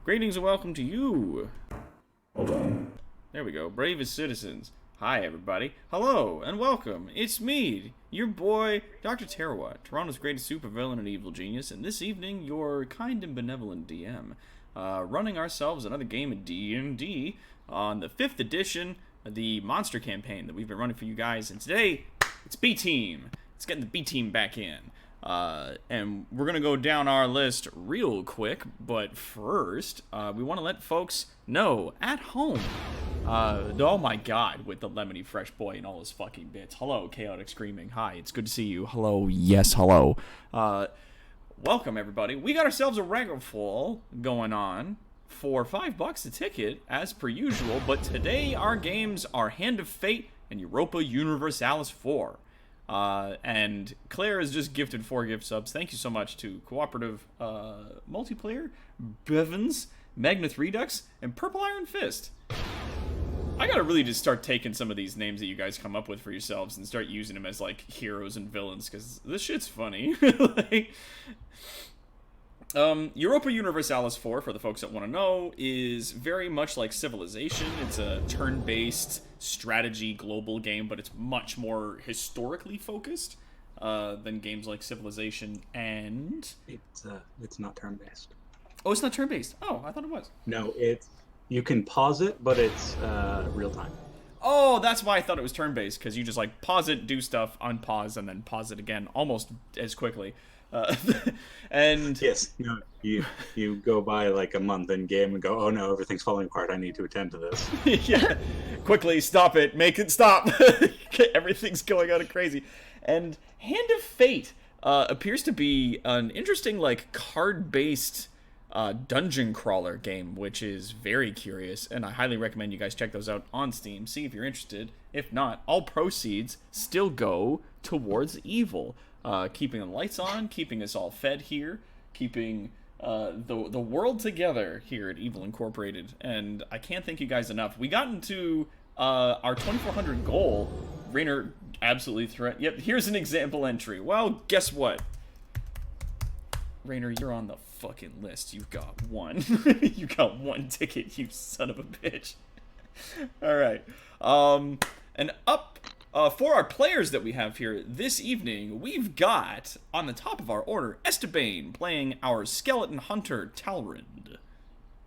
Greetings and welcome to you. Hold on. There we go. Bravest citizens. Hi, everybody. Hello and welcome. It's me, your boy, Dr. Terrawat, Toronto's greatest supervillain and evil genius, and this evening, your kind and benevolent DM, running ourselves another game of D&D on the 5th edition of the Monster campaign that we've been running for you guys, and today, it's B-Team. It's getting the B-Team back in. And we're going to go down our list real quick, but first, we want to let folks know, at home, oh my god, with the Lemony Fresh Boy and all his fucking bits. Hello, Chaotic Screaming. Hi, it's good to see you. Hello, yes, hello. Welcome, everybody. We got ourselves a raffle going on for $5 a ticket, as per usual, but today our games are Hand of Fate and Europa Universalis 4. And Claire has just gifted 4 gift subs. Thank you so much to Cooperative Multiplayer, Bevins, Magnath Redux, and Purple Iron Fist. I gotta really just start taking some of these names that you guys come up with for yourselves and start using them as, like, heroes and villains, because this shit's funny. Europa Universalis 4, for the folks that want to know, is very much like Civilization. It's a turn-based strategy global game, but it's much more historically focused than games like Civilization, and... It's not turn-based. Oh, it's not turn-based. Oh, I thought it was. No, you can pause it, but it's real-time. Oh, that's why I thought it was turn-based, because you just, like, pause it, do stuff, unpause, and then pause it again almost as quickly. And yes, no, you go by like a month in game and go, oh no, everything's falling apart. I need to attend to this. Yeah, quickly stop it, make it stop. Everything's going on crazy. And Hand of Fate appears to be an interesting, like, card-based dungeon crawler game, which is very curious, and I highly recommend you guys check those out on Steam. See if you're interested. If not, all proceeds still go towards evil. Keeping the lights on, keeping us all fed here, keeping the world together here at Evil Incorporated. And I can't thank you guys enough. We got into our 2400 goal. Rainer absolutely Yep, here's an example entry. Well, guess what? Rainer, you're on the fucking list. You've got one. You got one ticket, you son of a bitch. Alright. And up... for our players that we have here this evening, we've got, on the top of our order, Esteban playing our skeleton hunter, Talrind.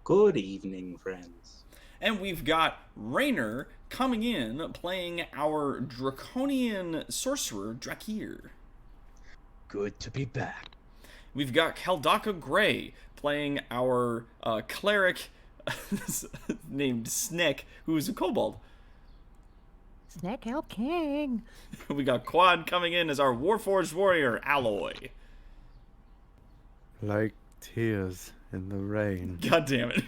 Good evening, friends. And we've got Rainer coming in, playing our draconian sorcerer, Drakir. Good to be back. We've got Kaldaka Gray playing our cleric named Snick, who is a kobold. Snack Help King. We got Quad coming in as our Warforged warrior, Alloy. Like tears in the rain. God damn it.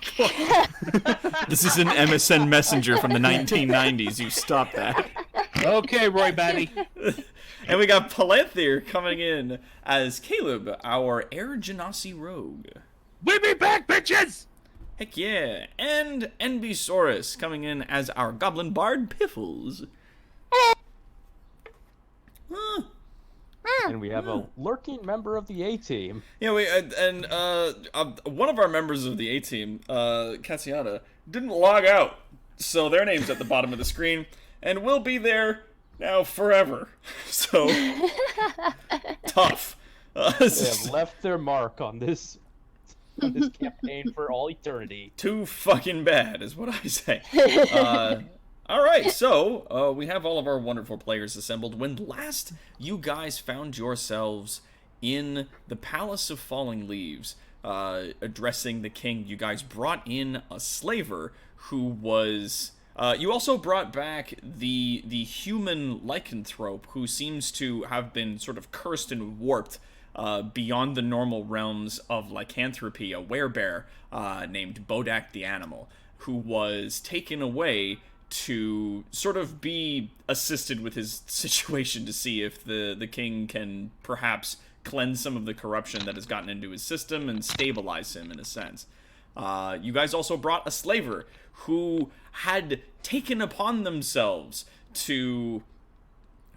This is an MSN Messenger from the 1990s. You stop that. Okay, Roy Batty. And we got Palanthir coming in as Caleb, our Air Genasi rogue. We be back, bitches! Heck yeah. And Enbisaurus coming in as our Goblin Bard, Piffles. And we have a lurking member of the A-Team. Yeah, one of our members of the A-Team, Cassiana, didn't log out. So their name's at the bottom of the screen, and will be there now forever. So, tough. They have left their mark on this campaign for all eternity. Too fucking bad, is what I say. Alright, so, we have all of our wonderful players assembled. When last you guys found yourselves in the Palace of Falling Leaves, addressing the king, you guys brought in a slaver who was... you also brought back the human lycanthrope, who seems to have been sort of cursed and warped beyond the normal realms of lycanthropy, a werebear named Bodak the Animal, who was taken away to sort of be assisted with his situation to see if the king can perhaps cleanse some of the corruption that has gotten into his system and stabilize him in a sense. You guys also brought a slaver who had taken upon themselves to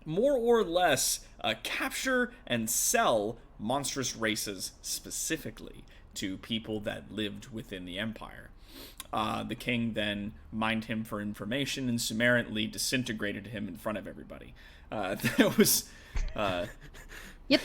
more or less capture and sell monstrous races specifically to people that lived within the Empire. The king then mined him for information and summarily disintegrated him in front of everybody. That was... Yep.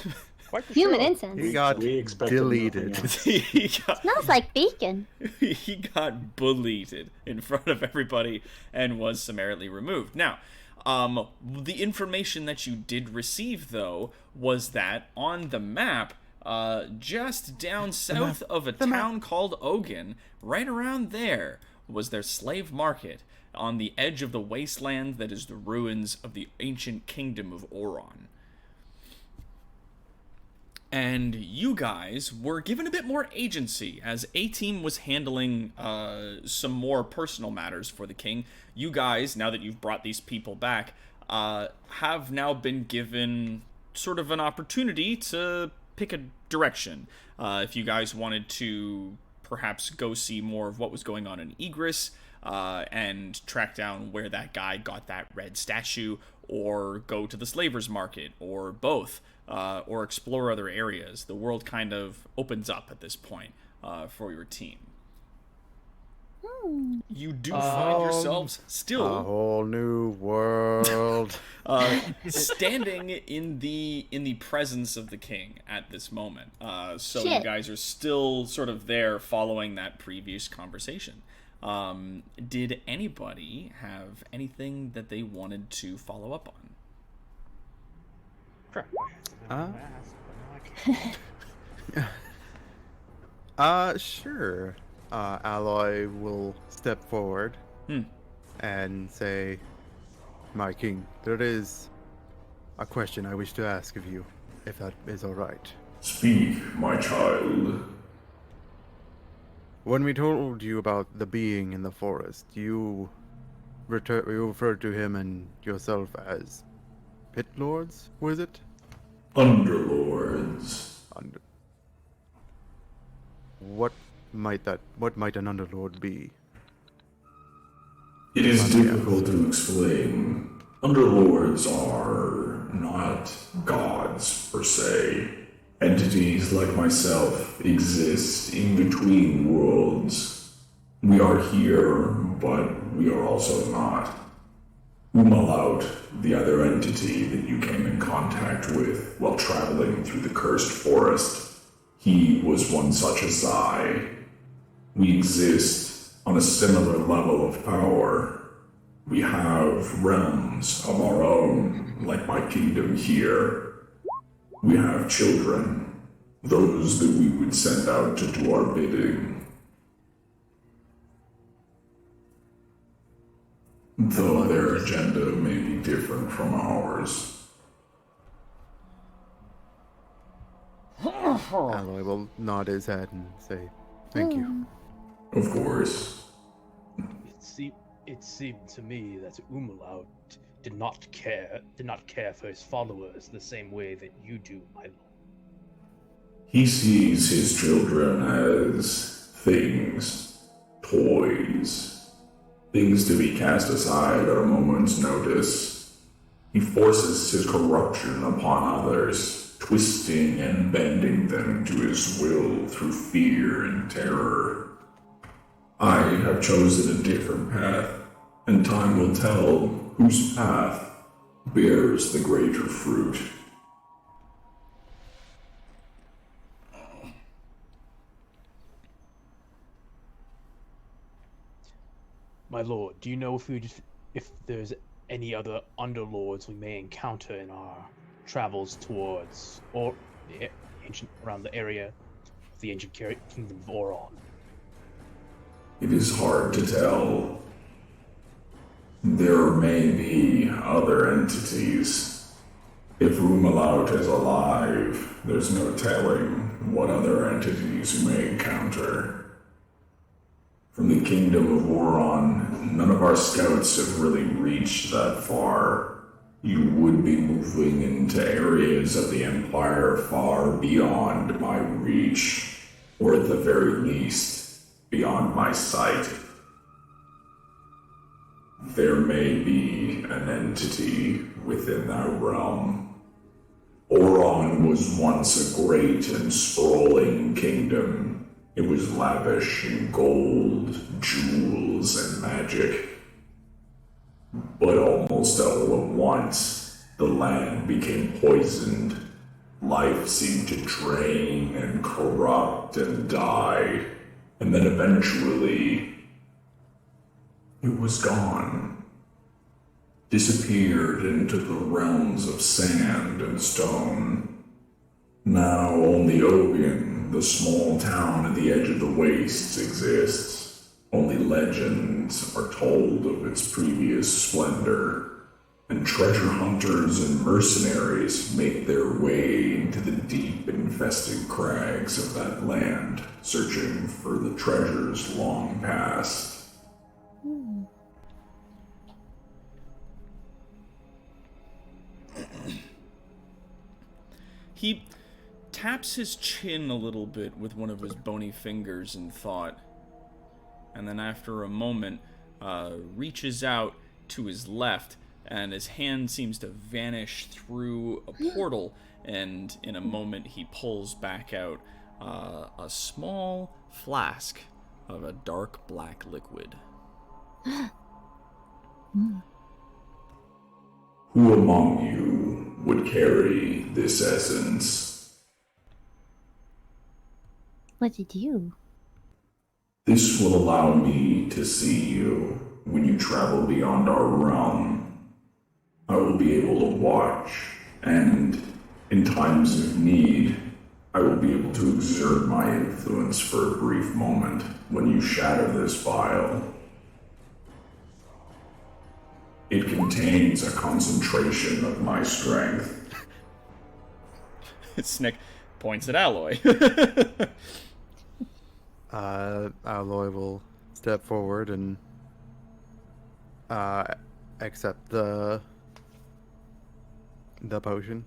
Quite the Human show. incense. He got We expected nothing deleted. else. he got Smells like bacon. he got bullied in front of everybody and was summarily removed. Now, the information that you did receive, though, was that on the map, just down south of a town called Ogun, right around there, was their slave market on the edge of the wasteland that is the ruins of the ancient kingdom of Oron. And you guys were given a bit more agency as A-Team was handling some more personal matters for the king. You guys, now that you've brought these people back, have now been given sort of an opportunity to pick a direction. If you guys wanted to perhaps go see more of what was going on in Egress and track down where that guy got that red statue, or go to the slavers market, or both. Or explore other areas. The world kind of opens up at this point for your team. You do find yourselves A still whole new world. standing in the presence of the king at this moment. So you Shit. guys are still sort of there following that previous conversation. Did anybody have anything that they wanted to follow up on? Sure. Sure. Alloy will step forward and say, "My king, there is a question I wish to ask of you, if that is all right." Speak, my child. When we told you about the being in the forest, you referred to him and yourself as pit lords, was it? Underlords. What might an underlord be? It is difficult to explain. Underlords are not gods, per se. Entities like myself exist in between worlds. We are here, but we are also not. Umalaut, the other entity that you came in contact with while traveling through the cursed forest, he was one such as I. We exist on a similar level of power. We have realms of our own, like my kingdom here. We have children, those that we would send out to do our bidding. Though their agenda may be different from ours. Alloy will nod his head and say, "Thank you." Of course. It seemed to me that Umalaut did not care for his followers the same way that you do, my lord. He sees his children as things, toys, things to be cast aside at a moment's notice. He forces his corruption upon others, twisting and bending them to his will through fear and terror. I have chosen a different path, and time will tell whose path bears the greater fruit. My lord, do you know if there's any other underlords we may encounter in our travels towards or around the area of the ancient kingdom of Oron? It is hard to tell. There may be other entities. If Umalaut is alive, there's no telling what other entities we may encounter. From the kingdom of Oron, none of our scouts have really reached that far. You would be moving into areas of the Empire far beyond my reach, or at the very least, beyond my sight. There may be an entity within that realm. Oron was once a great and sprawling kingdom, It was lavish in gold, jewels, and magic. But almost all at once, the land became poisoned. Life seemed to drain and corrupt and die. And then eventually, it was gone. Disappeared into the realms of sand and stone. Now only Obion, the small town at the edge of the wastes, exists. Only legends are told of its previous splendor, and treasure hunters and mercenaries make their way into the deep infested crags of that land, searching for the treasures long past. He taps his chin a little bit with one of his bony fingers in thought, and then after a moment, reaches out to his left, and his hand seems to vanish through a portal, and in a moment he pulls back out a small flask of a dark black liquid. Who among you would carry this essence? What's it do? This will allow me to see you when you travel beyond our realm. I will be able to watch, and in times of need, I will be able to exert my influence for a brief moment when you shatter this vial. It contains a concentration of my strength. Snick points at Alloy. Alloy will step forward and accept the potion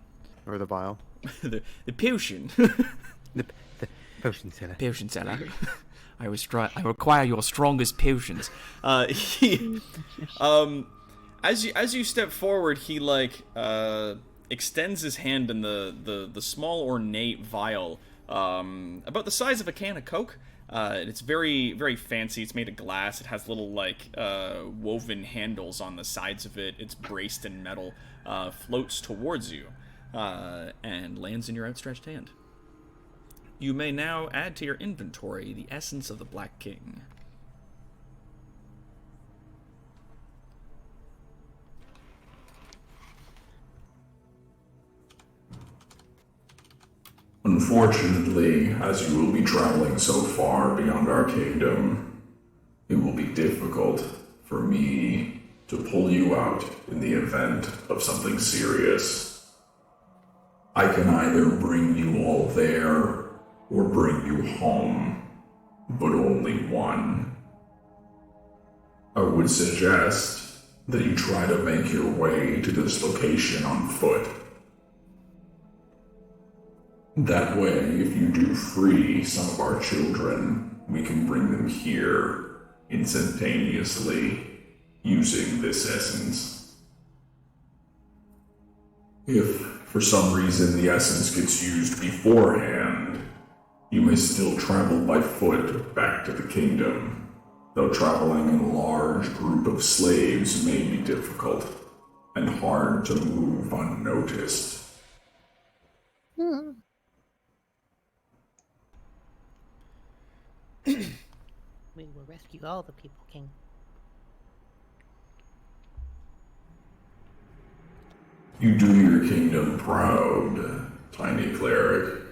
or the vial. the potion. The potion seller. Potion seller. I require your strongest potions. As you step forward, he extends his hand in the small ornate vial, about the size of a can of Coke. It's very, very fancy. It's made of glass. It has little woven handles on the sides of it. It's braced in metal. Floats towards you, and lands in your outstretched hand. You may now add to your inventory the essence of the Black King. Unfortunately, as you will be traveling so far beyond our kingdom, it will be difficult for me to pull you out in the event of something serious. I can either bring you all there or bring you home, but only one. I would suggest that you try to make your way to this location on foot. That way, if you do free some of our children, we can bring them here instantaneously using this essence. If, for some reason, the essence gets used beforehand, you may still travel by foot back to the kingdom, though traveling in a large group of slaves may be difficult and hard to move unnoticed. We will rescue all the people, King. You do your kingdom proud, tiny cleric.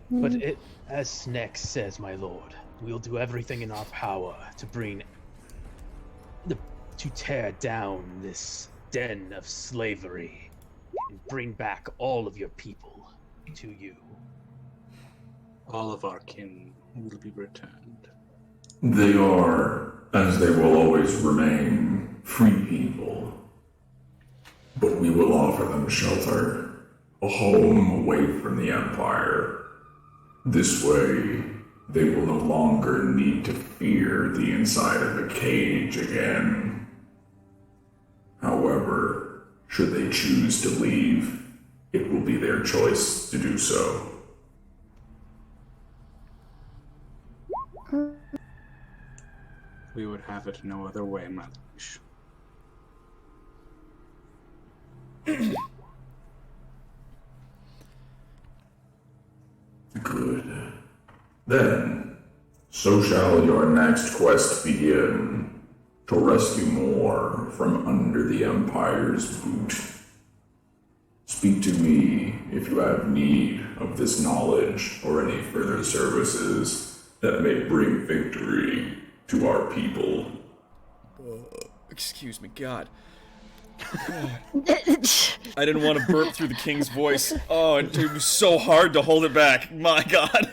But as Sneck says, my lord, we'll do everything in our power to to tear down this den of slavery and bring back all of your people to you. All of our kin will be returned. They are, as they will always remain, free people. But we will offer them shelter, a home away from the Empire. This way, they will no longer need to fear the inside of a cage again. However, should they choose to leave, it will be their choice to do so. We would have it no other way, my liege. Good. Then, so shall your next quest begin, to rescue more from under the Empire's boot. Speak to me if you have need of this knowledge or any further services that may bring victory to our people. Excuse me, God. I didn't want to burp through the king's voice. Oh, it was so hard to hold it back. My God.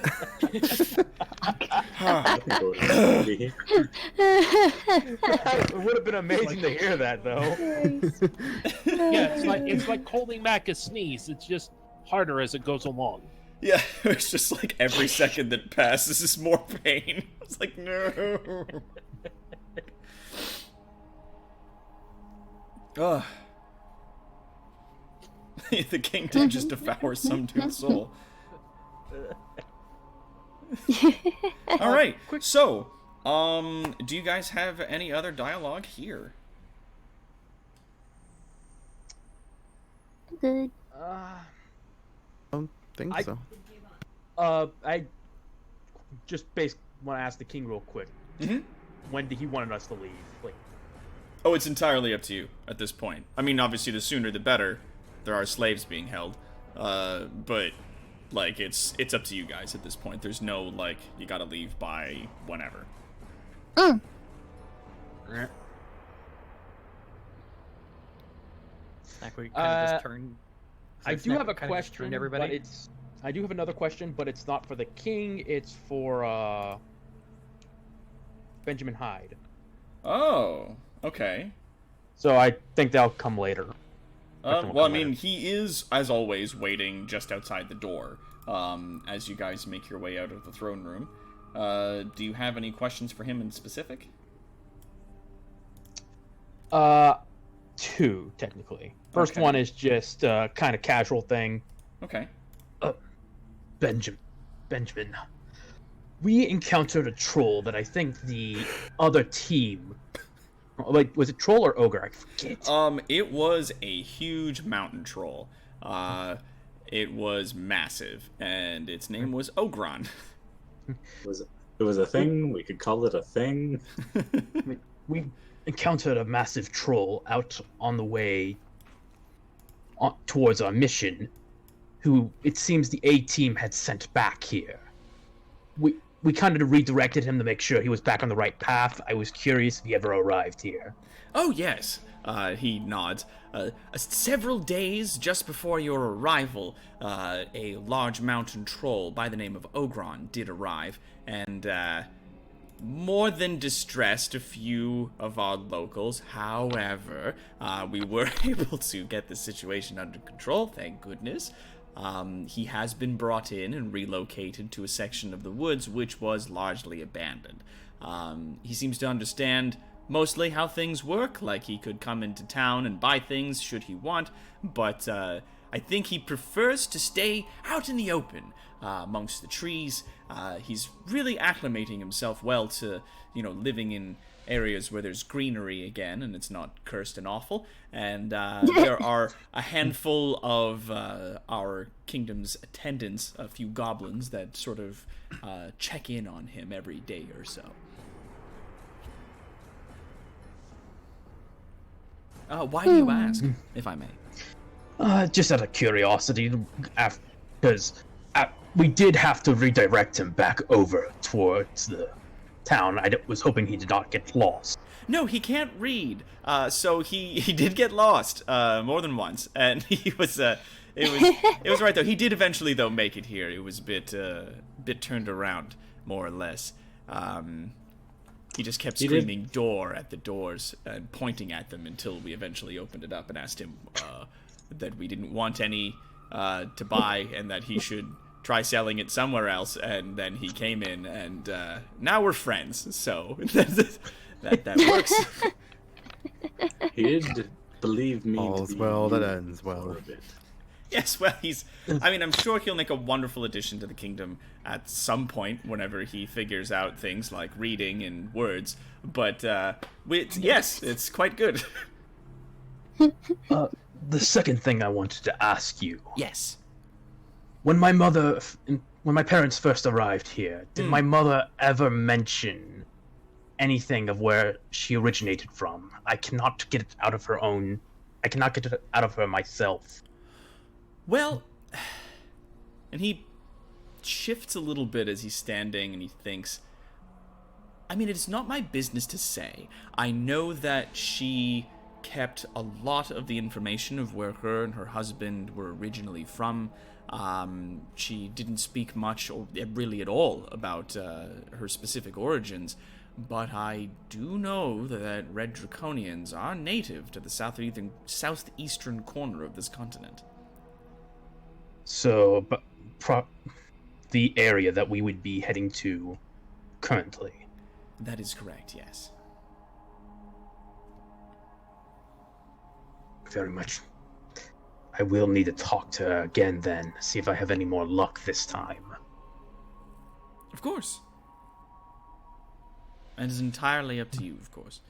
I think we're be here. It would have been amazing to hear that, though. Yeah, it's like holding back a sneeze. It's just harder as it goes along. Yeah, it's just like every second that passes is more pain. It's like, no. Ugh. The king did just devour some dude's soul. Alright, so, do you guys have any other dialogue here? Good. I don't think so. I just basically want to ask the king real quick. Mm-hmm. When did he wanted us to leave? Like, Oh, it's entirely up to you at this point. I mean, obviously, the sooner the better. There are slaves being held, but like it's up to you guys at this point. There's no like you gotta leave by whenever. Like we kind of just turn. I do have a question, everybody. but I do have another question, but it's not for the king. It's for Benjamin Hyde. Oh, okay. So I think they'll come later. Well, I mean, he is, as always, waiting just outside the door, as you guys make your way out of the throne room. Do you have any questions for him in specific? Two, technically. First Okay. one is just kind of casual thing. Okay. Benjamin, we encountered a troll that I think the other team, like, was it troll or ogre? I forget. It was a huge mountain troll. It was massive, and its name was Ogron. It was a thing. We could call it a thing. We encountered a massive troll out on the way towards our mission, who it seems the A team had sent back here. We kind of redirected him to make sure he was back on the right path. I was curious if he ever arrived here. Oh, yes. He nods. Several days just before your arrival, a large mountain troll by the name of Ogron did arrive, and, more than distressed a few of our locals. However, we were able to get the situation under control, thank goodness. He has been brought in and relocated to a section of the woods which was largely abandoned. He seems to understand mostly how things work, like he could come into town and buy things should he want, but I think he prefers to stay out in the open, amongst the trees. He's really acclimating himself well to, living in areas where there's greenery again and it's not cursed and awful. And there are a handful of our kingdom's attendants, a few goblins that sort of check in on him every day or so. Why do you ask, if I may? Just out of curiosity, because we did have to redirect him back over towards the town. I was hoping he did not get lost. No, he can't read. So he did get lost more than once, and he was it was right though. He did eventually though make it here. It was a bit turned around more or less. He just kept screaming door at the doors and pointing at them until we eventually opened it up and asked him that we didn't want any to buy and that he should try selling it somewhere else. And then he came in, and now we're friends. So that works. He did believe me. All's to be well that you ends well. for a bit. Yes, well, I'm sure he'll make a wonderful addition to the kingdom at some point whenever he figures out things like reading and words. But, yes, it's quite good. The second thing I wanted to ask you. Yes. When my parents first arrived here, did my mother ever mention anything of where she originated from? I cannot get it out of her myself. Well, and he shifts a little bit as he's standing and he thinks, I mean, it's not my business to say. I know that she kept a lot of the information of where her and her husband were originally from. She didn't speak much or really at all about her specific origins, but I do know that Red Draconians are native to the southeastern corner of this continent. So, the area that we would be heading to currently. That is correct, yes. Very much. I will need to talk to her again then, see if I have any more luck this time. Of course. And it's entirely up to you, of course.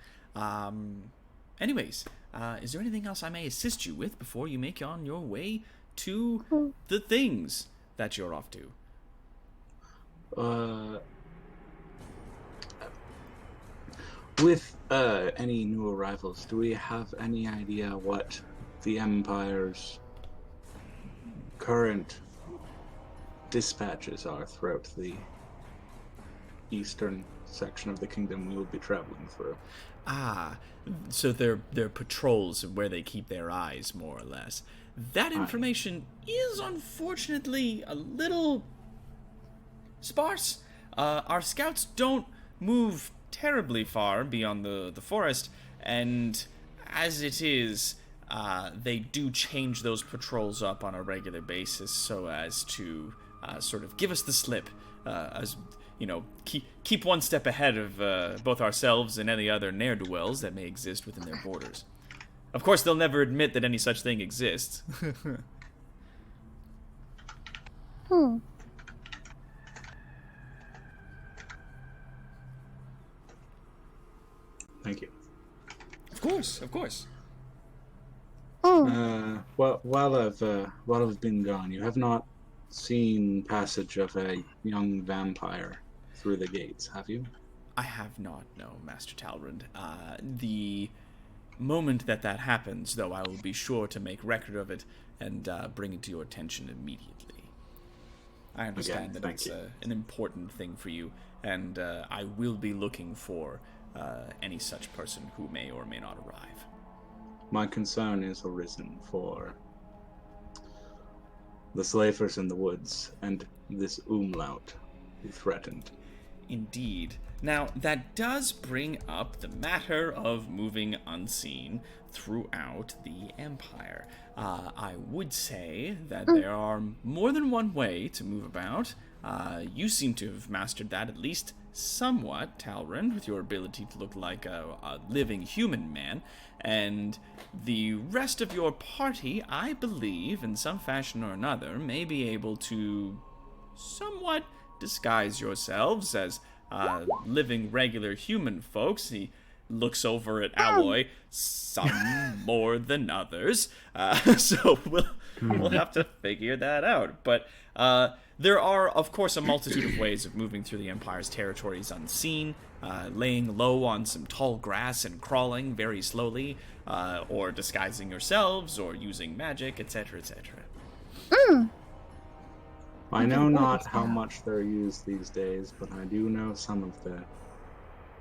Anyways, is there anything else I may assist you with before you make on your way to the things that you're off to? With any new arrivals, do we have any idea what the Empire's current dispatches are throughout the eastern section of the kingdom we will be traveling through? So they're patrols of where they keep their eyes, more or less. That information is unfortunately a little sparse. Our scouts don't move terribly far beyond the forest, and as it is, they do change those patrols up on a regular basis so as to sort of give us the slip, as keep one step ahead of both ourselves and any other ne'er-do-wells that may exist within their borders. Of course, they'll never admit that any such thing exists. Thank you. Of course. Well, while I've been gone, you have not seen passage of a young vampire through the gates, have you? I have not, no, Master Talrand. The moment that happens, though, I will be sure to make record of it and bring it to your attention immediately. I understand that it's an important thing for you, and I will be looking for any such person who may or may not arrive. My concern is arisen for the slavers in the woods and this umlaut who threatened. Indeed. Now, that does bring up the matter of moving unseen throughout the Empire. I would say that there are more than one way to move about. You seem to have mastered that at least somewhat, Talrand, with your ability to look like a living human man. And the rest of your party, I believe, in some fashion or another, may be able to somewhat disguise yourselves as living regular human folks. He looks over at Alloy, some more than others. So we'll have to figure that out. But there are, of course, a multitude of ways of moving through the Empire's territories unseen, laying low on some tall grass and crawling very slowly, or disguising yourselves, or using magic, etc., etc. I know not how much they're used these days, but I do know some of the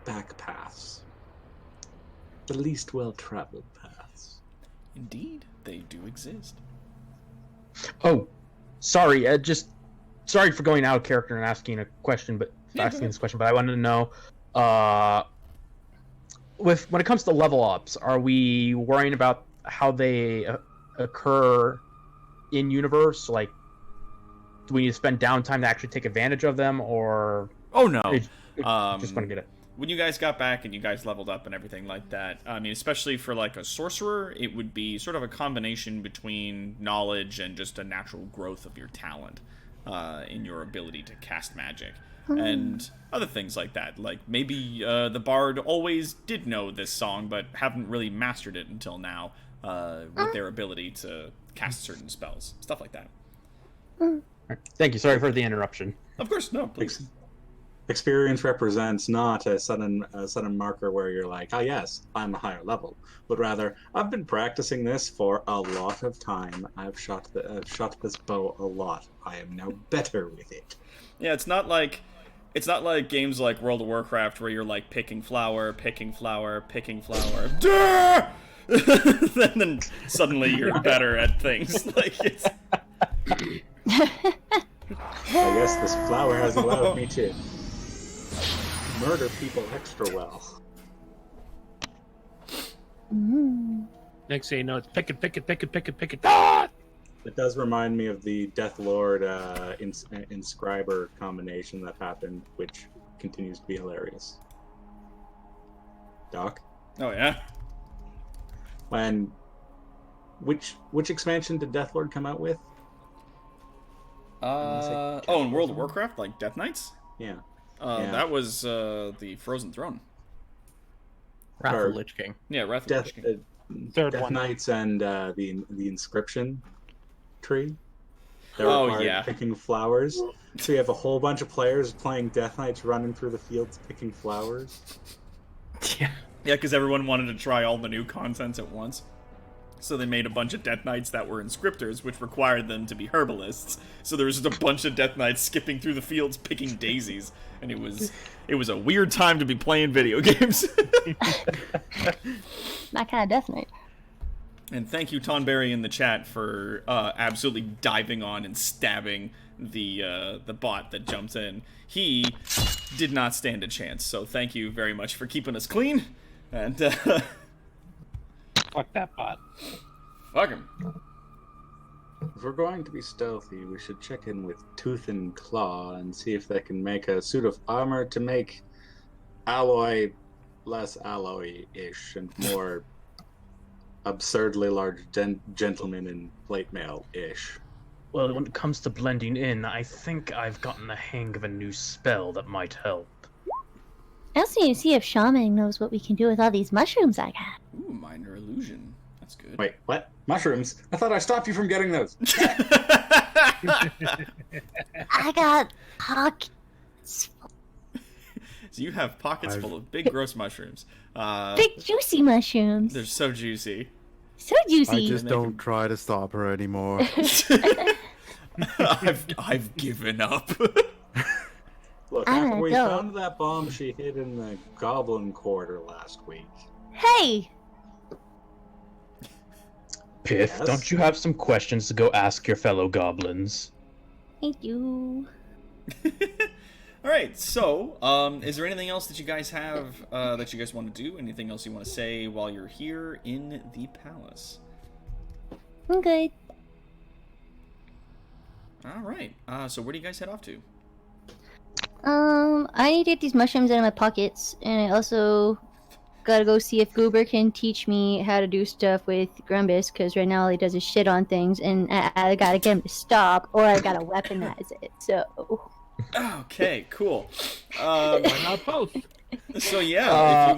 back paths. The least well-traveled paths. Indeed, they do exist. Oh, sorry, sorry for going out of character and asking a question, but I wanted to know, when it comes to level ups, are we worrying about how they occur in universe? Like, do we need to spend downtime to actually take advantage of them, or? Oh no. Just want to get it. when you guys got back and you guys leveled up and everything like that, I mean, especially for like a sorcerer, it would be sort of a combination between knowledge and just a natural growth of your talent in your ability to cast magic. And other things like that. Like, maybe the bard always did know this song, but haven't really mastered it until now with their ability to cast certain spells. Stuff like that. Thank you. Sorry for the interruption. Of course, no, please. Experience represents not a sudden marker where you're like, oh yes, I'm a higher level, but rather I've been practicing this for a lot of time. I've shot this bow a lot. I am now better with it. Yeah, it's not like games like World of Warcraft where you're like picking flower, picking flower, picking flower. and then suddenly you're better at things. Like it's. I guess this flower has allowed me to murder people extra well. Next thing you know, it's pick it. Ah! It does remind me of the Death Lord Inscriber combination that happened, which continues to be hilarious. Doc? Oh yeah. Which expansion did Death Lord come out with? In World of Warcraft, like Death Knights? Yeah. That was the Frozen Throne. Wrath of the Lich King. Yeah, Wrath of the Lich King. Third Death one. Knights and the inscription tree. That Oh, required yeah. picking flowers. So you have a whole bunch of players playing Death Knights running through the fields picking flowers. Yeah. Yeah, because everyone wanted to try all the new contents at once. So they made a bunch of Death Knights that were inscriptors, which required them to be herbalists. So there was just a bunch of Death Knights skipping through the fields picking daisies, and it was a weird time to be playing video games. My kind of Death Knight. And thank you, Tonberry, in the chat for absolutely diving on and stabbing the bot that jumps in. He did not stand a chance, so thank you very much for keeping us clean. And Fuck that bot. fuck him. If we're going to be stealthy, we should check in with Tooth and Claw and see if they can make a suit of armor to make alloy less alloy-ish and more absurdly large gentleman in plate mail-ish. Well, when it comes to blending in, I think I've gotten the hang of a new spell that might help. I also need to see if Shaman knows what we can do with all these mushrooms I got. Ooh, minor illusion. That's good. Wait, what? Mushrooms? I thought I stopped you from getting those. I got pockets. So you have pockets full of big, gross mushrooms. Big juicy mushrooms. They're so juicy. So juicy. I just don't try to stop her anymore. I've given up. Look, I after don't we know. found that bomb she hid in the Goblin Quarter last week. Hey! Piff, Yes? don't you have some questions to go ask your fellow goblins? Thank you. All right. So, is there anything else that you guys have that you guys want to do? Anything else you want to say while you're here in the palace? I'm good. All right. So where do you guys head off to? I need to get these mushrooms out of my pockets, and I also gotta go see if Goober can teach me how to do stuff with Grumbus, because right now all he does is shit on things, and I gotta get him to stop, or I gotta weaponize it, so... Okay, cool. Why not both? So yeah, if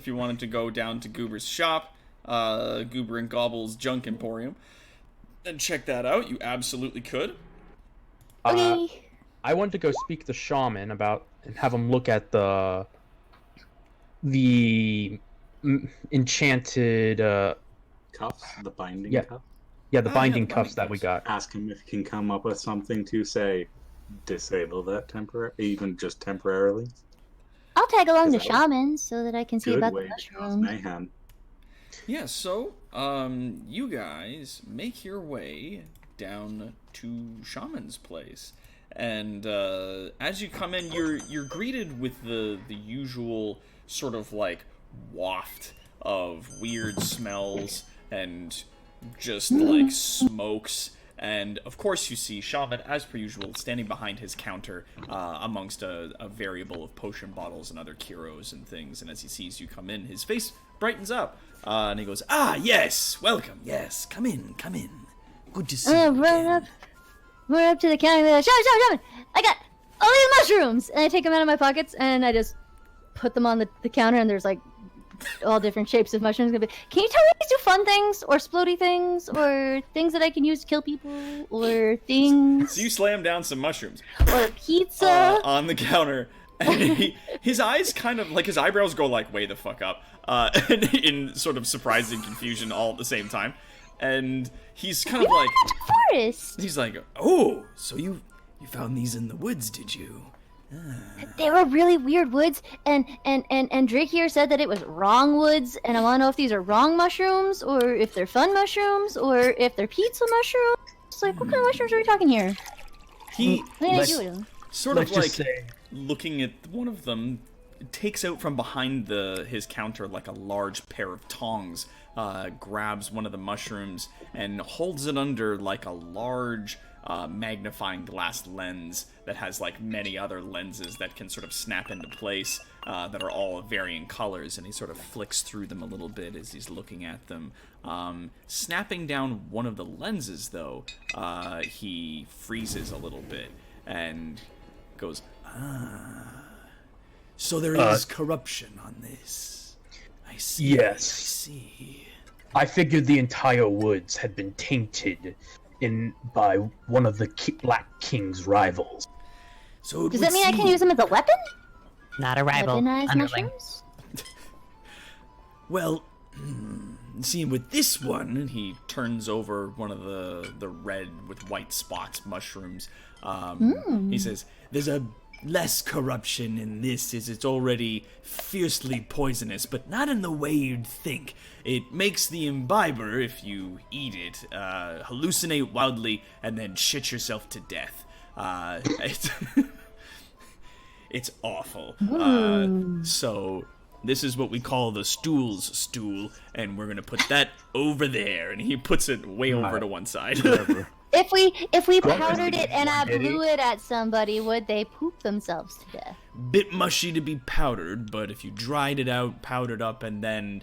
you wanted to go down to Goober's shop, Goober and Gobble's Junk Emporium, and check that out, you absolutely could. Okay. I want to go speak to Shaman about and have him look at the enchanted Cuffs? The binding Yeah. cuff? the binding the cuffs binding that we cuffs. got. Ask him if he can come up with something to, say, disable that even just temporarily. I'll tag along the Is that shaman so that I can see Good about way the to cause mushrooms. mayhem. Yeah, so, you guys make your way down to Shaman's place. And, as you come in, you're greeted with the usual sort of, like, waft of weird smells and just, like, smokes And, of course, you see Shaman, as per usual, standing behind his counter amongst a variable of potion bottles and other Kiros and things. And as he sees you come in, his face brightens up. And he goes, "Ah, yes, welcome, yes, come in. Good to see you again." Run up to the counter and Shaman, I got all these mushrooms! And I take them out of my pockets, and I just put them on the counter, and there's, like, all different shapes of mushrooms. Can you tell me these do fun things, or splody things, or things that I can use to kill people, or things? So you slam down some mushrooms. Or pizza? On the counter. And his eyes kind of, like, his eyebrows go, like, way the fuck up. In sort of surprising confusion all at the same time. And he's kind of like... forest. He's like, "Oh, so you found these in the woods, did you?" They were really weird woods, and Drake here said that it was wrong woods, and I want to know if these are wrong mushrooms, or if they're fun mushrooms, or if they're pizza mushrooms. It's like, what kind of mushrooms are we talking here? He sort of like say... looking at one of them, takes out from behind his counter like a large pair of tongs, grabs one of the mushrooms and holds it under like a large magnifying glass lens that has like many other lenses that can sort of snap into place, that are all of varying colors, and he sort of flicks through them a little bit as he's looking at them. Snapping down one of the lenses, though, he freezes a little bit and goes, "So there is corruption on this. I see. Yes. I see." I figured the entire woods had been tainted by one of the Black King's rivals. So does that mean I can use them as a weapon? Not a rival. Weaponized Underling. mushrooms? Well, see, with this one, and he turns over one of the red with white spots mushrooms. He says, "There's a less corruption in this, as it's already fiercely poisonous, but not in the way you'd think. It makes the imbiber, if you eat it, hallucinate wildly and then shit yourself to death. It's awful. So this is what we call the stool's stool, and we're gonna put that over there." And he puts it way over to one side. If we powdered it and I blew it at somebody, would they poop themselves to death? Bit mushy to be powdered, but if you dried it out, powdered up, and then,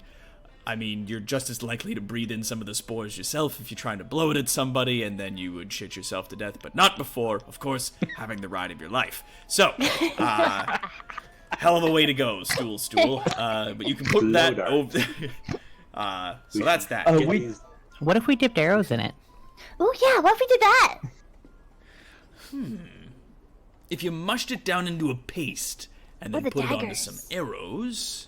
I mean, you're just as likely to breathe in some of the spores yourself if you're trying to blow it at somebody, and then you would shit yourself to death, but not before, of course, having the ride of your life. So, hell of a way to go, stool. But you can put that over. So that's that. What if we dipped arrows in it? Oh yeah, what if we did that? If you mushed it down into a paste and then put it onto some arrows.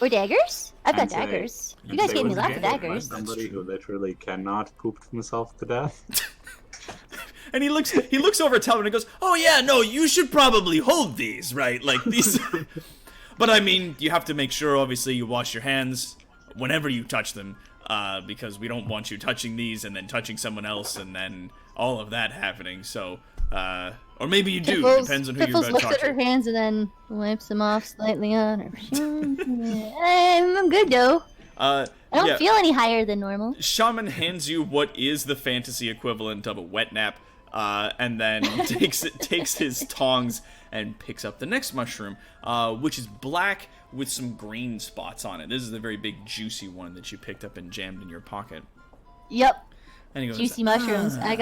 Or daggers? I've got daggers. You guys gave me lots of daggers. Somebody who literally cannot poop himself to death. And he looks over at Talbot and goes, "Oh yeah, no, you should probably hold these, right? Like these." But I mean, you have to make sure, obviously, you wash your hands whenever you touch them, because we don't want you touching these and then touching someone else and then all of that happening. So, or maybe you do. Depends on who you're about to looks talk at her to. hands and then wipes them off slightly on her. I'm good though. I don't feel any higher than normal. Shaman hands you what is the fantasy equivalent of a wet nap, and then takes his tongs and picks up the next mushroom, which is black with some green spots on it. This is the very big juicy one that you picked up and jammed in your pocket. Yep. And he goes, juicy mushrooms. I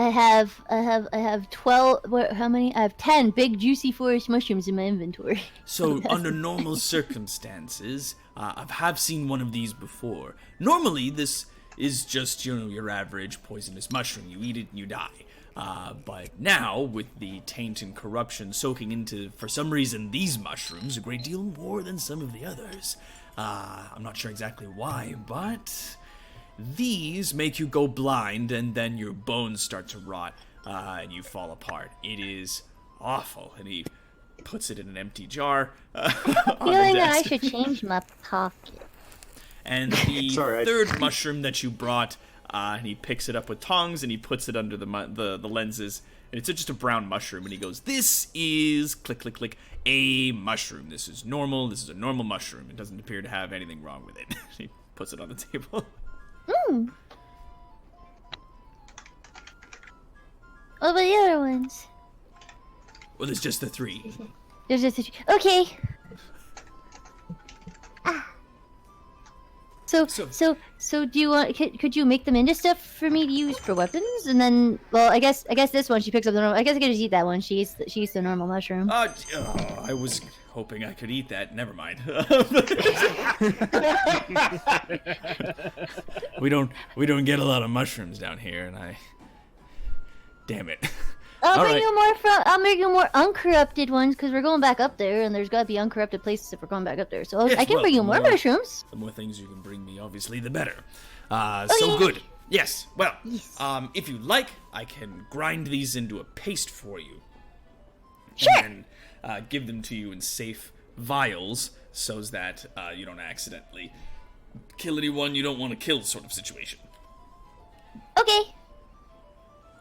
have 12. How many? I have 10 big juicy forest mushrooms in my inventory. So under normal circumstances, I have seen one of these before. Normally, this is just, your average poisonous mushroom. You eat it and you die. But now, with the taint and corruption soaking into, for some reason, these mushrooms a great deal more than some of the others. I'm not sure exactly why, but these make you go blind, and then your bones start to rot, and you fall apart. It is awful. And he puts it in an empty jar on the Feeling that I desk. should change my pocket. And the third mushroom that you brought, and he picks it up with tongs, and he puts it under the lenses, and it's just a brown mushroom, and he goes, "This is, click, click, click, a mushroom. This is normal. This is a normal mushroom. It doesn't appear to have anything wrong with it." He puts it on the table. What about the other ones? Well, there's just the 3. There's just a... Okay. So do you want? Could you make them into stuff for me to use for weapons? And then, well, I guess this one she picks up the normal. I guess I could just eat that one. She eats the normal mushroom. I was hoping I could eat that. Never mind. we don't get a lot of mushrooms down here, and damn it. I'll make you more uncorrupted ones because we're going back up there, and there's got to be uncorrupted places if we're going back up there. So Yes, I can bring you more mushrooms. The more things you can bring me, obviously, the better. So good. Yes. Well, Yes. If you like, I can grind these into a paste for you. Sure. And then give them to you in safe vials so that you don't accidentally kill anyone you don't want to kill sort of situation. Okay.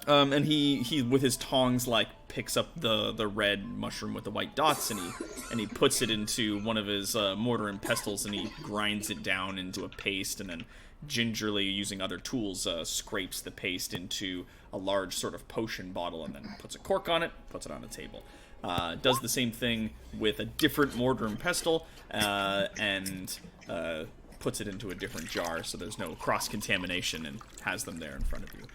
And he with his tongs picks up the red mushroom with the white dots and he puts it into one of his mortar and pestles and he grinds it down into a paste and then gingerly using other tools scrapes the paste into a large sort of potion bottle and then puts a cork on it, puts it on a table. Does the same thing with a different mortar and pestle and puts it into a different jar so there's no cross-contamination and has them there in front of you.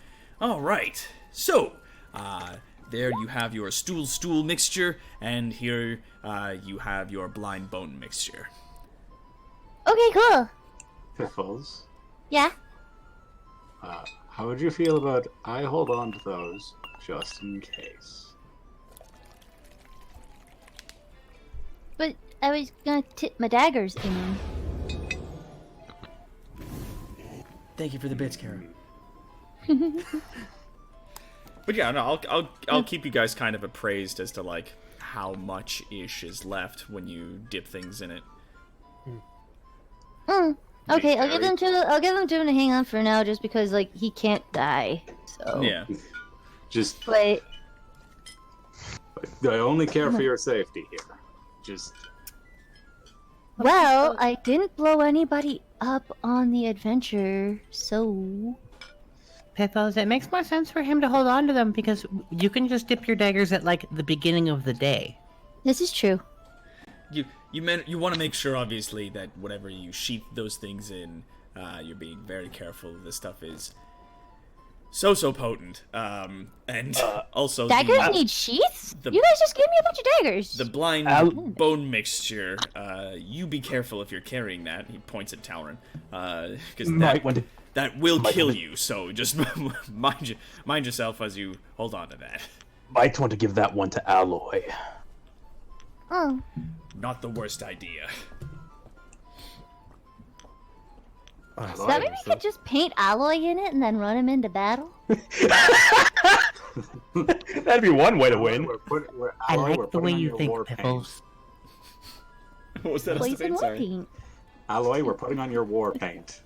All right, so there you have your stool mixture, and here you have your blind bone mixture. Okay, cool. Piffles. Yeah. How would you feel about I hold on to those just in case? But I was gonna tip my daggers in them. Thank you for the bits, Kara. But yeah, no, I'll keep you guys kind of appraised as to how much ish is left when you dip things in it. Okay, I'll give them to him to hang on for now, just because he can't die. So Yeah. Just. Wait. I only care for your safety here. Just. Well, I didn't blow anybody up on the adventure, so. Piffles, it makes more sense for him to hold on to them because you can just dip your daggers at the beginning of the day. This is true. You want to make sure, obviously, that whatever you sheath those things in, you're being very careful. This stuff is so potent. And also Daggers need sheaths? You guys just gave me a bunch of daggers. The blind bone mixture. You be careful if you're carrying that. He points at Talron, because that will kill you. So just mind yourself as you hold on to that. Might want to give that one to Alloy. Oh. Not the worst idea. So that maybe we could just paint Alloy in it and then run him into battle? That'd be one way to win. I like the way you think, Piffles. What was that? Poison war paint. Alloy, we're putting on your war paint.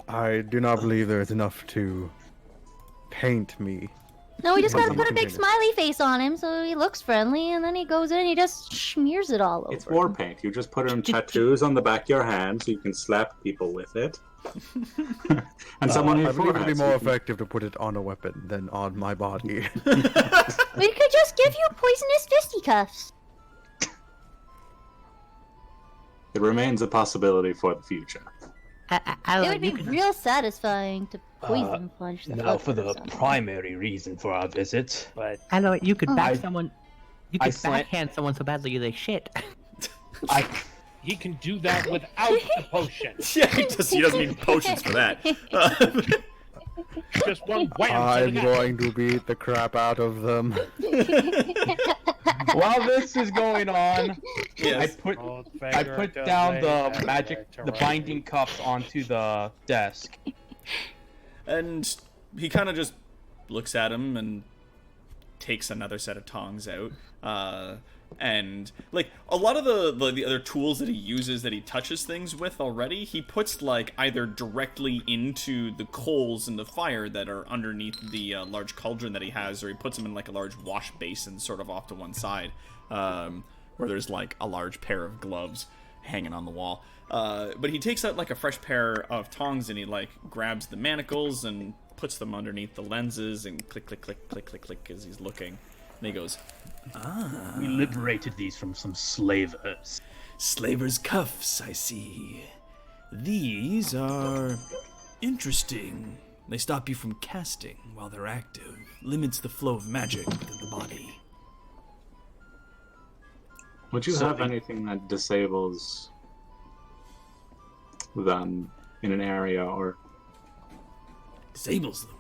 I do not believe there is enough to paint me. No, we just gotta put a big smiley face on him so he looks friendly, and then he goes in and he just smears it all over. It's war paint. You just put in tattoos on the back of your hand so you can slap people with it. And someone I believe it would be more effective to put it on a weapon than on my body. We could just give you poisonous fisticuffs. It remains a possibility for the future. It would be real satisfying to poison punch the Now fuck for out the of someone. primary reason for our visit. But I know you could back someone. You I could slant- backhand someone so badly they shit. he can do that without the potion. Yeah, he doesn't need potions for that. Just one wham. I'm going to beat the crap out of them. While this is going on, Yes. I put down the binding cuffs onto the desk. And he kind of just looks at him and takes another set of tongs out. And a lot of the other tools that he uses that he touches things with already, he puts either directly into the coals in the fire that are underneath the large cauldron that he has, or he puts them in a large wash basin sort of off to one side, where there's a large pair of gloves hanging on the wall. But he takes out a fresh pair of tongs and he grabs the manacles and puts them underneath the lenses and click, click, click, click, click, click as he's looking. And he goes, We liberated these from some slavers. Slaver's cuffs, I see. These are interesting. They stop you from casting while they're active. Limits the flow of magic within the body. Would you have anything that disables them in an area or Disables them.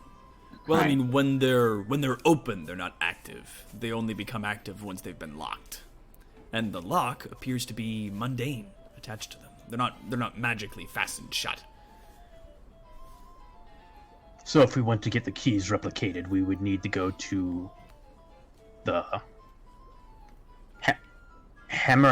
Well, I mean, when they're open, they're not active. They only become active once they've been locked. And the lock appears to be mundane attached to them. They're not magically fastened shut. So if we want to get the keys replicated, we would need to go to the Hammer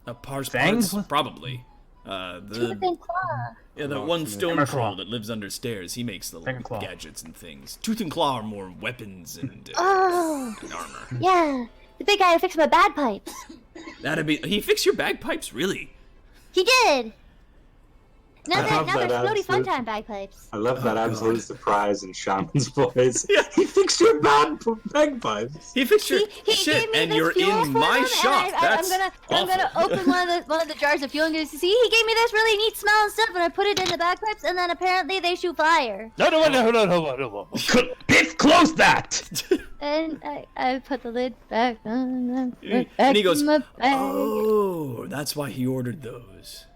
and Parts, Fangs? probably. Tooth and Claw. Yeah, that one stone Hammer troll Claw. that lives under stairs. He makes the Hammer Claw. gadgets and things. Tooth and Claw are more weapons and, Oh, and armor. yeah. The big guy who fixed my bagpipes. He fixed your bagpipes, really? He did. Now I love they're that floaty absolute- funtime bagpipes. I love that Oh, absolute God. surprise in Shaman's voice. Yeah. He fixed your bad bagpipes. He fixed your He shit, gave me and this you're fuel in for my him, shop. and That's I'm gonna awful. open one of the jars of fuel and go, see, he gave me this really neat smell and stuff, and I put it in the bagpipes, and then apparently they shoot fire. No. Biff, close that! And I put the lid back on and put it And back he goes, in my bag. oh, that's why he ordered those.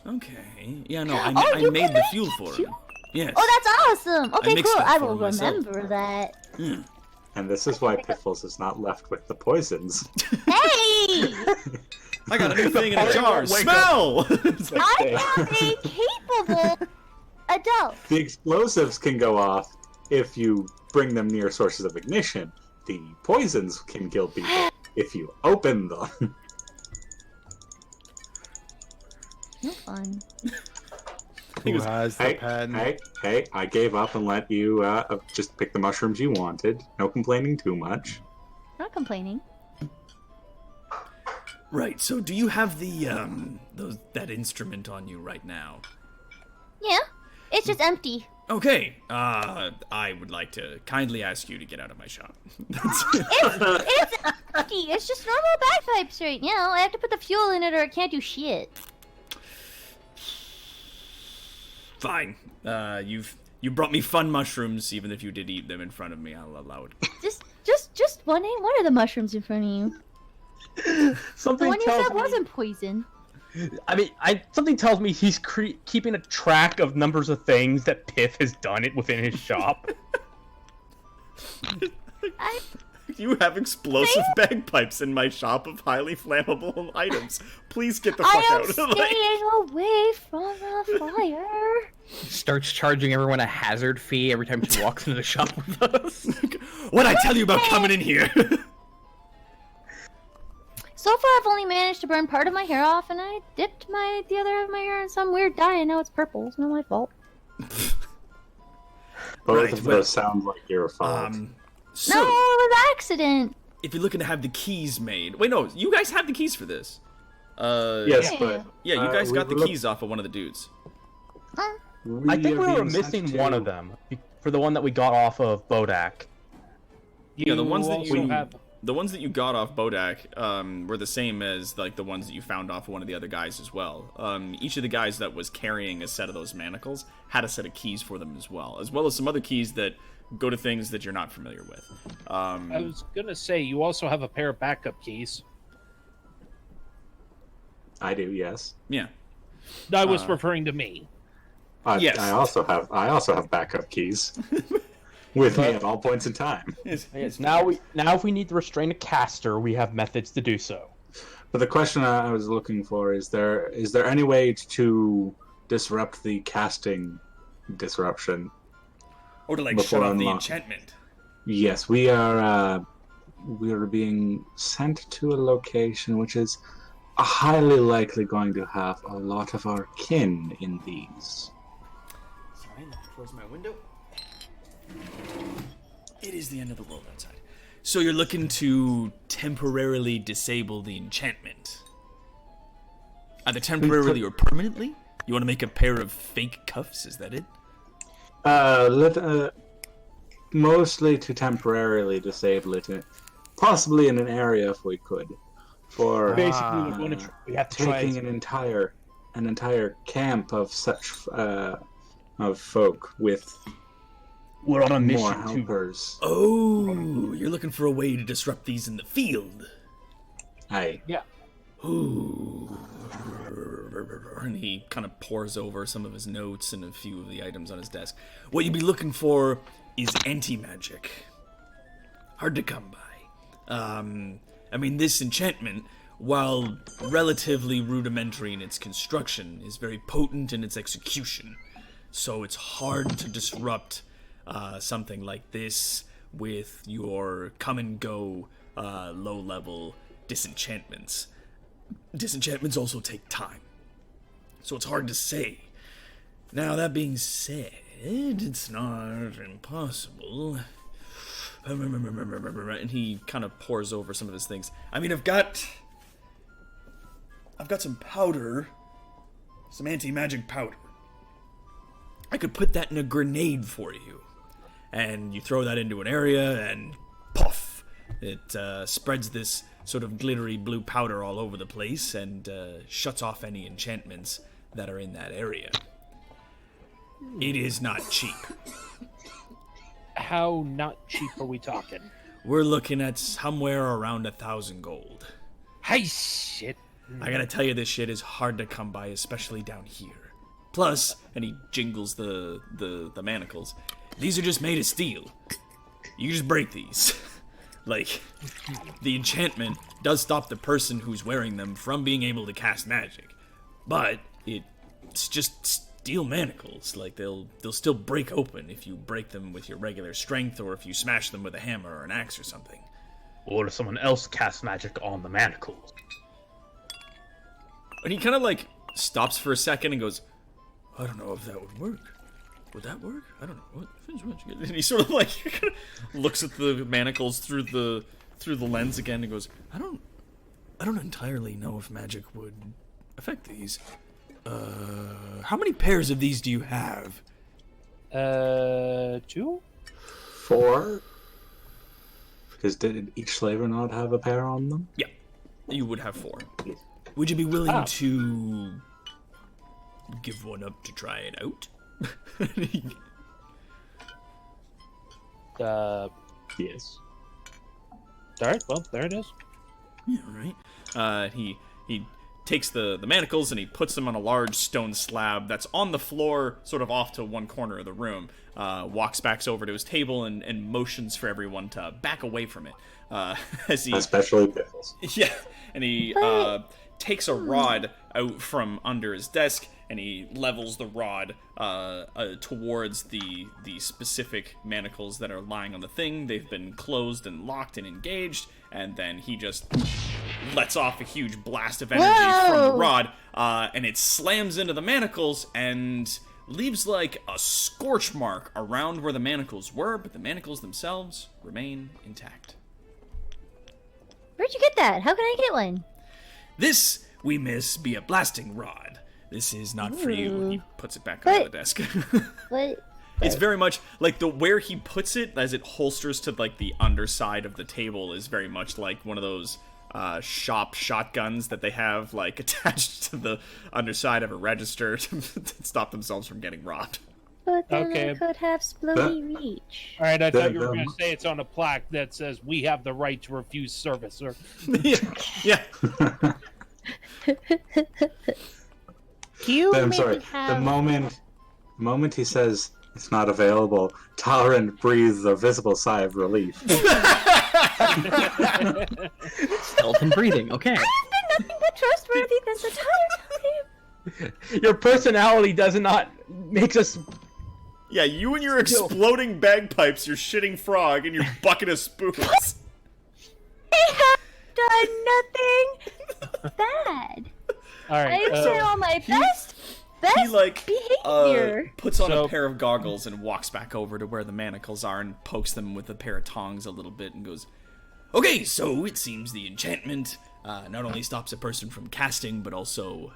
Okay. Yeah, no, I Oh, you made can the make fuel for him. Yes. Oh, that's awesome. Okay, mixed cool. it I for will myself. remember that. And this is why Piffles is not left with the poisons. Hey! I got a new thing in a jar. Wake Smell! It's like, I am a capable adult. The explosives can go off if you bring them near sources of ignition. The poisons can kill people if you open them. No fun. Who has the Hey, pen? hey, I gave up and let you just pick the mushrooms you wanted. No complaining too much. Not complaining. right, so do you have that instrument on you right now? Yeah, it's just empty. Okay, I would like to kindly ask you to get out of my shop. That's It's empty. It's just normal bagpipes, right? You know, I have to put the fuel in it or it can't do shit. fine. You brought me fun mushrooms, even if you did eat them in front of me. I'll allow it. Just wondering, what are the mushrooms in front of you? The Something one you tells said me. wasn't poison. I mean, something tells me he's keeping a track of numbers of things that Piff has done it within his shop. You have explosive bagpipes in my shop of highly flammable items. Please get the fuck I am out. staying away from the fire. Starts charging everyone a hazard fee every time she walks into the shop with us. What'd I tell you about coming in here? So far, I've only managed to burn part of my hair off, and I dipped the other half of my hair in some weird dye, and now it's purple. It's not my fault. Both Right, of but, those sound like your fault. So, No, it was accident. if you're looking to have the keys made... Wait, no, you guys have the keys for this. Yes, Yeah. but Yeah, you guys we got the look- keys off of one of the dudes. I think we are were being missing sent one to- of them for the one that we got off of Bodak. Yeah, the ones that also you have. the ones that you got off Bodak were the same as like the ones that you found off of one of the other guys as well. Each of the guys that was carrying a set of those manacles had a set of keys for them as well as some other keys that go to things that you're not familiar with. I was gonna say you also have a pair of backup keys. I do, yes. Yeah. I was referring to me. Yes. I also have backup keys with me at all points in time. Yes, now if we need to restrain a caster, we have methods to do so. But the question I was looking for is there any way to disrupt the casting disruption? Or to like Before shut off the unlock. enchantment. Yes, we are being sent to a location which is highly likely going to have a lot of our kin in these. Sorry, let me close my window. It is the end of the world outside. So you're looking to temporarily disable the enchantment. Either temporarily or permanently? You want to make a pair of fake cuffs, is that it? Mostly to temporarily disable it, possibly in an area if we could. For Basically, we have to try taking an entire camp of such of folk with We're on a more mission to. helpers. Oh, you're looking for a way to disrupt these in the field. Aye. Yeah. Ooh. And he kind of pores over some of his notes and a few of the items on his desk. What you'd be looking for is anti-magic. Hard to come by. I mean, this enchantment, while relatively rudimentary in its construction, is very potent in its execution. So it's hard to disrupt something like this with your come-and-go low-level disenchantments. Disenchantments also take time, so it's hard to say. Now, that being said, it's not impossible. And he kind of pores over some of his things. I mean, I've got some powder, some anti-magic powder. I could put that in a grenade for you, and you throw that into an area, and puff, it spreads this sort of glittery blue powder all over the place and shuts off any enchantments that are in that area. It is not cheap. How not cheap are we talking? We're looking at somewhere around 1,000 gold. Hey, shit. I gotta tell you, this shit is hard to come by, especially down here. Plus, and he jingles the manacles, these are just made of steel. You just break these. Like, the enchantment does stop the person who's wearing them from being able to cast magic. But it's just steel manacles. Like, they'll still break open if you break them with your regular strength or if you smash them with a hammer or an axe or something. Or if someone else casts magic on the manacles. And he kind of, like, stops for a second and goes, I don't know if that would work. Would that work? I don't know. And he sort of like looks at the manacles through the lens again and goes, I don't entirely know if magic would affect these. How many pairs of these do you have? 2? 4? Because did each slaver not have a pair on them? Yeah, you would have 4. Would you be willing to give one up to try it out? Yes. Alright, well, there it is. Yeah, right. He takes the manacles and he puts them on a large stone slab that's on the floor, sort of off to one corner of the room. Walks back over to his table and motions for everyone to back away from it. As he, especially pickles. Yeah, and he takes a rod out from under his desk and he levels the rod towards the specific manacles that are lying on the thing. They've been closed and locked and engaged, and then he just lets off a huge blast of energy from the rod, and it slams into the manacles and leaves like a scorch mark around where the manacles were, but the manacles themselves remain intact. Where'd you get that? How can I get one? This, we miss, be a blasting rod. This is not for you. He puts it back on the desk. What? It's very much like where he puts it as it holsters to like the underside of the table is very much like one of those shop shotguns that they have like attached to the underside of a register to stop themselves from getting robbed. But then Okay. I could have splody reach. Alright, I thought you were going to say it's on a plaque that says, we have the right to refuse service, or... Yeah. You I'm maybe sorry. have... The moment he says it's not available, Tolerant breathes a visible sigh of relief. Stealth and breathing, okay. I've been nothing but trustworthy this entire time. Your personality does not makes us. Yeah, you and your exploding bagpipes, your shitting frog, and your bucket of spoons. I have done nothing bad. Alright, I'm saying on my best He like behavior. puts on So- a pair of goggles and walks back over to where the manacles are and pokes them with a pair of tongs a little bit and goes, okay, so it seems the enchantment not only stops a person from casting but also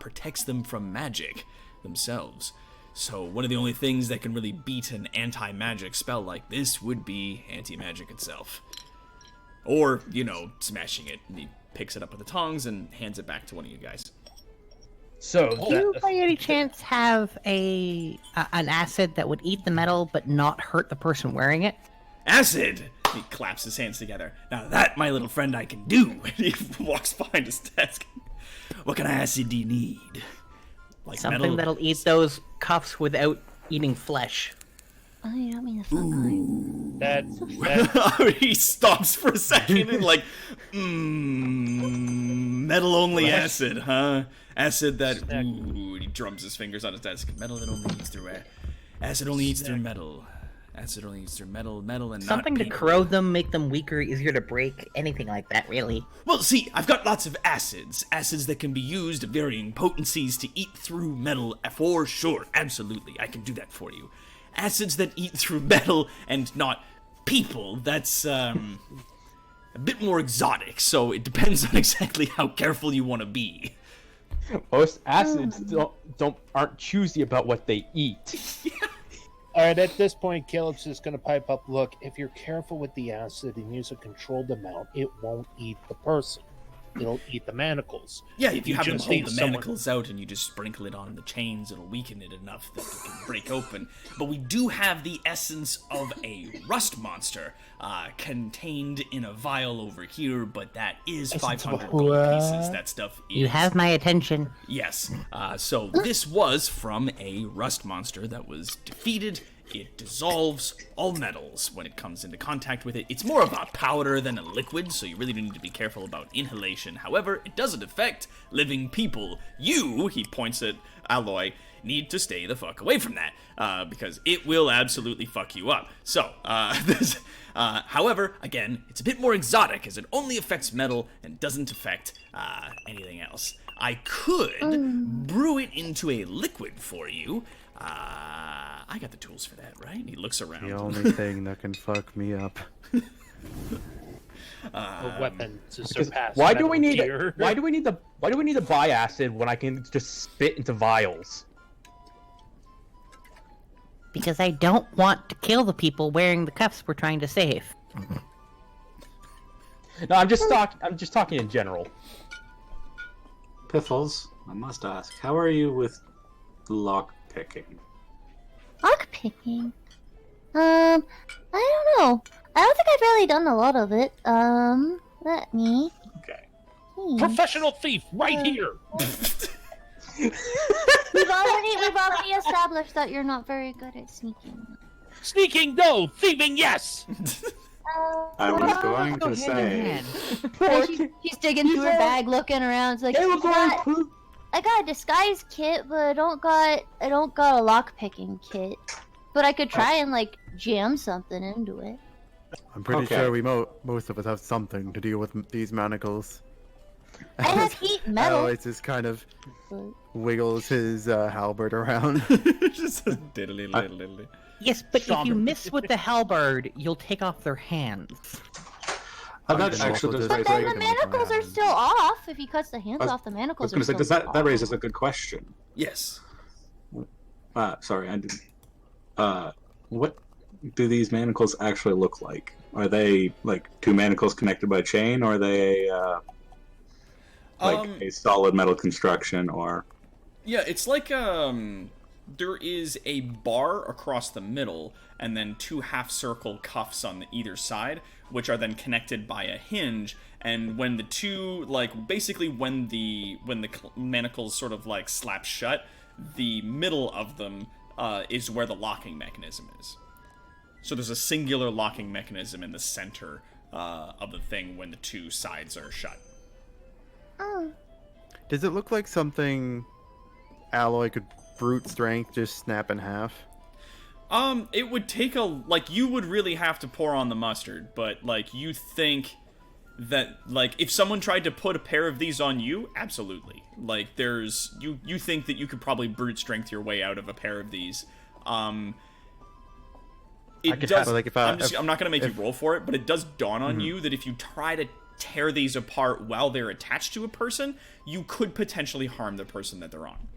protects them from magic themselves. So one of the only things that can really beat an anti-magic spell like this would be anti-magic itself. Or, smashing it. And he picks it up with the tongs and hands it back to one of you guys. So, Do you by any chance have an acid that would eat the metal but not hurt the person wearing it? Acid! He claps his hands together. Now that, my little friend, I can do. He walks behind his desk. What kind of acid do you need? Like Something metal? that'll eat those cuffs without eating flesh. Oh, you don't mean the fuck That He stops for a second and metal only acid, huh? Acid that, he drums his fingers on his desk. Metal that only eats through air. Acid only eats through metal. Acid only eats through metal and Something not to people. corrode them, make them weaker, easier to break, anything like that, really. Well, see, I've got lots of acids. Acids that can be used at varying potencies to eat through metal for sure. Absolutely, I can do that for you. Acids that eat through metal and not people, that's, a bit more exotic, so it depends on exactly how careful you want to be. most acids aren't choosy about what they eat. All right, at this point, Caleb's just going to pipe up, look, if you're careful with the acid and use a controlled amount, it won't eat the person. It'll eat the manacles. Yeah, if you have them just hold need the someone- manacles out and you just sprinkle it on the chains, it'll weaken it enough that it can break open. But we do have the essence of a rust monster contained in a vial over here, but that is 500 gold pieces. That stuff is... You have my attention. Yes. So this was from a rust monster that was defeated. It dissolves all metals when it comes into contact with it. It's more of a powder than a liquid, so you really do need to be careful about inhalation. However, it doesn't affect living people. You, he points at Alloy, need to stay the fuck away from that, because it will absolutely fuck you up. So, however, again, it's a bit more exotic, as it only affects metal and doesn't affect anything else. I could brew it into a liquid for you. I got the tools for that, right? He looks around. The only thing that can fuck me up. A weapon to surpass. Why do we Metal need? Gear. Why do we need to buy acid when I can just spit into vials? Because I don't want to kill the people wearing the cuffs we're trying to save. No, I'm just talking in general. Piffles, I must ask, how are you with lock picking? Lock picking? I don't know. I don't think I've really done a lot of it. Let me. Okay. Professional thief, right here. We've already established that you're not very good at sneaking. Sneaking, no. Thieving, yes. I was going to Go hand in say, hand. She's digging through her bag, looking around. It's like, I got a disguise kit, but I don't got a lock picking kit. But I could try and jam something into it. I'm pretty Okay. sure we most of us have something to deal with these manacles. I have heat metal. Aloy just kind of wiggles his halberd around. Just diddly. Yes, but if you Shaman. miss with the halberd, you'll take off their hands. that also actually does just raise But then a the manacles are still off. If he cuts the hands off, the I was manacles going are to say, still does that off. raises a good question. Yes. Sorry, I didn't. What do these manacles actually look like? Are they two manacles connected by a chain, or are they a solid metal construction, or? Yeah, it's like there is a bar across the middle, and then two half-circle cuffs on either side, which are then connected by a hinge. And when the two, basically when the manacles sort of slap shut, the middle of them is where the locking mechanism is. So there's a singular locking mechanism in the center of the thing when the two sides are shut. Oh. Does it look like something Alloy could brute strength just snap in half? It would take you would really have to pour on the mustard, but you think that if someone tried to put a pair of these on you, absolutely. There's you think that you could probably brute strength your way out of a pair of these. It does. I'm not gonna make you roll for it, but it does dawn on you that if you try to tear these apart while they're attached to a person, you could potentially harm the person that they're on.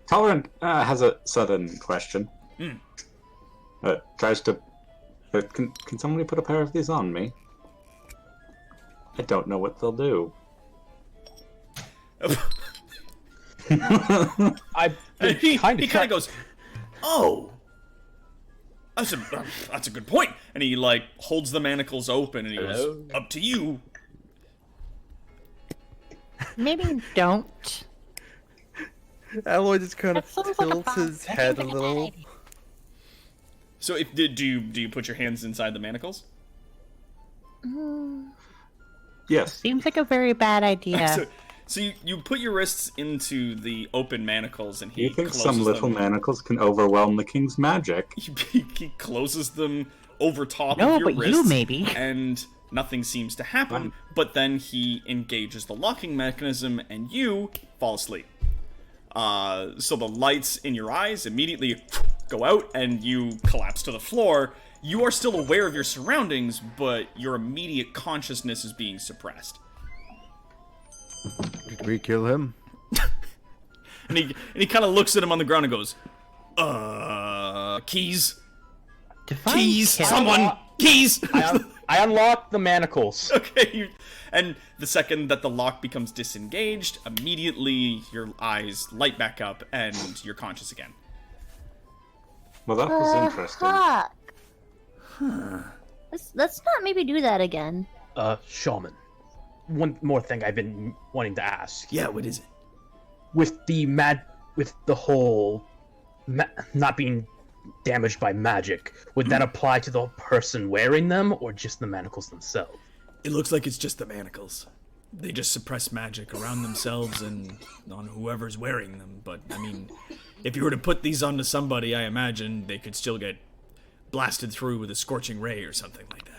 Tolerant has a sudden question. Tries to... can somebody put a pair of these on me? I don't know what they'll do. He kind of goes, "Oh, that's a good point." And he like holds the manacles open and he goes, "Up to you." Maybe don't. Alloy just kind of That sounds like a tilts bomb. his That head sounds a like a little. bad idea. So do you put your hands inside the manacles? Yes. Seems like a very bad idea. So you put your wrists into the open manacles and Do he you think closes some little them. manacles can overwhelm the king's magic? He closes them over top No, of your but wrists, you maybe. and nothing seems to happen. But then he engages the locking mechanism, and you fall asleep. So the lights in your eyes immediately go out, and you collapse to the floor. You are still aware of your surroundings, but your immediate consciousness is being suppressed. Did we kill him? And he kind of looks at him on the ground and goes, keys? Define Keys? kill. Someone! Keys! I unlock the manacles. Okay, and the second that the lock becomes disengaged, immediately your eyes light back up and you're conscious again. Well, that was interesting. Fuck. Let's not maybe do that again. Shaman. One more thing I've been wanting to ask. Yeah, what is it? With the whole not being damaged by magic, would that apply to the person wearing them or just the manacles themselves? It looks like it's just the manacles. They just suppress magic around themselves and on whoever's wearing them. But, I mean, if you were to put these onto somebody, I imagine they could still get blasted through with a scorching ray or something like that.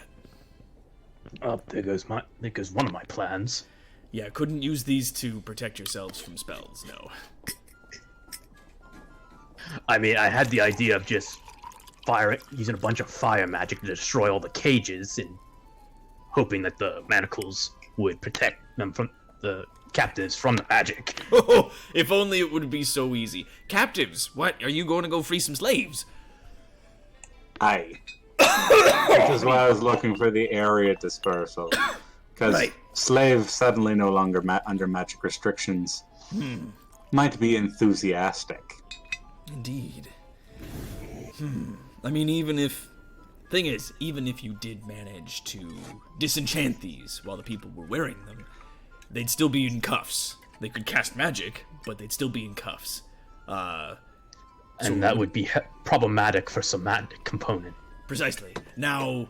Oh, there goes one of my plans. Yeah, couldn't use these to protect yourselves from spells, no. I mean, I had the idea of just using a bunch of fire magic to destroy all the cages and hoping that the manacles would protect them from the captives from the magic. Oh, if only it would be so easy. Captives, what? Are you going to go free some slaves? Aye. Which is why I was looking for the area dispersal. Because slaves suddenly no longer under magic restrictions might be enthusiastic. Indeed. I mean, even if you did manage to disenchant these while the people were wearing them, they'd still be in cuffs. They could cast magic, but they'd still be in cuffs. And that would be problematic for somatic component. Precisely. Now,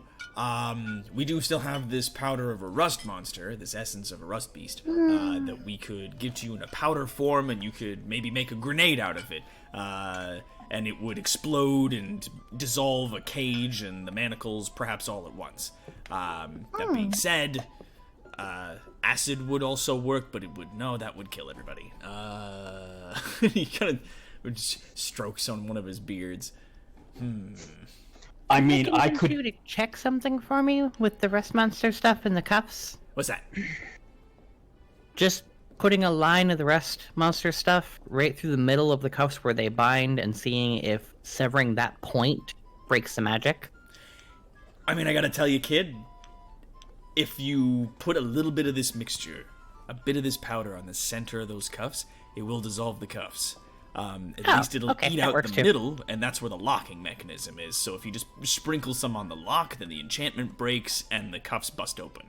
we do still have this powder of a rust monster, this essence of a rust beast, that we could give to you in a powder form, and you could maybe make a grenade out of it. And it would explode and dissolve a cage and the manacles perhaps all at once. That being said, acid would also work, but that would kill everybody. He kind of would strokes on one of his beards. I mean, I Can could. you to check something for me with the rest monster stuff and the cuffs? What's that? Just putting a line of the rest monster stuff right through the middle of the cuffs where they bind and seeing if severing that point breaks the magic. I mean, I gotta tell you, kid, if you put a little bit of this mixture, a bit of this powder on the center of those cuffs, it will dissolve the cuffs. At least it'll eat out the middle, and that's where the locking mechanism is. So if you just sprinkle some on the lock, then the enchantment breaks and the cuffs bust open.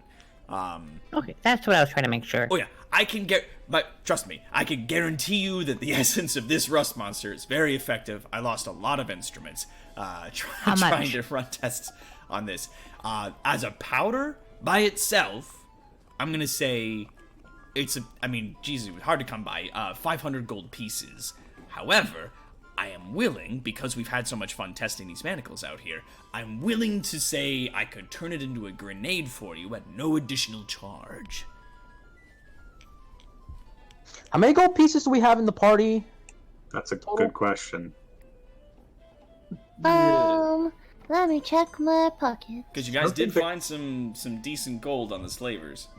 Okay, that's what I was trying to make sure. Oh yeah, but trust me, I can guarantee you that the essence of this rust monster is very effective. I lost a lot of instruments trying to run tests on this. As a powder by itself, I'm gonna say it's hard to come by. 500 gold pieces. However, I am willing, because we've had so much fun testing these manacles out here, I'm willing to say I could turn it into a grenade for you at no additional charge. How many gold pieces do we have in the party? That's a good question. Let me check my pocket. Because you guys did find some decent gold on the slavers.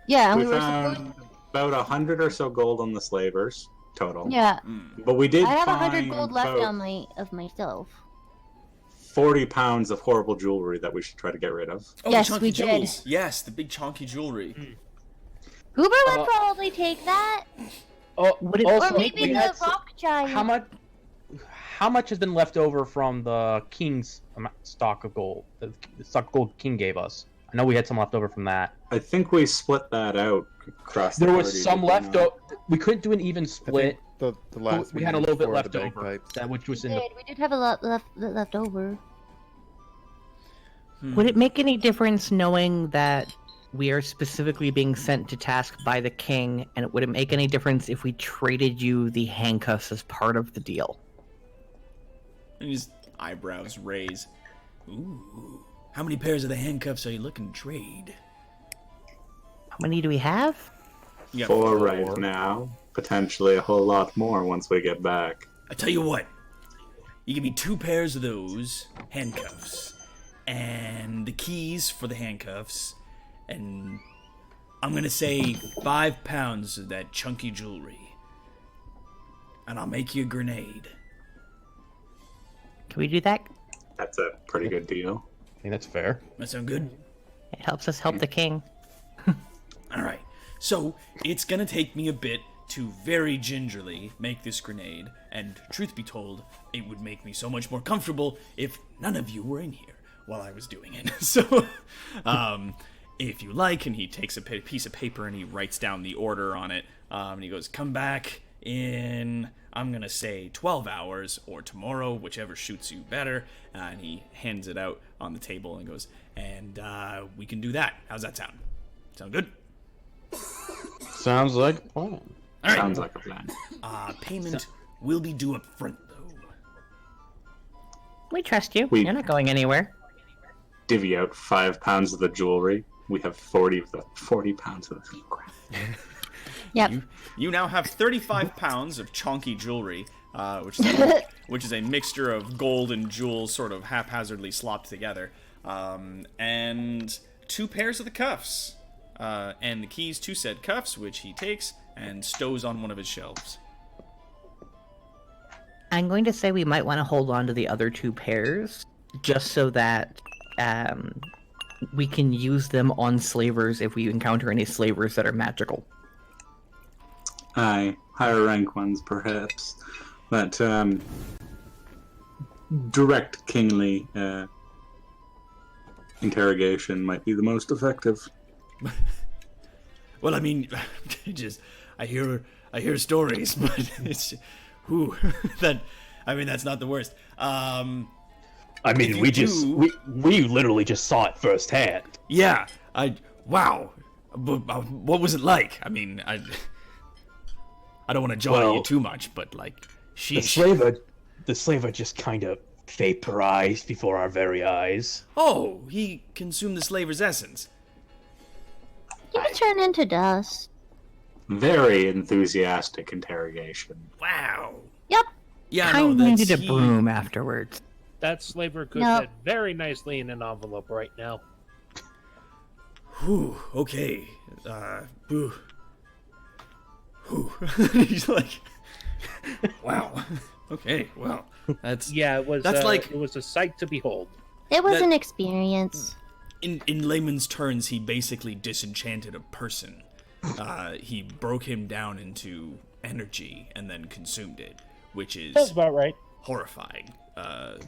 Yeah, We found about 100 or so gold on the slavers. total. Yeah. But we did I have find 100 gold left about on myself. 40 pounds of horrible jewelry that we should try to get rid of. Oh, Yes, the chunky we did. jewels. Yes, the big chunky jewelry. Goober would probably take that. Oh, Would it- also, Or maybe we the had rock giant. how much has been left over from the king's stock of gold? The stock of gold king gave us. I know we had some left over from that. I think we split that out across the There party, was some did we left not? over. We couldn't do an even I split. think the last We had a little bit left over. bagpipes. That which was We in the. did. We did have a lot left over. Would it make any difference knowing that we are specifically being sent to task by the king, and would it make any difference if we traded you the handcuffs as part of the deal? And his eyebrows raise. Ooh. How many pairs of the handcuffs are you looking to trade? How many do we have? You got 4 right now. Potentially a whole lot more once we get back. I tell you what. You give me 2 pairs of those handcuffs. And the keys for the handcuffs. And I'm gonna say 5 pounds of that chunky jewelry. And I'll make you a grenade. Can we do that? That's a pretty good deal. I think that's fair. That sound good? It helps us help the king. Alright. So, it's gonna take me a bit to very gingerly make this grenade. And truth be told, it would make me so much more comfortable if none of you were in here while I was doing it. So, if you like, and he takes a piece of paper and he writes down the order on it, and he goes, come back in, I'm gonna say 12 hours, or tomorrow, whichever suits you better, and he hands it out on the table and goes, and we can do that. How's that sound? Sound good? Sounds like a plan. All right. Sounds like a plan. Payment will be due up front, though. We trust you. We- You're not going anywhere. Divvy out 5 pounds of the jewelry. We have 40 pounds of the crap. Yep. You now have 35 pounds of chonky jewelry, which is a mixture of gold and jewels sort of haphazardly slopped together, and 2 pairs of the cuffs, and the keys to said cuffs, which he takes and stows on one of his shelves. I'm going to say we might want to hold on to the other 2 pairs, just so that we can use them on slavers if we encounter any slavers that are magical. Aye, higher rank ones perhaps. But direct kingly interrogation might be the most effective. Well, I mean, I hear stories, but it's that's not the worst. I mean, we literally just saw it firsthand. Yeah, wow. What was it like? I mean, I don't want to jar you too much, but like, The slaver just kind of vaporized before our very eyes. Oh, he consumed the slaver's essence. You turn into dust. Very enthusiastic interrogation. Wow. Yep. Yeah, Kind no, of that's needed a broom afterwards. That slaver could No. fit very nicely in an envelope right now. Whew, okay. Whew. He's like, wow. Okay, well, that's Yeah, it was. That's like- it was a sight to behold. It was That- an experience. in layman's terms, he basically disenchanted a person. He broke him down into energy and then consumed it, which is That's about right. horrifying,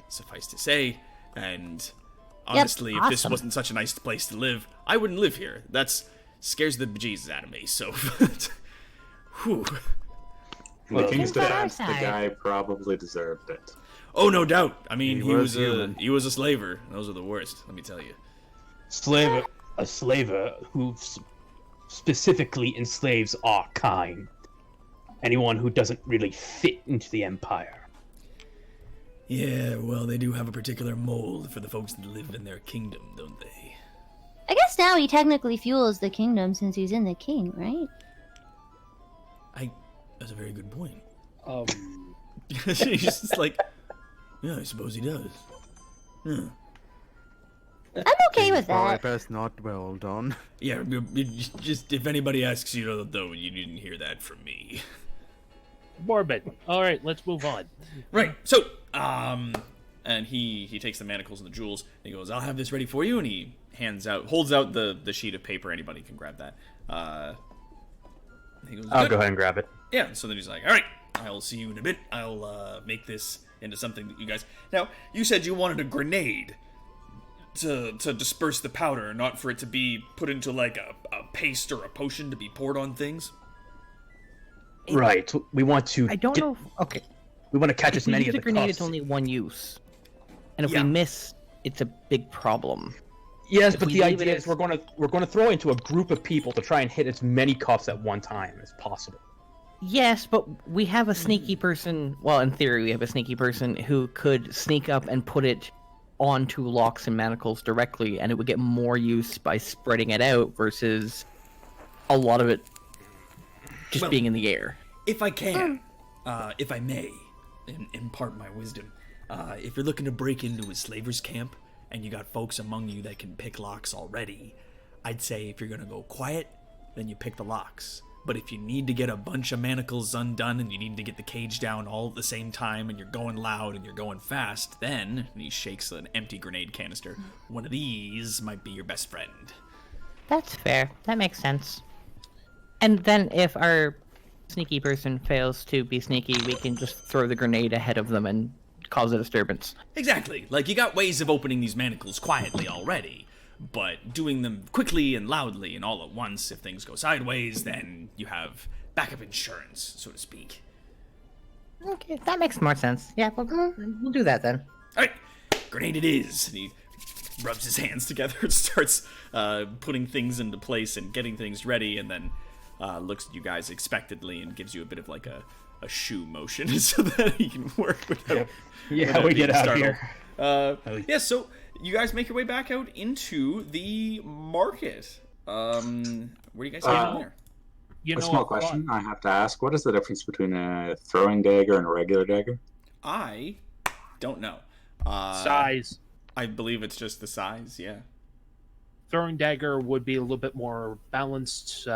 suffice to say. And honestly, if this awesome. wasn't such a nice place to live, I wouldn't live here. That's scares the bejesus out of me. So, whew. In the Well, king's It's on our defense, the side. guy probably deserved it. Oh, no doubt. I mean, He he was was human. he was a slaver. Those are the worst. Let me tell you. A slaver who specifically enslaves our kind. Anyone who doesn't really fit into the empire. Yeah, well, they do have a particular mold for the folks that live in their kingdom, don't they? I guess now he technically fuels the kingdom since he's in the king, right? That's a very good point. He's just like, yeah, I suppose he does. Yeah. I'm okay with that. Bypass not well done. Yeah, just if anybody asks you, though, you didn't hear that from me. Morbid. All right, let's move on. Right. So, and he takes the manacles and the jewels. And he goes, "I'll have this ready for you." And he holds out the sheet of paper. Anybody can grab that. He goes, I'll "Good." go ahead and grab it. Yeah. So then he's like, "All right, I'll see you in a bit. I'll make this into something that you guys." Now, you said you wanted a grenade to disperse the powder, not for it to be put into like a paste or a potion to be poured on things. Right. We want to. I don't know. Okay. We want to catch as If we many use of a the grenade, cuffs. it's only one use, and if Yeah. we miss, it's a big problem. Yes, if but we the leave it idea as- is we're going to throw into a group of people to try and hit as many cuffs at one time as possible. Yes, but we have a sneaky person. Well, in theory, we have a sneaky person who could sneak up and put it onto locks and manacles directly, and it would get more use by spreading it out versus a lot of it just Well, being in the air. If I can, if I may, impart my wisdom, if you're looking to break into a slaver's camp and you got folks among you that can pick locks already, I'd say if you're gonna go quiet, then you pick the locks. But if you need to get a bunch of manacles undone and you need to get the cage down all at the same time and you're going loud and you're going fast, then, and he shakes an empty grenade canister, one of these might be your best friend. That's fair. That makes sense. And then if our sneaky person fails to be sneaky, we can just throw the grenade ahead of them and cause a disturbance. Exactly. Like, you got ways of opening these manacles quietly already, but doing them quickly and loudly and all at once, if things go sideways, then you have backup insurance, so to speak. Okay, that makes more sense. Yeah, we'll do that then. Alright, grenade it is. And he rubs his hands together and starts putting things into place and getting things ready, and then looks at you guys expectantly and gives you a bit of like a shoe motion so that he can work without... Yeah, without we being get out startled. here. Yeah, so you guys make your way back out into the market. Where do you guys head from there? You A know, small question I have to ask. What is the difference between a throwing dagger and a regular dagger? I don't know. size. I believe it's just the size, yeah. Throwing dagger would be a little bit more balanced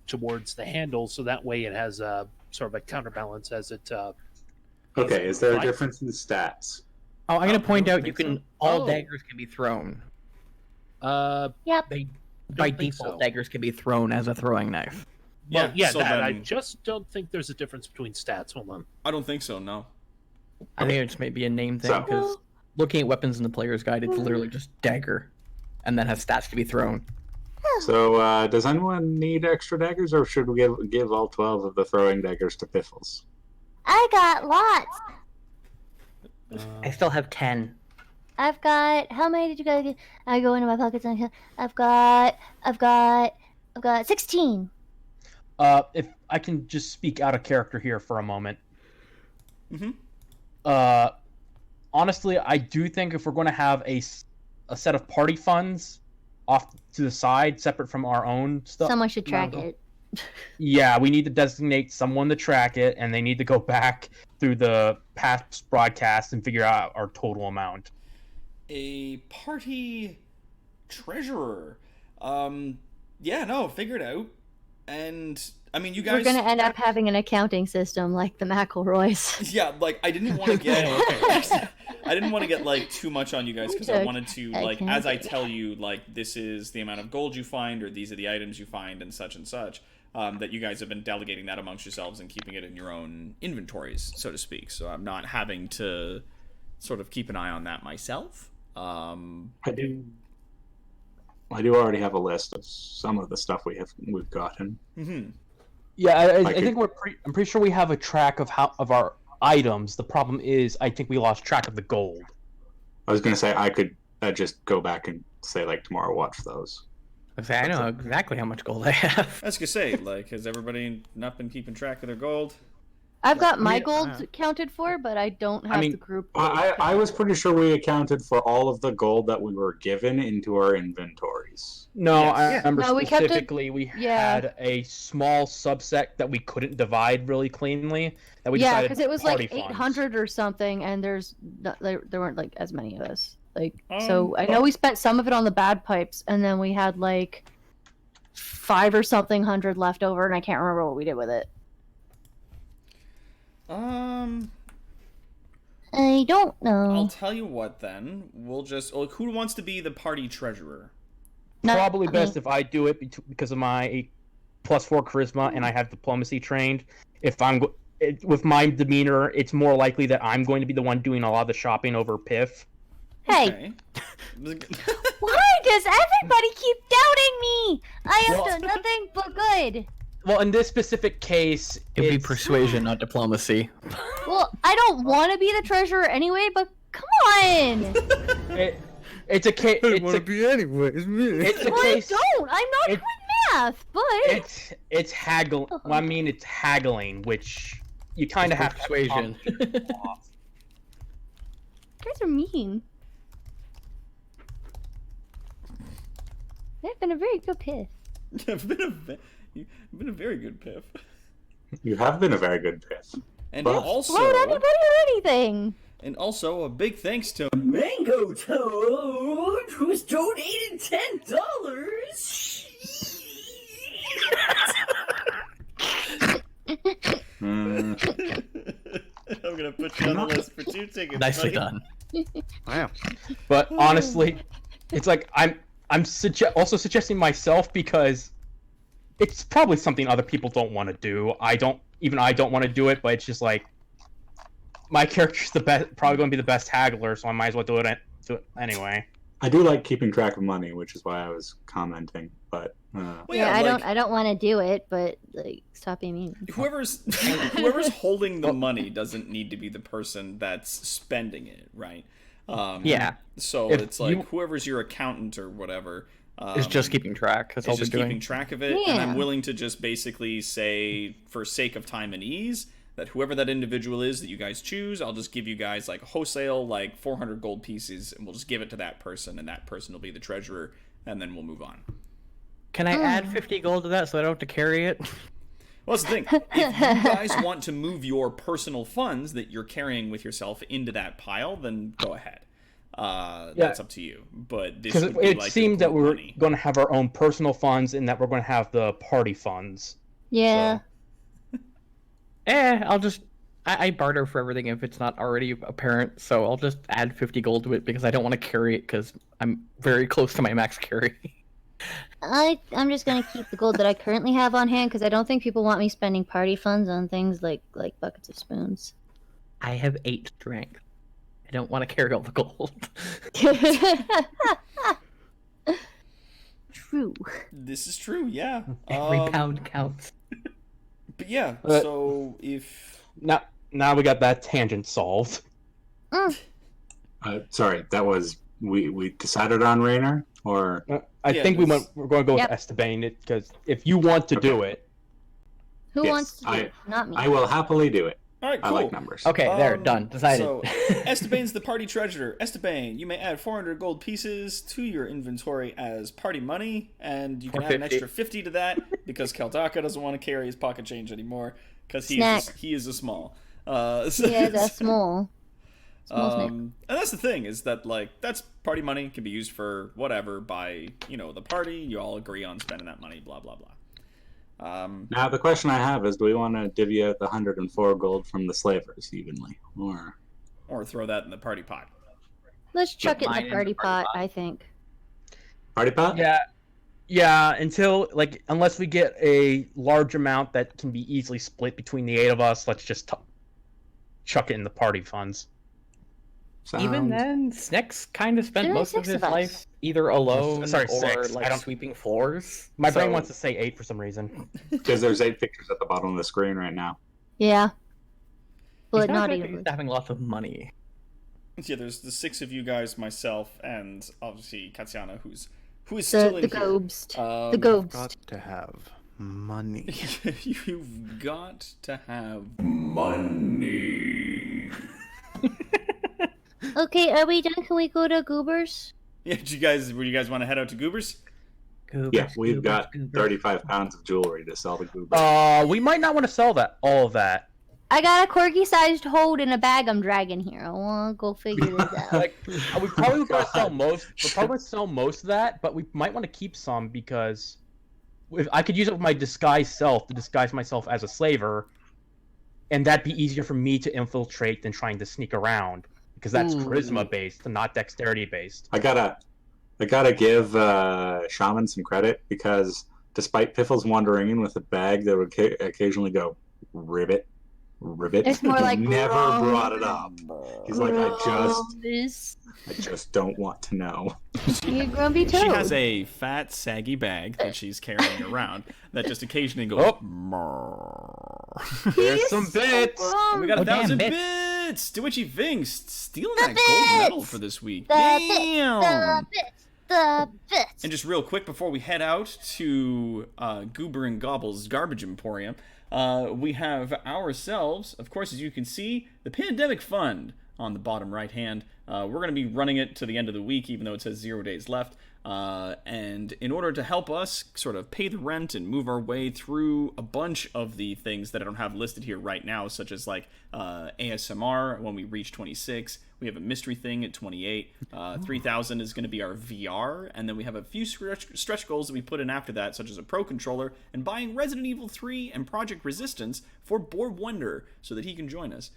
towards the handle, so that way it has a sort of a counterbalance as it. Okay, is there a Right. difference in stats? Oh, I'm gonna point don't out you think can all Oh. daggers can be thrown. Yep. They by Don't think default so. daggers can be thrown as a throwing knife. Well, yeah, so that. I then- just don't think there's a difference between stats. Hold on. I don't think so, no. I think it's maybe a name thing So- because looking at weapons in the player's guide, it's literally just dagger, and then has stats to be thrown. So, does anyone need extra daggers, or should we give all 12 of the throwing daggers to Piffles? I got lots. I still have 10. I've got. How many did you guys get? I go into my pockets and I've got 16. If I can just speak out of character here for a moment. Mhm. Honestly, I do think if we're going to have a set of party funds off to the side, separate from our own stuff. Someone should track no. it. Yeah, we need to designate someone to track it, and they need to go back through the past broadcasts and figure out our total amount. A party treasurer. Yeah, no, figure it out. And I mean, you guys. We're gonna end up having an accounting system like the McElroys. Yeah, like I didn't want to get. I didn't want to get like too much on you guys because I Okay. wanted to I like can as I do tell you like this is the amount of gold you find or these are the items you find and such. That you guys have been delegating that amongst yourselves and keeping it in your own inventories, so to speak. So I'm not having to sort of keep an eye on that myself. I do already have a list of some of the stuff we've gotten. Mm-hmm. Yeah, I could- think I'm pretty sure we have a track of our items. The problem is, I think we lost track of the gold. I was gonna say I could just go back and say like tomorrow watch those. I know exactly how much gold I have. I was gonna say, like, has everybody not been keeping track of their gold? I've got my mean, gold counted for, but I don't have mean, the group. I was pretty sure we accounted for all of the gold that we were given into our inventories. No, Yes. I Yeah. remember No, we kept it- specifically we yeah. had a small subset that we couldn't divide really cleanly. That we Yeah, decided because it was party like funds. 800 or something, and there weren't like as many of us. Like, so I know we spent some of it on the bad pipes, and then we had like 5 or something hundred left over, and I can't remember what we did with it. I don't I'll know. tell you what then. We'll just. Well, who wants to be the party treasurer? Not Probably me. best if I do it because of my +4 charisma and I have diplomacy trained. If with my demeanor, it's more likely that I'm going to be the one doing a lot of the shopping over Piff. Hey, Okay. why does everybody keep doubting me? I have done nothing but good. Well, in this specific case, It'd be it's- persuasion, not diplomacy. Well, I don't want to be the treasurer anyway, but come on. it's a case. It's a, be anyways, me. it's a Well, I case. don't. I'm not it- good at math, but It's haggling. Well, I mean, it's haggling, which you kind of have to Persuasion. you guys are mean. They've been a very good piss. You've been a very good Piff. You have been a very good Piff. And But- also, Why would anybody or anything? and also a big thanks to Mango Toad, who's donated $10. Mm, I'm gonna put you on the list for 2 tickets. Nicely buddy. done. Wow. But honestly, it's like I'm also suggesting myself because it's probably something other people don't want to do. I don't want to do it, but it's just like my character's probably going to be the best haggler, so I might as well do it anyway. I do like keeping track of money, which is why I was commenting. But Well, Yeah, like, I don't want to do it, but like, stop being mean. whoever's holding the money doesn't need to be the person that's spending it, right? Yeah. So If it's like you- whoever's your accountant or whatever. It's just keeping track. That's all It's they're just keeping doing. track of it, and I'm Yeah. willing to just basically say, for sake of time and ease, that whoever that individual is that you guys choose, I'll just give you guys like wholesale, like 400 gold pieces, and we'll just give it to that person, and that person will be the treasurer, and then we'll move on. Can I add 50 gold to that so I don't have to carry it? Well, that's the thing. If you guys want to move your personal funds that you're carrying with yourself into that pile, then go ahead. That's up to you. But this Because would be it like seemed your that pool we were money. going to have our own personal funds and that we're going to have the party funds. Yeah. I barter for everything if it's not already apparent, so I'll just add 50 gold to it because I don't want to carry it because I'm very close to my max carry. I'm just gonna keep the gold that I currently have on hand because I don't think people want me spending party funds on things like buckets of spoons. I have 8 strength. I don't want to carry all the gold. True. This is true, yeah. Every pound counts. But yeah, Uh, so if... Now we got that tangent solved. sorry, that was we decided on Raynor, or I Yeah, think this- we're going to go Yep. with Esteban because if you want to do it, Who Yes, wants to do it? Not me. I will happily do it. Alright, I cool. like numbers. Okay, there, done. Decided. So, Esteban's the party treasurer. Esteban, you may add 400 gold pieces to your inventory as party money, and you can add an 450. extra 50 to that because Keldaka doesn't want to carry his pocket change anymore because he Snack. is a small. Yeah, that's small. Small snack. And that's the thing is that like that's party money can be used for whatever by the party. You all agree on spending that money. Blah blah blah. Now the question I have is, do we want to divvy out the 104 gold from the slavers evenly, Or throw that in the party pot. Let's chuck it in mine the in party the party pot, I think. party pot? yeah, unless we get a large amount that can be easily split between the 8 of us, let's just chuck it in the party funds. Even Sounds- then, Snex kind of spent There are most of 6 his of us. life either alone Sorry, or 6. I like don't- sweeping floors. My brain So- wants to say 8 for some reason. Because there's 8 pictures at the bottom of the screen right now. Yeah. He's But not very even. used to having lots of money. Yeah, there's the 6 of you guys, myself, and obviously Katsiana, who is still The in ghost. here. The ghost. Got to have money. You've got to have. Money. Okay, are we done? Can we go to Goobers? Yeah, would you guys want to head out to Goobers? Yeah, we've got 35 pounds of jewelry to sell to Goober. We might not want to sell all of that. I got a corgi-sized toad in a bag I'm dragging here. I want to go figure this out. Like, we probably going to sell most. We're probably going to sell most of that, but we might want to keep some because if I could use it with my disguised self to disguise myself as a slaver, and that'd be easier for me to infiltrate than trying to sneak around, because that's charisma based and not dexterity based. I gotta give Shaman some credit, because despite Piffles wandering in with a bag that would occasionally go ribbit, It's more like never brought it up. He's like, I this. just don't want to know. You grumpy toad. She has a fat, saggy bag that she's carrying around that just occasionally goes. There's some bits. And we got 1,000 damn, bits. To which he thinks stealing The that gold medal bits! for this week. The Damn. The bits. And just real quick before we head out to Goober and Gobble's Garbage Emporium, we have ourselves, of course, as you can see, the Pandemic Fund on the bottom right hand. We're going to be running it to the end of the week, even though it says 0 days left. And in order to help us sort of pay the rent and move our way through a bunch of the things that I don't have listed here right now, such as like ASMR when we reach 26, we have a mystery thing at 28, 3,000 is going to be our VR, and then we have a few stretch goals that we put in after that, such as a Pro Controller and buying Resident Evil 3 and Project Resistance for Board Wonder so that he can join us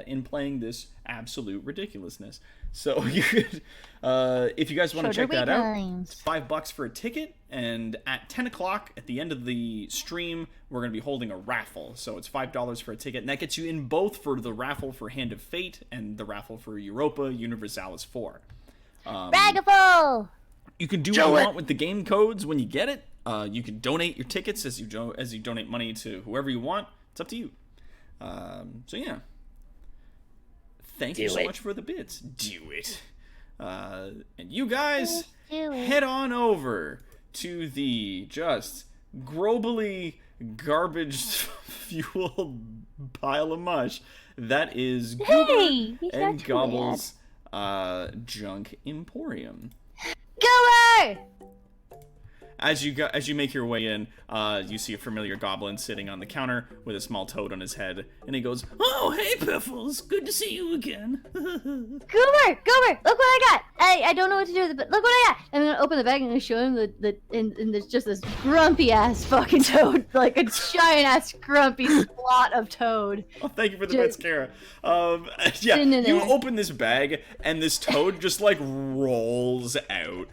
in playing this absolute ridiculousness. So you could, if you guys want to check that out, it's $5 for a ticket, and at 10 o'clock at the end of the stream, we're going to be holding a raffle. So it's $5 for a ticket, and that gets you in both for the raffle for Hand of Fate and the raffle for Europa Universalis 4. Ragaful! You can do what you want with the game codes when you get it. You can donate your tickets as you donate money to whoever you want. It's up to you. So yeah. Thank you so much for the bits. Do it. And you guys head on over to the just grobily garbage-fueled pile of mush that is Goober and Gobble's Junk Emporium. Goober! As you make your way in, you see a familiar goblin sitting on the counter with a small toad on his head, and he goes, "Oh, hey, Piffles, good to see you again." Goober, look what I got. I don't know what to do with it, but look what I got. I'm gonna open the bag and I'm gonna show him and there's just this grumpy ass fucking toad, like a giant ass grumpy slot of toad. Oh, thank you for the bits, Kara. Yeah, you open this bag and this toad just like rolls out.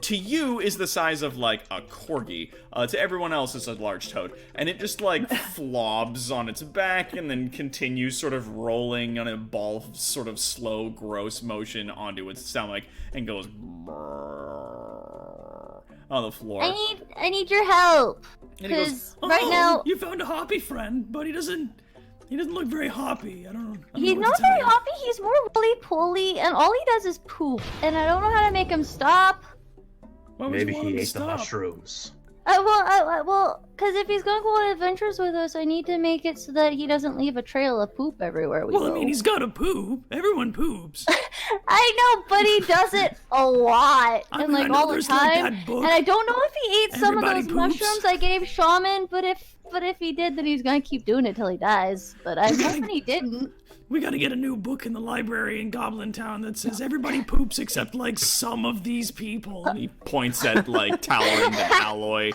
To you is the size of like a corgi. To everyone else it's a large toad, and it just like flobs on its back and then continues sort of rolling on a ball of sort of slow, gross motion onto its stomach and goes on the floor. I need your help. Because right now you found a hoppy friend, but he doesn't look very hoppy. I don't know. He's not very hoppy. He's more roly-poly, and all he does is poop. And I don't know how to make him stop. Maybe he ate the mushrooms. Well, because if he's gonna go on adventures with us, I need to make it so that he doesn't leave a trail of poop everywhere we go. Well, I mean, he's gotta poop. Everyone poops. I know, but he does it a lot and like all the time. And I don't know if he ate some of those mushrooms I gave Shaman, but if he did, then he's gonna keep doing it till he dies. But I'm hoping he didn't. We gotta get a new book in the library in Goblin Town that says everybody poops except like some of these people. And he points at like Talon the Alloy.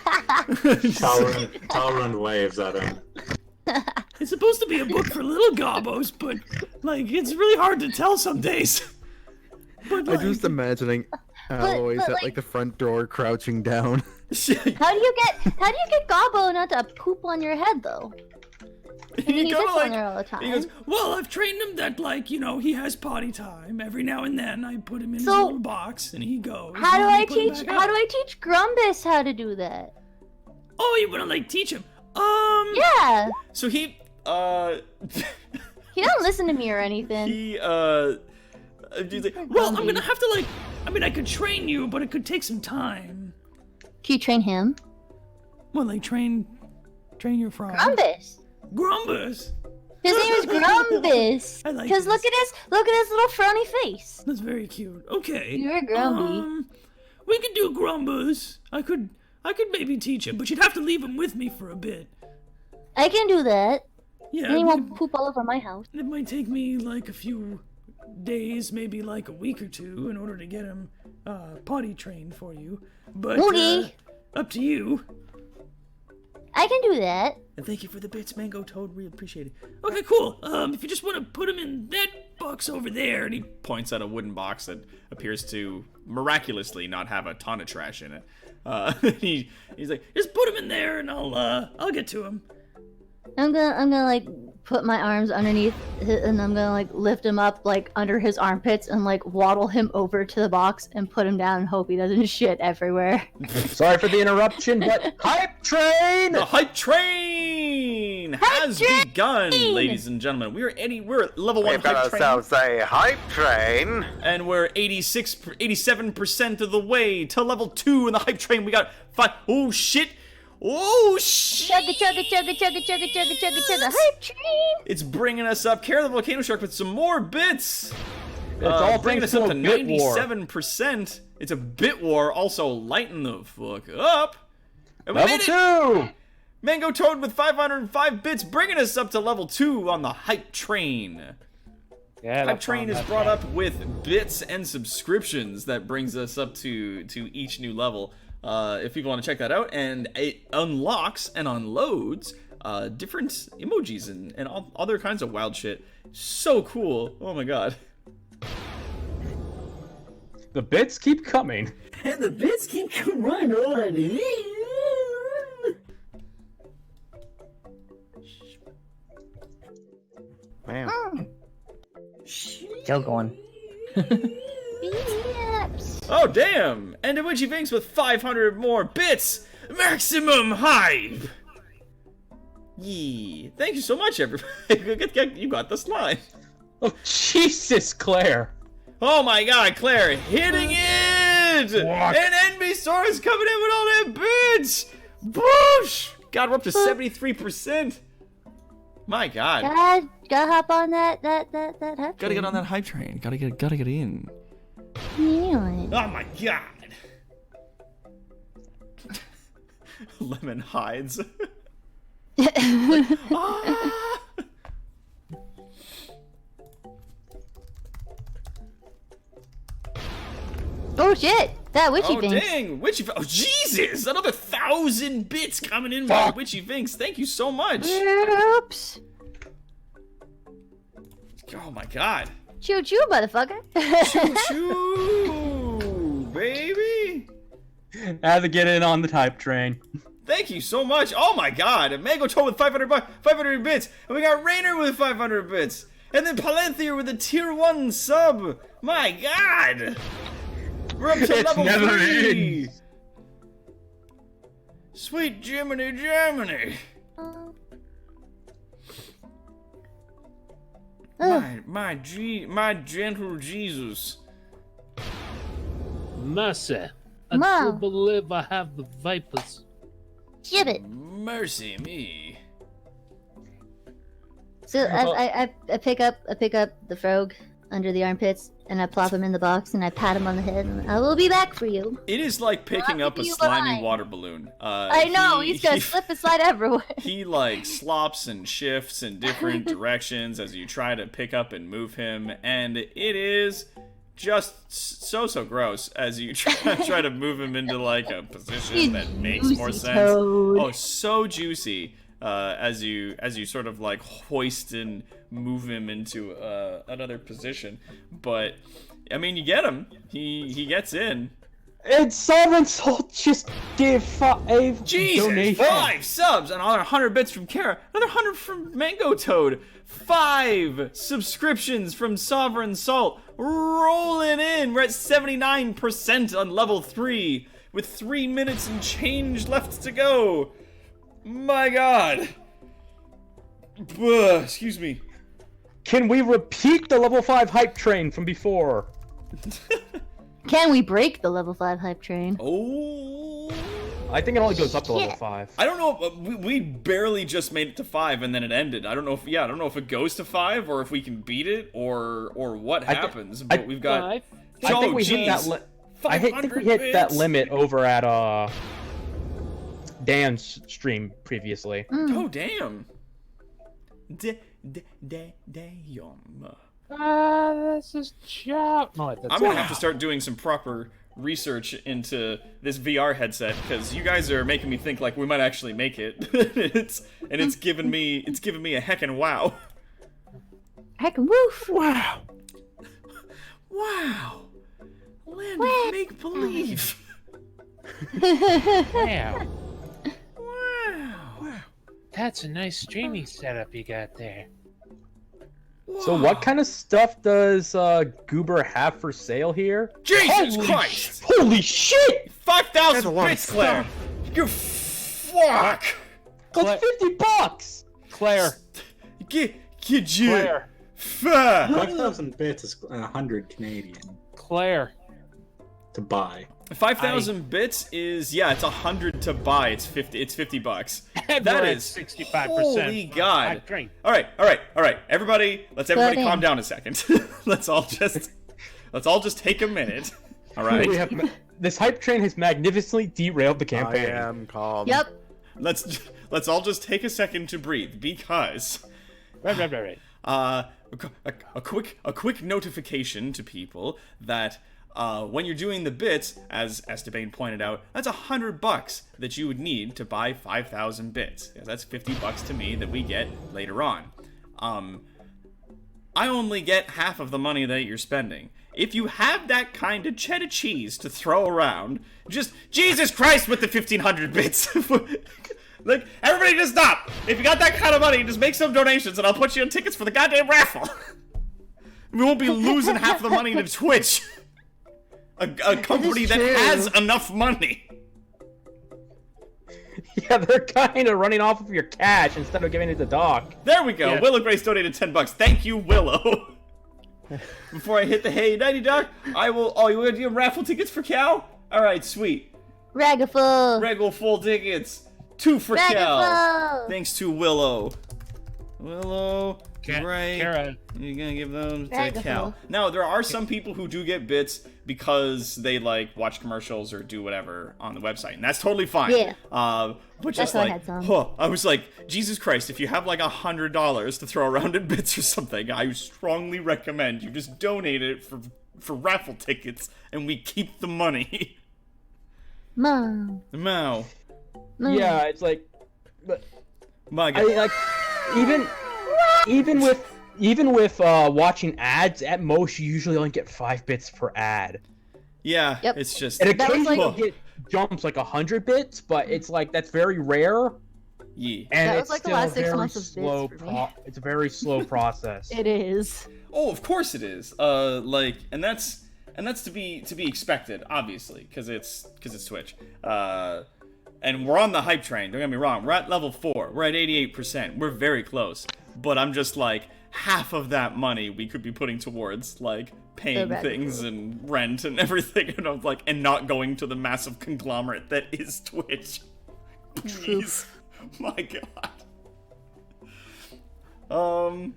Talon waves at him. It's supposed to be a book for little gobbos, but like it's really hard to tell some days. But, like, I'm just imagining Alloy's at like the front door crouching down. How do you get Gobbo not to poop on your head though? I mean, he sits on there all the time. He goes, well, I've trained him that, like, you know, he has potty time. Every now and then I put him in his little box and he goes. How do I teach Grumbus how to do that? Oh, you wanna like teach him? Yeah. So he He don't listen to me or anything. He's like, well, I'm gonna have to like, I mean, I could train you, but it could take some time. Can you train him? Well, like train your frog. Grumbus. Grumbus. His name is Grumbus. I like Because look at his little frowny face. That's very cute. Okay. You're Grumpy. We could do Grumbus. I could maybe teach him, but you'd have to leave him with me for a bit. I can do that. Yeah. And he won't poop all over my house. It might take me like a few days, maybe like a week or two, in order to get him potty trained for you. But up to you. I can do that. And thank you for the bits, Mango Toad. We appreciate it. Okay, cool. If you just want to put them in that box over there, and he points at a wooden box that appears to miraculously not have a ton of trash in it. He's like, just put them in there, and I'll get to him. I'm gonna like put my arms underneath, and I'm gonna like lift him up like under his armpits and like waddle him over to the box and put him down and hope he doesn't shit everywhere. Sorry for the interruption, but hype train! The hype train has begun, ladies and gentlemen. We're at level 1 We've got hype train. ourselves a hype train. And we're 87% of the way to level 2 in the hype train. We got 5. Oh shit! Oh shit! Chugga, hype train! It's bringing us up. Kara the Volcano Shark with some more bits. It's all bringing us thanks up to to a bit war. 97%. It's a bit war. Also, lighten the fuck up. And we Level made it. 2! Mango Toad with 505 bits, bringing us up to level 2 on the hype train. Yeah, Hype train is brought up with bits and subscriptions. That brings us up to each new level. If people want to check that out, and it unlocks and unloads different emojis and all other kinds of wild shit. So cool. Oh my god. The bits keep coming. And the bits keep running on. Man. Still going. Oh damn! And Iwichi Vinks with 500 more bits! Maximum hype! Yee. Thank you so much, everybody. You got this line. Oh, Jesus, Claire. Oh my god, Claire, hitting it! What? And NB Star is coming in with all that bits! Boosh! God, we're up to 73%. My god. Gotta hop on that hype Gotta train. get on that hype train. Gotta get in. Yeah. Oh my god! Lemon hides. Ah! Oh shit! That witchy Oh thing. dang! Witchy Oh Jesus! Another 1,000 bits coming in by Witchy Vinks. Thank you so much. Oops. Oh my god. Choo choo, motherfucker. Choo choo, baby. Had to get in on the hype train. Thank you so much. Oh my god. Mango Toe with 500 bits. And we got Rainer with 500 bits. And then Palanthir with a tier 1 sub. My god. We're up to It's level never 3. Sweet Jiminy Germany. My gentle Jesus. Mercy. I Wow. do believe I have the vapors. Gibbet. Mercy me. So I pick up the frog under the armpits and I plop him in the box and I pat him on the head and I will be back for you. It is like picking up a you slimy behind. water balloon. I know he's gonna slip and slide everywhere. He like slops and shifts in different directions as you try to pick up and move him, and it is just so gross as you try to move him into like a position that makes more Juicy sense. toad. Oh, so juicy. As you sort of like hoist and move him into another position, but I mean you get him. He gets in. And Sovereign Salt just gave 5 Jesus, donations. 5 subs, another 100 bits from Kara, another 100 from Mango Toad, 5 subscriptions from Sovereign Salt, rolling in. We're at 79% on level 3, with 3 minutes and change left to go. My god. Excuse me. Can we repeat the level 5 hype train from before? Can we break the level 5 hype train? Oh. I think it only goes up to level Shit. 5. I don't know. We barely just made it to 5 and then it ended. I don't know if it goes to 5 or if we can beat it or what happens. But we've got. Five. I think we hit that. I think we hit that limit over at Dan's stream previously. Oh damn. Damn. This is job. No, that's I'm gonna have to start doing some proper research into this VR headset because you guys are making me think like we might actually make it. it's given me a heckin' wow. Heckin' woof! Wow. Wow. Land of make believe. Wow. Wow. That's a nice streaming setup you got there. So what kind of stuff does Goober have for sale here? Jesus Christ! Holy shit! 5,000 lot of bits, Claire! stuff. You fuck! That's $50! Claire, Get you! Claire, Fuck! 5,000 bits is 100 Canadian Claire. to buy. 5,000 bits is it's 100 to buy. It's 50. It's $50. That We're at is 65%. Holy God! I drink. All right. Everybody, let's everybody calm down a second. let's all just take a minute. All right. This hype train has magnificently derailed the campaign. I am calm. Yep. Let's all just take a second to breathe because Right. a quick notification to people that when you're doing the bits, as Esteban pointed out, that's $100 that you would need to buy 5,000 bits. Yeah, that's $50 to me that we get later on. I only get half of the money that you're spending. If you have that kind of cheddar cheese to throw around, just Jesus Christ with the 1,500 bits. Like, everybody just stop. If you got that kind of money, just make some donations and I'll put you on tickets for the goddamn raffle. We won't be losing half the money to Twitch. A company that has enough money. Yeah, they're kind of running off of your cash instead of giving it to Doc. There we go. Yeah. Willow Grace donated $10. Thank you, Willow. Before I hit the hey nighty doc, I will. Oh, you want to do raffle tickets for Cal? All right, sweet. Ragaful. Regular full tickets. 2 for Cal. Ragaful. Thanks to Willow. Willow. Right. Kara, You're gonna give them to Ragaful. Cal. Now, there are some people who do get bits because they like watch commercials or do whatever on the website, and that's totally fine. Yeah. But just why I like, had some. I was like, Jesus Christ, if you have like $100 to throw around in bits or something, I strongly recommend you just donate it for raffle tickets, and we keep the money. Mom. Mao. Yeah, it's like, but My I God. mean, like, even with watching ads, at most you usually only get 5 bits per ad. Yeah, Yep. it's just. And That was occasionally like- you get jumps like 100 bits, but it's like that's very rare. Yeah. And That was it's like the still last 6 very months of bits slow. for me. It's a very slow process. It is. Oh, of course it is. And that's to be expected, obviously, because it's Twitch. And we're on the hype train. Don't get me wrong. We're at level 4. We're at 88%. We're very close. But I'm just like, half of that money we could be putting towards like paying The rent. things and rent and everything, and I was like, and not going to the massive conglomerate that is Twitch. Please, my God. Oh,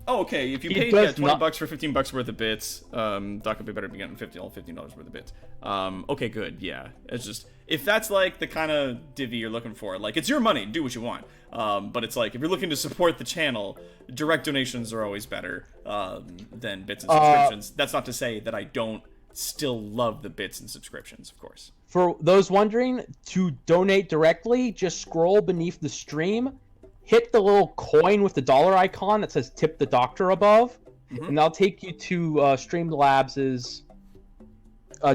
okay. If you He paid does $20 not- for $15 worth of bits, Doc would be better to be getting $15 worth of bits. Okay, good. Yeah, it's just if that's like the kind of divvy you're looking for, like it's your money, do what you want. But it's like if you're looking to support the channel, direct donations are always better than bits and subscriptions. That's not to say that I don't still love the bits and subscriptions, of course. For those wondering, to donate directly, just scroll beneath the stream, hit the little coin with the dollar icon that says "Tip the Doctor" above, and that'll take you to Streamlabs'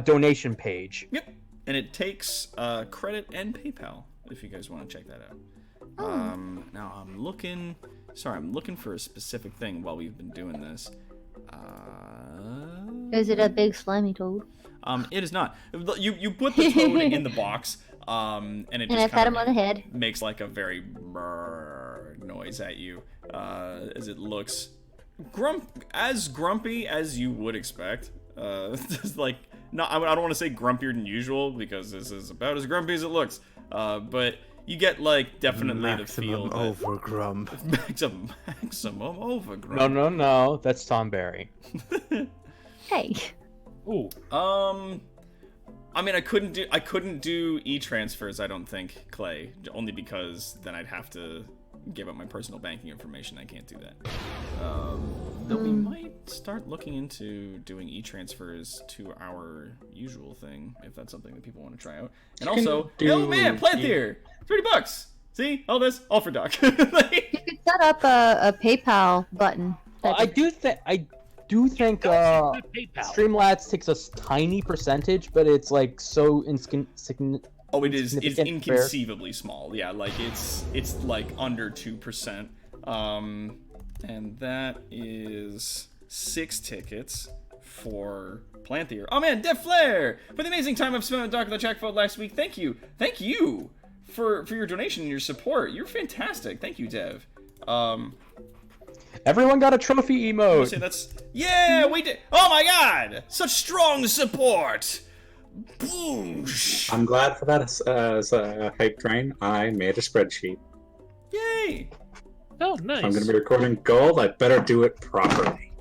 donation page. Yep. And it takes credit and PayPal if you guys want to check that out. Now I'm looking for a specific thing while we've been doing this. Is it a big slimy toad? It is not. You put the toad in the box, and it And just I pat him kind on the head. of makes like a very brrr noise at you, as it looks as grumpy as you would expect. Just like I don't want to say grumpier than usual because this is about as grumpy as it looks. But you get like definitely the feel Maximum that overgrump. maximum overgrump. No, that's Tom Berry. Hey. ooh, I mean, I couldn't do e-transfers, I don't think, Clay, only because then I'd have to give up my personal banking information. I can't do that. Though we might start looking into doing e-transfers to our usual thing, if that's something that people want to try out. And also, oh man, Planthier! $30! See? All this, all for Doc. You could set up a PayPal button. I do think Streamlabs takes a tiny percentage, but it's like so insignificant. Oh, it is. It's inconceivably small. Yeah, like it's like under 2%. And that is 6 tickets for Planthier. Oh man, Def Flair! For the amazing time I've spent with Doc of the Jackpot last week, thank you for your donation and your support. You're fantastic. Thank you, Dev. Everyone got a trophy emote. Yeah, we did. Oh my God! Such strong support. Boosh! I'm glad for that as a hype train. I made a spreadsheet. Yay! Oh, nice. If I'm going to be recording gold, I better do it properly.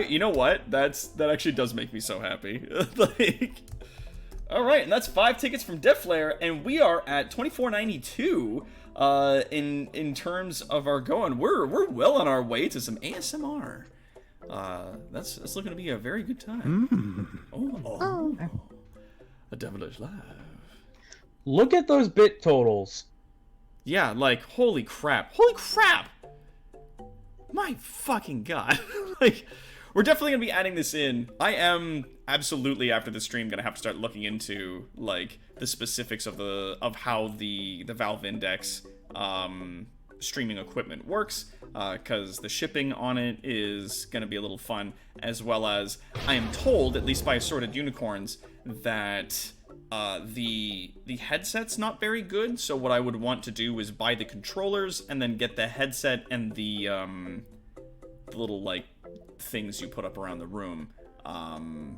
You know what? That actually does make me so happy. Like, all right, and that's 5 tickets from Def Flare, and we are at $24.92 in terms of our going. We're well on our way to some ASMR. That's looking to be a very good time. Oh. A devilish laugh. Look at those bit totals. Yeah, like, holy crap. My fucking God. Like, we're definitely gonna be adding this in. I am absolutely, after the stream, gonna have to start looking into, like, the specifics of how the Valve Index streaming equipment works, because the shipping on it is gonna be a little fun, as well as I am told, at least by Assorted Unicorns, that the headset's not very good. So what I would want to do is buy the controllers and then get the headset and the little like things you put up around the room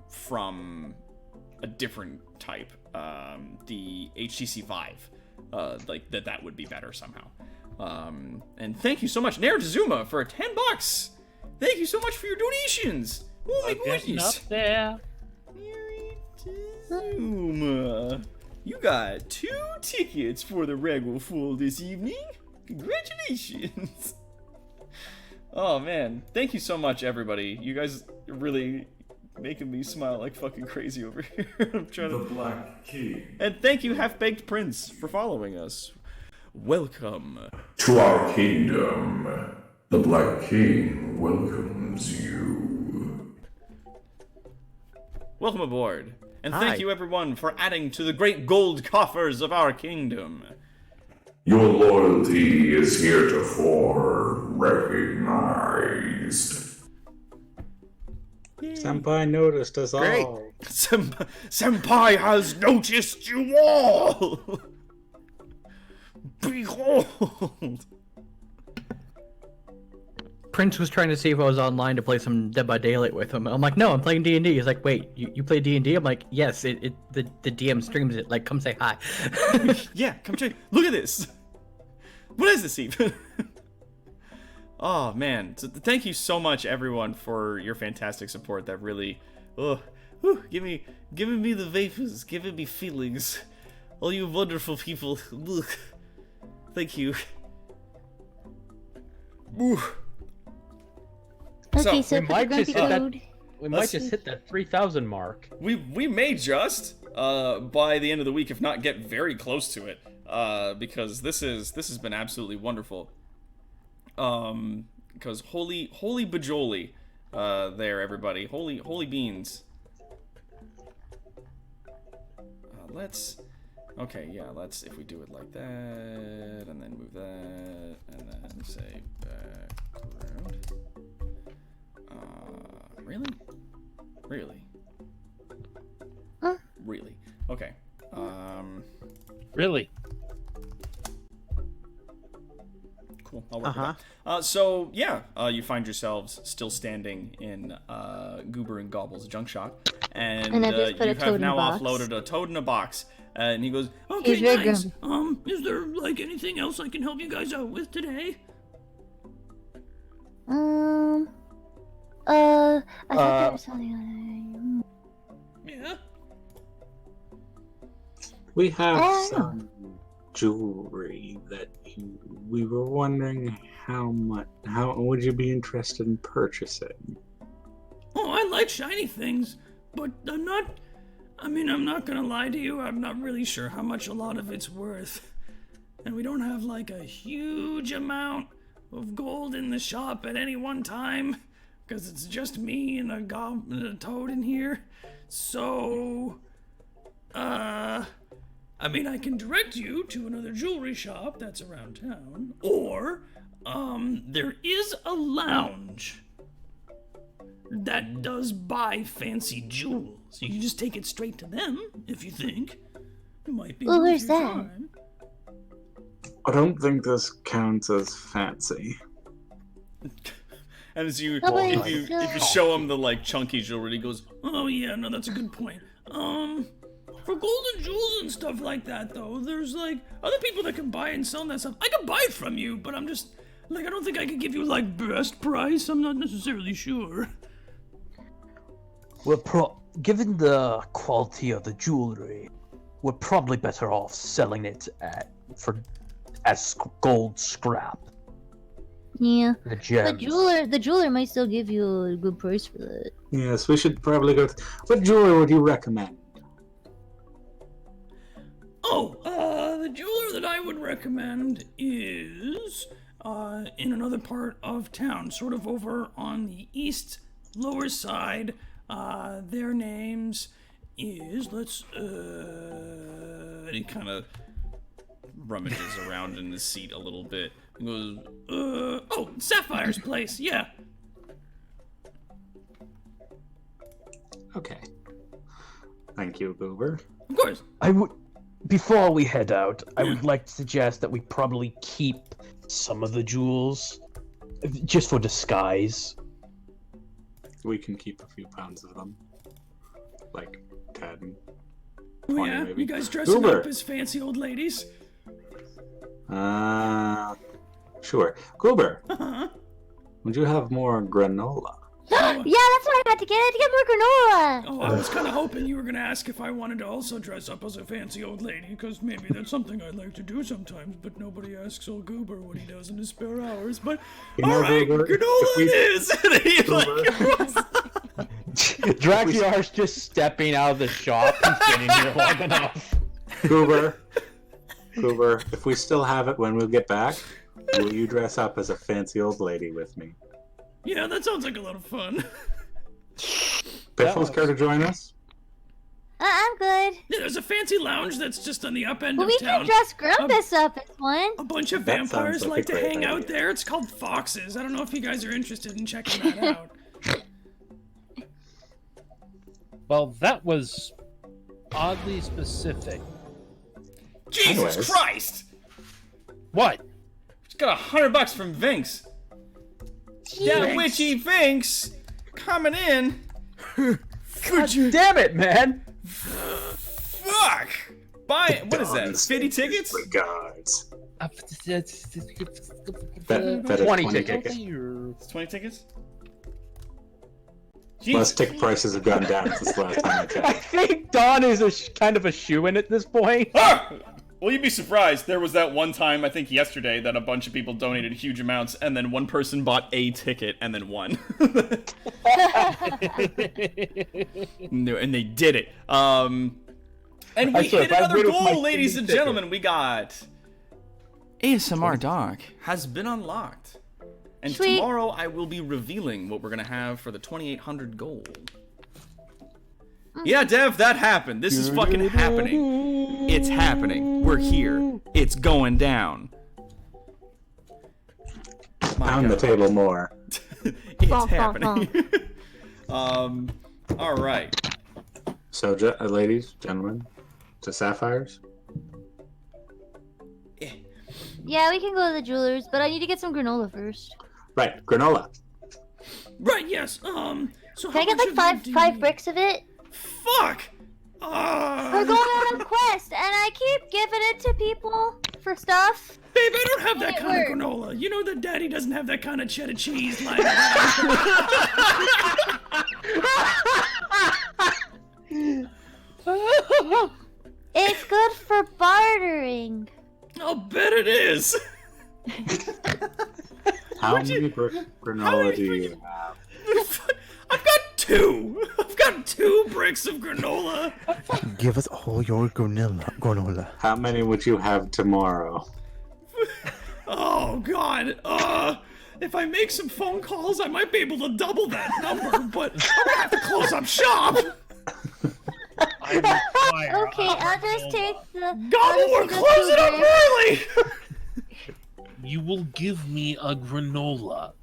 from a different type, the HTC Vive, like that would be better somehow. And thank you so much, Naratazuma, for $10. Thank you so much for your donations. Oh my goodness. Up there. Naratazuma, you got 2 tickets for the Regal Full this evening. Congratulations. Oh man, thank you so much, everybody. You guys are really making me smile like fucking crazy over here. I'm trying The Black King. And thank you, Half-Baked Prince, for following us. Welcome To our kingdom. The Black King welcomes you. Welcome aboard. And Hi. thank you, everyone, for adding to the great gold coffers of our kingdom. Your loyalty is heretofore recognized. Senpai noticed us Great. all. Senpai has noticed you all! Behold! Prince was trying to see if I was online to play some Dead by Daylight with him. I'm like, no, I'm playing D&D. He's like, wait, you play D&D? I'm like, yes, the DM streams it. Like, come say hi. Yeah, come check. Look at this. What is this even? Oh man, so thank you so much, everyone, for your fantastic support. That really, giving me the vapors, giving me feelings. All you wonderful people. Look, thank you. Ooh. Okay, So, so we put the might just grumpy hit that- code. We might just hit that 3,000 mark. We may just by the end of the week, if not get very close to it, because this has been absolutely wonderful. Because holy bajoli, there everybody, holy beans. Let's if we do it like that, and then move that, and then say background. Really? Huh? Really? Okay. Really? Cool. I'll work with that. So yeah, you find yourselves still standing in Goober and Gobble's junk shop, and I just put you a toad have in now a box. offloaded a toad in a box. And he goes, "Okay, He's very nice. grumpy. Is there like anything else I can help you guys out with today?" I thought there was something. Yeah. We have Oh. some jewelry that you we were wondering how would you be interested in purchasing? Oh, I like shiny things, but I'm not gonna lie to you, I'm not really sure how much a lot of it's worth. And we don't have like a huge amount of gold in the shop at any one time, because it's just me and a toad in here. So, I can direct you to another jewelry shop that's around town, or, there is a lounge that does buy fancy jewels. You can just take it straight to them if you think it might be. Well, worth where's your that? time. I don't think this counts as fancy. And as you, Nobody if you show him the like chunky jewelry, he goes, Oh yeah, no, that's a good point. For golden jewels and stuff like that, though, there's like other people that can buy and sell that stuff. I could buy it from you, but I'm just like, I don't think I could give you like best price. I'm not necessarily sure. Given the quality of the jewelry, we're probably better off selling it as gold scrap. Yeah. The gems. The jeweler might still give you a good price for that. Yes, we should probably go. What jeweler would you recommend? The jeweler that I would recommend is in another part of town, sort of over on the east lower side. Their names is and he kind of rummages around in the seat a little bit. He goes, Sapphire's place, yeah. Okay. Thank you, Goober. Of course. Before we head out, I would like to suggest that we probably keep some of the jewels, just for disguise. We can keep a few pounds of them. Like 10. Oh 20 yeah, maybe. you guys dressing Goober. up as fancy old ladies? Sure. Goober, Uh-huh. would you have more granola? Yeah, that's what I had to get. I had to get more granola. Oh, I was kind of hoping you were going to ask if I wanted to also dress up as a fancy old lady, because maybe that's something I'd like to do sometimes, but nobody asks old Goober what he does in his spare hours. But, You know, alright, Goober, granola if we- it is! And he, Dracular's just stepping out of the shop and getting here long enough. Goober, if we still have it when we get back, will you dress up as a fancy old lady with me? Yeah, that sounds like a lot of fun. Piffles care to join us? I'm good. Yeah, there's a fancy lounge that's just on the up end But of we town. can dress Grumpus up as one. A bunch of That sounds vampires like a like to great hang out idea. there. It's called Foxes. I don't know if you guys are interested in checking that out. Well, that was oddly specific. Jesus Anyways. Christ! What? Just got $100 from Vinx. That Jeez. witchy Vinx coming in. God damn it, man! Fuck! Buy what is that? 50 tickets? Regards. That, That is 20 tickets. It's 20 tickets? Most Jeez. ticket prices have gone down since the last time I I checked. think Don is kind of a shoo-in at this point. Ah! Well, you'd be surprised. There was that one time, I think yesterday, that a bunch of people donated huge amounts, and then one person bought a ticket and then won. No, and they did it. And we I swear, hit if I another riddled my goal, ladies and ticket- gentlemen. We got ASMR Doc has been unlocked. And Sweet. tomorrow I will be revealing what we're gonna have for the 2,800 gold. Yeah, Dev, that happened. This is fucking happening. It's happening. We're here. It's going down. My Pound the God. table more. It's Bonk, bonk, happening. All right. So, ladies, gentlemen, to Sapphires? Yeah, we can go to the jewelers, but I need to get some granola first. Right, granola. Right, yes. So Can how I get much like of five it do you five need? bricks of it? Fuck! We're going on a quest, and I keep giving it to people for stuff. Babe, I don't have that It kind of worked. granola. You know that Daddy doesn't have that kind of cheddar cheese lying around. It's good for bartering. I'll bet it is. How many granola do you have? I've got 2. I've got 2 bricks of granola. Give us all your granola. How many would you have tomorrow? Oh God. If I make some phone calls, I might be able to double that number, but I'm gonna have to close up shop. I require Okay, I'll just take the. Gobble, we're closing up early. You will give me a granola.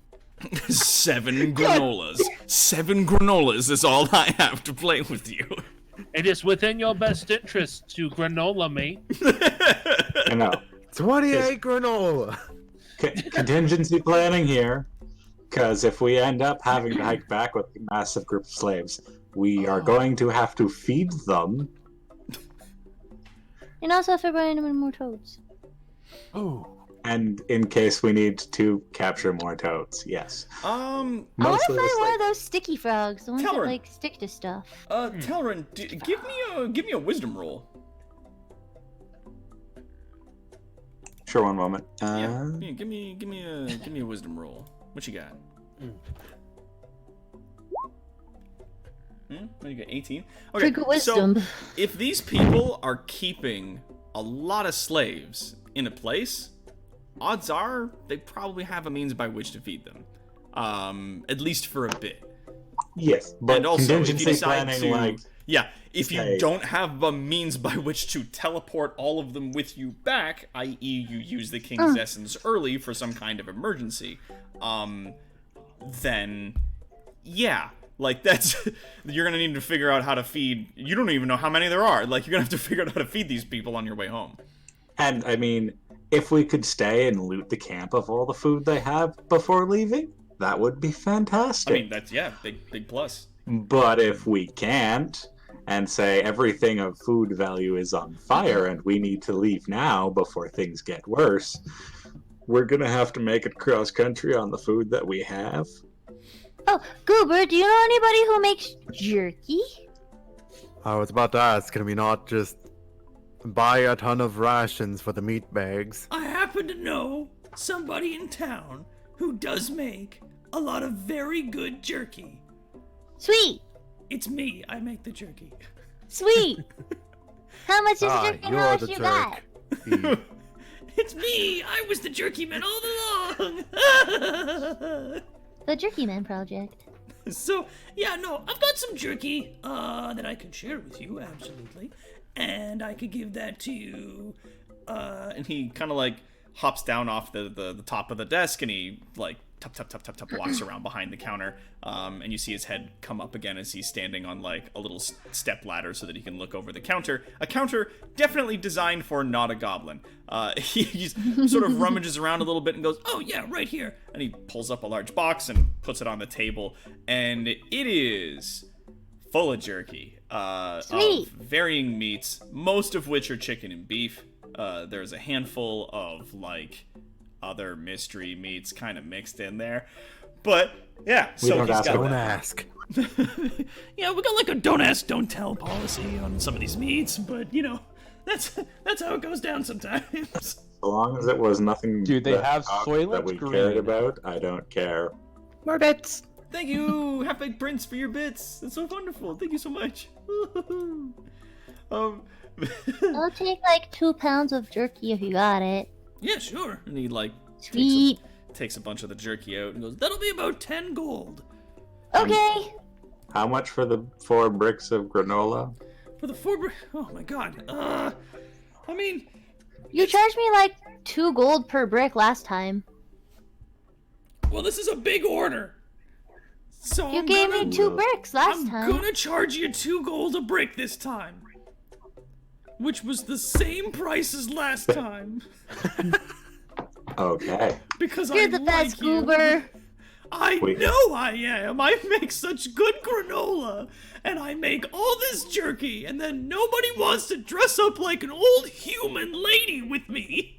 7 granolas. 7 granolas is all I have to play with you. It is within your best interest to granola me. I know. 28 granola. Contingency planning here, because if we end up having to hike back with a massive group of slaves, we are going to have to feed them. And also, if we're running in more toads. Oh. And in case we need to capture more toads, yes. I want to Mostly find the one of those sticky frogs, the ones that Telrin. like stick to stuff. Telrin, give me a wisdom roll. Sure, one moment. Yeah, give me a wisdom roll. What you got? What you got? 18. Okay. Drink of wisdom. So if these people are keeping a lot of slaves in a place, odds are they probably have a means by which to feed them, at least for a bit. Yes, but and also, if you contingency decide planning, to, like, if you say- don't have a means by which to teleport all of them with you back, i.e., you use the King's Essence early for some kind of emergency, then, yeah, like that's you're gonna need to figure out how to feed. You don't even know how many there are. Like you're gonna have to figure out how to feed these people on your way home. And I mean, if we could stay and loot the camp of all the food they have before leaving, that would be fantastic. I mean, that's big plus. But if we can't, and say everything of food value is on fire and we need to leave now before things get worse, we're gonna have to make it cross country on the food that we have. Oh, Goober, do you know anybody who makes jerky? I was about to ask, can we not just buy a ton of rations for the meat bags? I happen to know somebody in town who does make a lot of very good jerky. Sweet, It's me. I make the jerky. sweet. How much is the jerky and you're how much the you got? jerk. It's me. I was the jerky man all along. The Jerky Man Project. So, yeah, no, I've got some jerky that I could share with you, absolutely. And I could give that to you. And he kind of like hops down off the top of the desk and he like tap walks around behind the counter. And you see his head come up again as he's standing on like a little step ladder so that he can look over the counter. A counter definitely designed for not a goblin. He sort of rummages around a little bit and goes, Oh, yeah, right here. and he pulls up a large box and puts it on the table, and it is full of jerky, of Sweet. varying meats, most of which are chicken and beef. There's a handful of like other mystery meats kind of mixed in there, but yeah. We So don't he's ask got Don't that. ask. Yeah, we got like a don't ask, don't tell policy on some of these meats, but, you know, that's how it goes down sometimes. So long as it was nothing Dude, they that have that Soylent we Green. cared about, I don't care. More bits. Thank you, Half-Baked Prince, for your bits. It's so wonderful. Thank you so much. I'll take like 2 pounds of jerky if you got it. Yeah, sure. And he like Sweet. takes a bunch of the jerky out and goes, That'll be about 10 gold. Okay. How much for the 4 bricks of granola? For the 4 oh my god. I mean, You charged me like 2 gold per brick last time. well, this is a big order. So You I'm gave gonna, me 2 bricks last I'm time. gonna charge you 2 gold a brick this time. Which was the same price as last time. Okay. Because You're I the best, like you. Goober. I Wait. know I am. I make such good granola, and I make all this jerky, and then nobody wants to dress up like an old human lady with me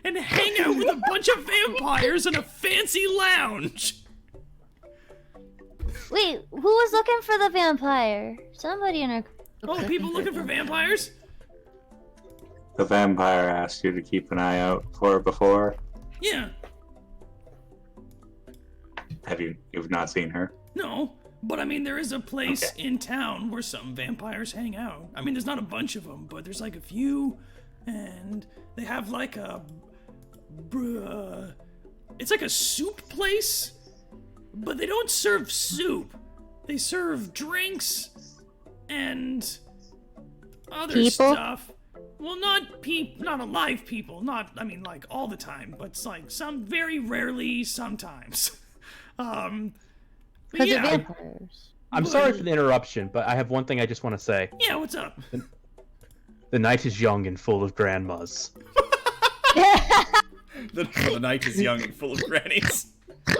and hang out with a bunch of vampires in a fancy lounge. Wait, who was looking for the vampire? Somebody in our. Oh, people looking for vampires? the vampire asked you to keep an eye out for before? Yeah. You've not seen her? No. But I mean, there is a place in town where some vampires hang out. I mean, there's not a bunch of them, but there's like a few, and they have like it's like a soup place, but they don't serve soup. They serve drinks and other stuff. Well, not alive people. I mean, like all the time, but it's like some very rarely, sometimes. Because yeah. of vampires. I'm sorry for the interruption, but I have one thing I just want to say. Yeah, what's up? The night is young and full of grandmas. The night is young and full of grannies. Damn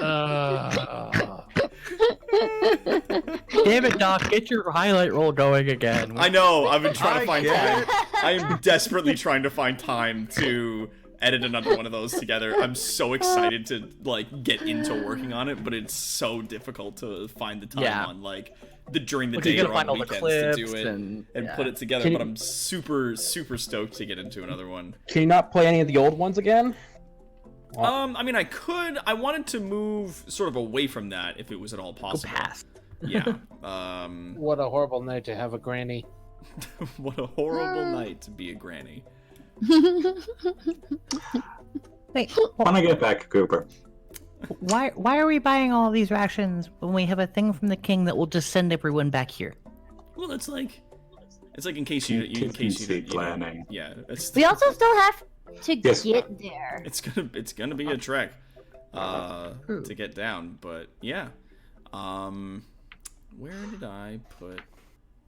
it, Doc! Get your highlight roll going again. I know. I've been trying to find time. I am desperately trying to find time to edit another one of those together. I'm so excited to like get into working on it, but it's so difficult to find the time on like during the day or on weekends to do it and put it together. But I'm super stoked to get into another one. Can you not play any of the old ones again? I mean, I could. I wanted to move sort of away from that if it was at all possible. Go past. Yeah. What a horrible night to have a granny. What a horrible night to be a granny. Wait, When I get back, Cooper. why are we buying all these rations when we have a thing from the king that will just send everyone back here? Well, it's like in case you planning. Yeah. We also still have to Yes. get there. It's gonna be a trek to get down, but yeah. Where did I put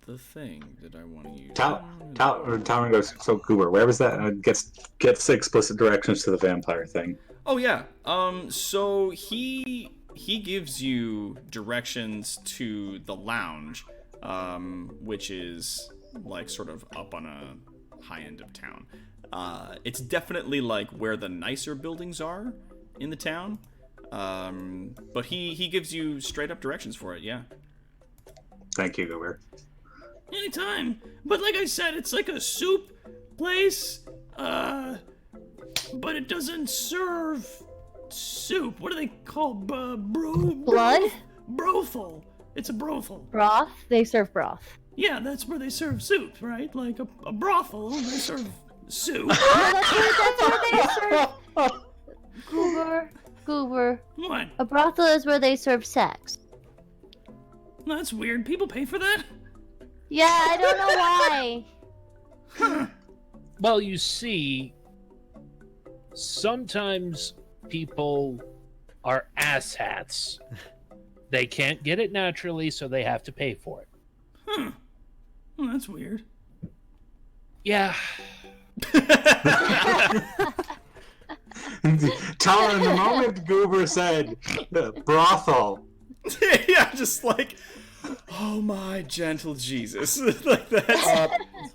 the thing that I want to use? Talon goes, so Cooper, where was that? Gets explicit directions to the vampire thing. Oh yeah. So he gives you directions to the lounge, which is like sort of up on a high end of town. It's definitely like where the nicer buildings are in the town. But he gives you straight up directions for it. Yeah. Thank you, Cooper. anytime. But like I said, it's like a soup place, but it doesn't serve soup. What do they call Blood? Brothel. It's a brothel. Broth? They serve broth. Yeah, that's where they serve soup, right? Like a brothel, they serve soup. No, that's where they serve. Goober. What? A brothel is where they serve sex. That's weird. People pay for that? Yeah, I don't know why. Well, you see, sometimes people are asshats. They can't get it naturally, so they have to pay for it. Huh. Well, that's weird. Yeah. Tyler, in the moment Goober said brothel. Yeah, just like, oh my gentle Jesus. Like that's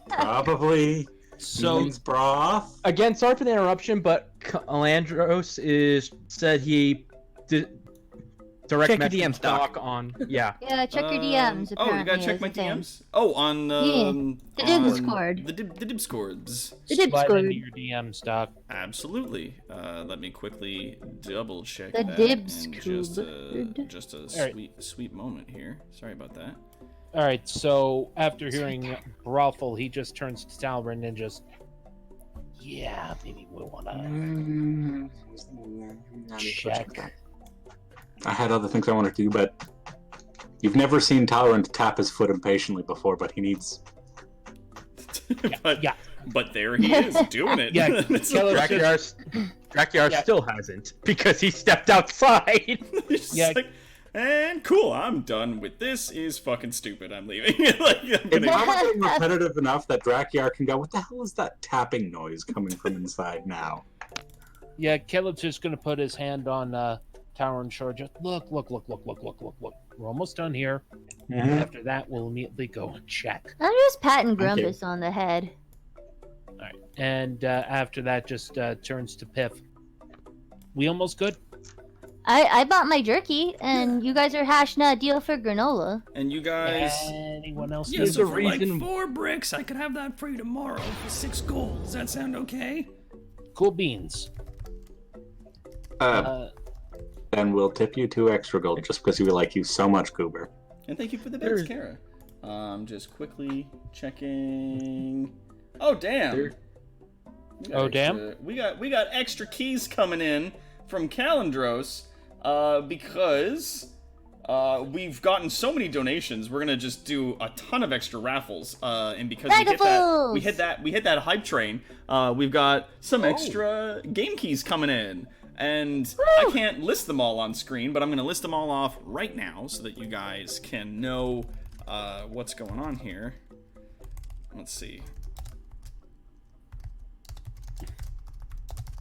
Probably So means broth. again, sorry for the interruption, but Alandros said he direct Check your message DMs, Doc. Doc on yeah. Yeah, check your DMs. Oh, you gotta apparently, check is my a thing. DMs? Oh, on The Discord. The Discords. The Slide Discord. into your DMs, Doc. Absolutely. Let me quickly double check The that Discord. in just a Alright. sweet moment here. Sorry about that. All right, so after hearing brothel, he just turns to Talrin and just, yeah, maybe we want to check. I had other things I wanted to do, but you've never seen Talon tap his foot impatiently before, but he needs... but, yeah. But there he is, doing it. Yeah, It's Drakyar still hasn't because he stepped outside. just Yeah. like, and cool, I'm done with this. Is fucking stupid. I'm leaving. Like, I'm It's gonna... almost repetitive enough that Drakyar can go, what the hell is that tapping noise coming from inside now? Yeah, Caleb's just going to put his hand on Talrin's shoulder. Just look. We're almost done here. After that, we'll immediately go and check. I'm just patting Thank you. Grumpus on the head. All right. And after that, just turns to Piff. We almost good? I bought my jerky, and you guys are hashing out a deal for granola. And you guys... Anyone else? Yeah, so for like 4 bricks, I could have that for you tomorrow for 6 gold. Does that sound okay? Cool beans. Then we'll tip you 2 extra gold just because we like you so much, Goober. And thank you for the bits, Kara. Just quickly checking... Oh, damn! Damn? We got extra keys coming in from Calendros, because we've gotten so many donations. We're gonna just do a ton of extra raffles, and because we hit that hype train, we've got some extra game keys coming in, and I can't list them all on screen, but I'm gonna list them all off right now so that you guys can know what's going on here. Let's see.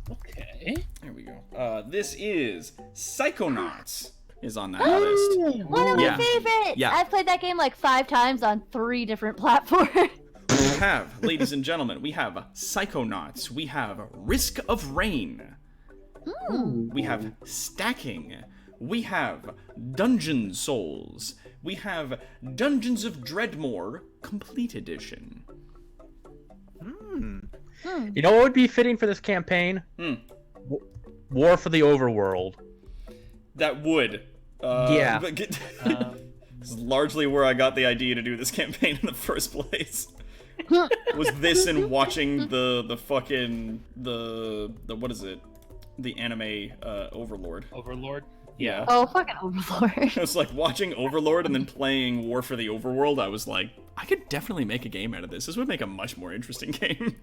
Okay. There we go. This is Psychonauts is on that list. One of my favorites! Yeah. I've played that game like 5 times on 3 different platforms. We have, ladies and gentlemen, we have Psychonauts. We have Risk of Rain. We have Stacking. We have Dungeon Souls. We have Dungeons of Dreadmore Complete Edition. You know what would be fitting for this campaign? War for the Overworld. That would. Yeah. But this is largely where I got the idea to do this campaign in the first place. Was this and watching the fucking what is it? The anime Overlord. Overlord? Yeah. Oh, fucking Overlord. It was like watching Overlord and then playing War for the Overworld. I was like, I could definitely make a game out of this. This would make a much more interesting game.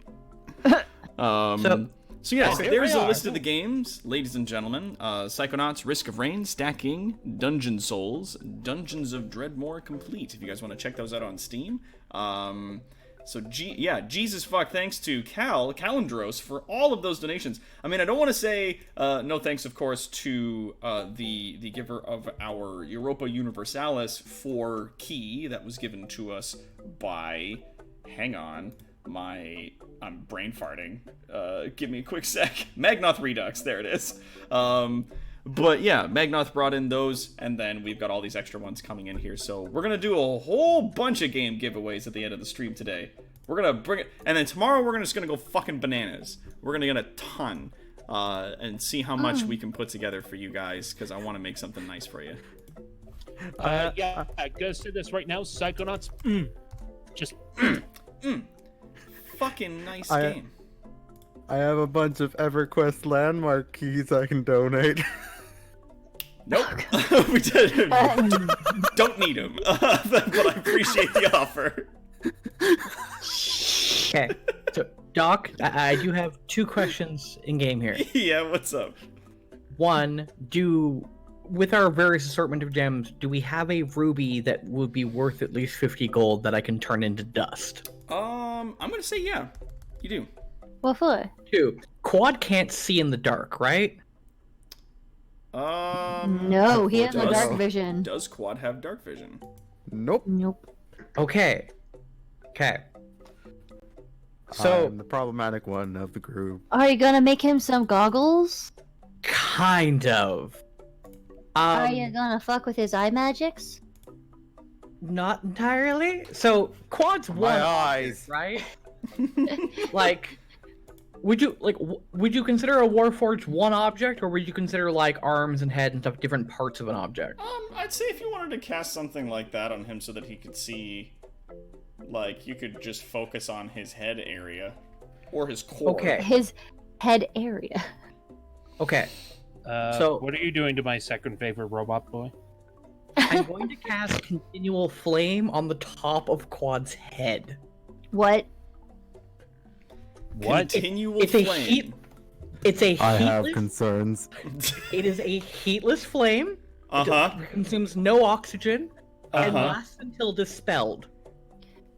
So yes, there's a list of the games, ladies and gentlemen. Psychonauts, Risk of Rain, Stacking, Dungeon Souls, Dungeons of Dreadmore Complete. If you guys want to check those out on Steam. Jesus fuck, thanks to Calendros for all of those donations. I mean, I don't want to say no thanks, of course, to the giver of our Europa Universalis 4 key that was given to us by... Hang on. I'm brain farting. Give me a quick sec. Magnoth Redux, there it is. But yeah, Magnoth brought in those, and then we've got all these extra ones coming in here. So we're gonna do a whole bunch of game giveaways at the end of the stream today. We're gonna bring it, and then tomorrow we're just gonna go fucking bananas. We're gonna get a ton, and see how much we can put together for you guys, because I want to make something nice for you. I gotta say this right now, Psychonauts. Fucking nice game. I have a bunch of EverQuest landmark keys I can donate. Nope. We don't need them. But I appreciate the offer. Okay. So, Doc, I do have 2 questions in game here. Yeah, what's up? One, with our various assortment of gems, do we have a ruby that would be worth at least 50 gold that I can turn into dust? I'm gonna say yeah. You do. What for? 2, Quad can't see in the dark, right? No, he has no dark vision. Does Quad have dark vision? Nope. Okay. So I'm the problematic one of the group. Are you gonna make him some goggles? Kind of. Are you gonna fuck with his eye magics? Not entirely. So Quad's one eyes, right? Like, would you consider a Warforged one object, or would you consider like arms and head and stuff different parts of an object? I'd say if you wanted to cast something like that on him so that he could see, like, you could just focus on his head area or his core. Okay. His head area. Okay. So what are you doing to my second favorite robot boy? I'm going to cast Continual Flame on the top of Quad's head. What? Continual Flame. It's a heatless... I have concerns. It is a heatless flame. It consumes no oxygen and lasts until dispelled.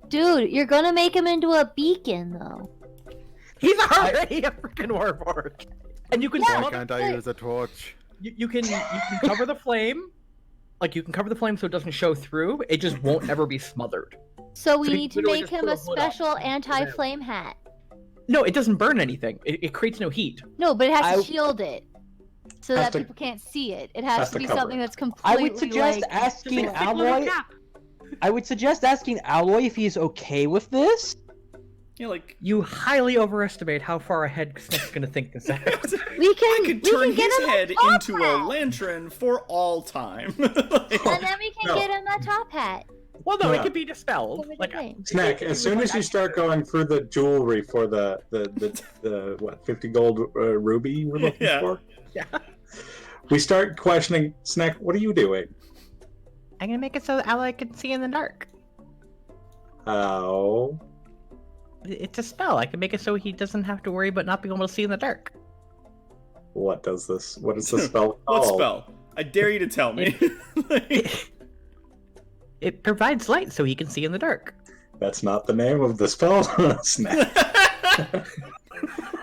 Dude, you're gonna make him into a beacon, though. He's already a freaking Warforged. And you can... Why can't I use a torch? You can cover the flame. Like, you can cover the flame so it doesn't show through. It just won't ever be smothered. So we need to make him a special anti-flame hat. No, it doesn't burn anything. It creates no heat. No, but it has to shield it. so that to- people can't see it. It has to be cover something it. that's completely. I would suggest like, asking Stick with a Alloy. cap. I would suggest asking Alloy if he's okay with this. Yeah, like You highly overestimate how far ahead Snick's gonna think this out. We can. I could we turn can get his him head a top into a hat. lantern for all time. And then we can No. get him a top hat. Well, no, Yeah. it could be dispelled. Give it Like, a name. Snack, as soon as you start going through the jewelry for the what 50 gold ruby we're looking Yeah. for, Yeah. we start questioning. Snack, what are you doing? I'm gonna make it so Alloy can see in the dark. How? It's a spell. I can make it so he doesn't have to worry about not being able to see in the dark. What does this? What is the spell What called? spell? I dare you to tell me. Like, It provides light so he can see in the dark. That's not the name of the spell. Snack.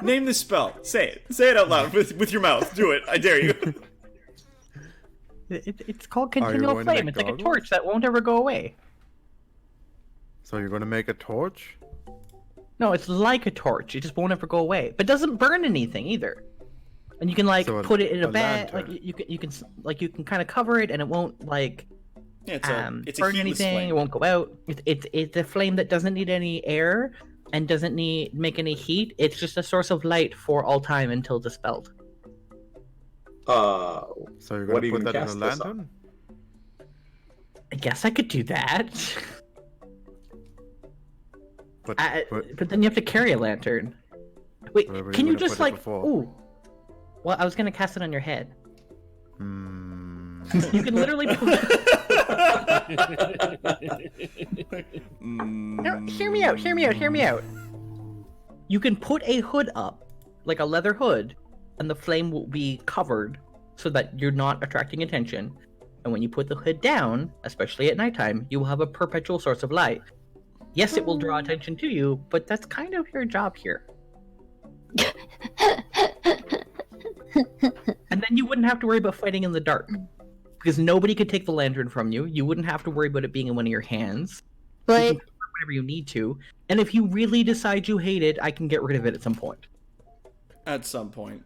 name the spell. Say it. Say it out loud with your mouth. Do it. I dare you. It's called Are you continual going to flame. make It's like a goggles? torch that won't ever go away. So you're gonna make a torch? No, it's like a torch. It just won't ever go away. But doesn't burn anything either. And you can like So put it in a a bag. Like lantern. you can kind of cover it, and it won't like Yeah, it's a burn heatless anything. flame. It won't go out. It's a flame that doesn't need any air and doesn't make any heat. It's just a source of light for all time until dispelled. Uh, So you're What gonna do you put even that in a cast this on? lantern? I guess I could do that. But, But then you have to carry a lantern. Wait, Where were can you you gonna just put it like? before? Ooh. Well, I was gonna cast it on your head. Hmm. You can literally. No, hear me out. Hear me out. Hear me out. You can put a hood up, like a leather hood, and the flame will be covered so that you're not attracting attention. And when you put the hood down, especially at nighttime, you will have a perpetual source of light. Yes, it will draw attention to you, but that's kind of your job here. And then you wouldn't have to worry about fighting in the dark. Because nobody could take the lantern from you. You wouldn't have to worry about it being in one of your hands. You But can cover it whenever you need to. And if you really decide you hate it, I can get rid of it at some point. At some point.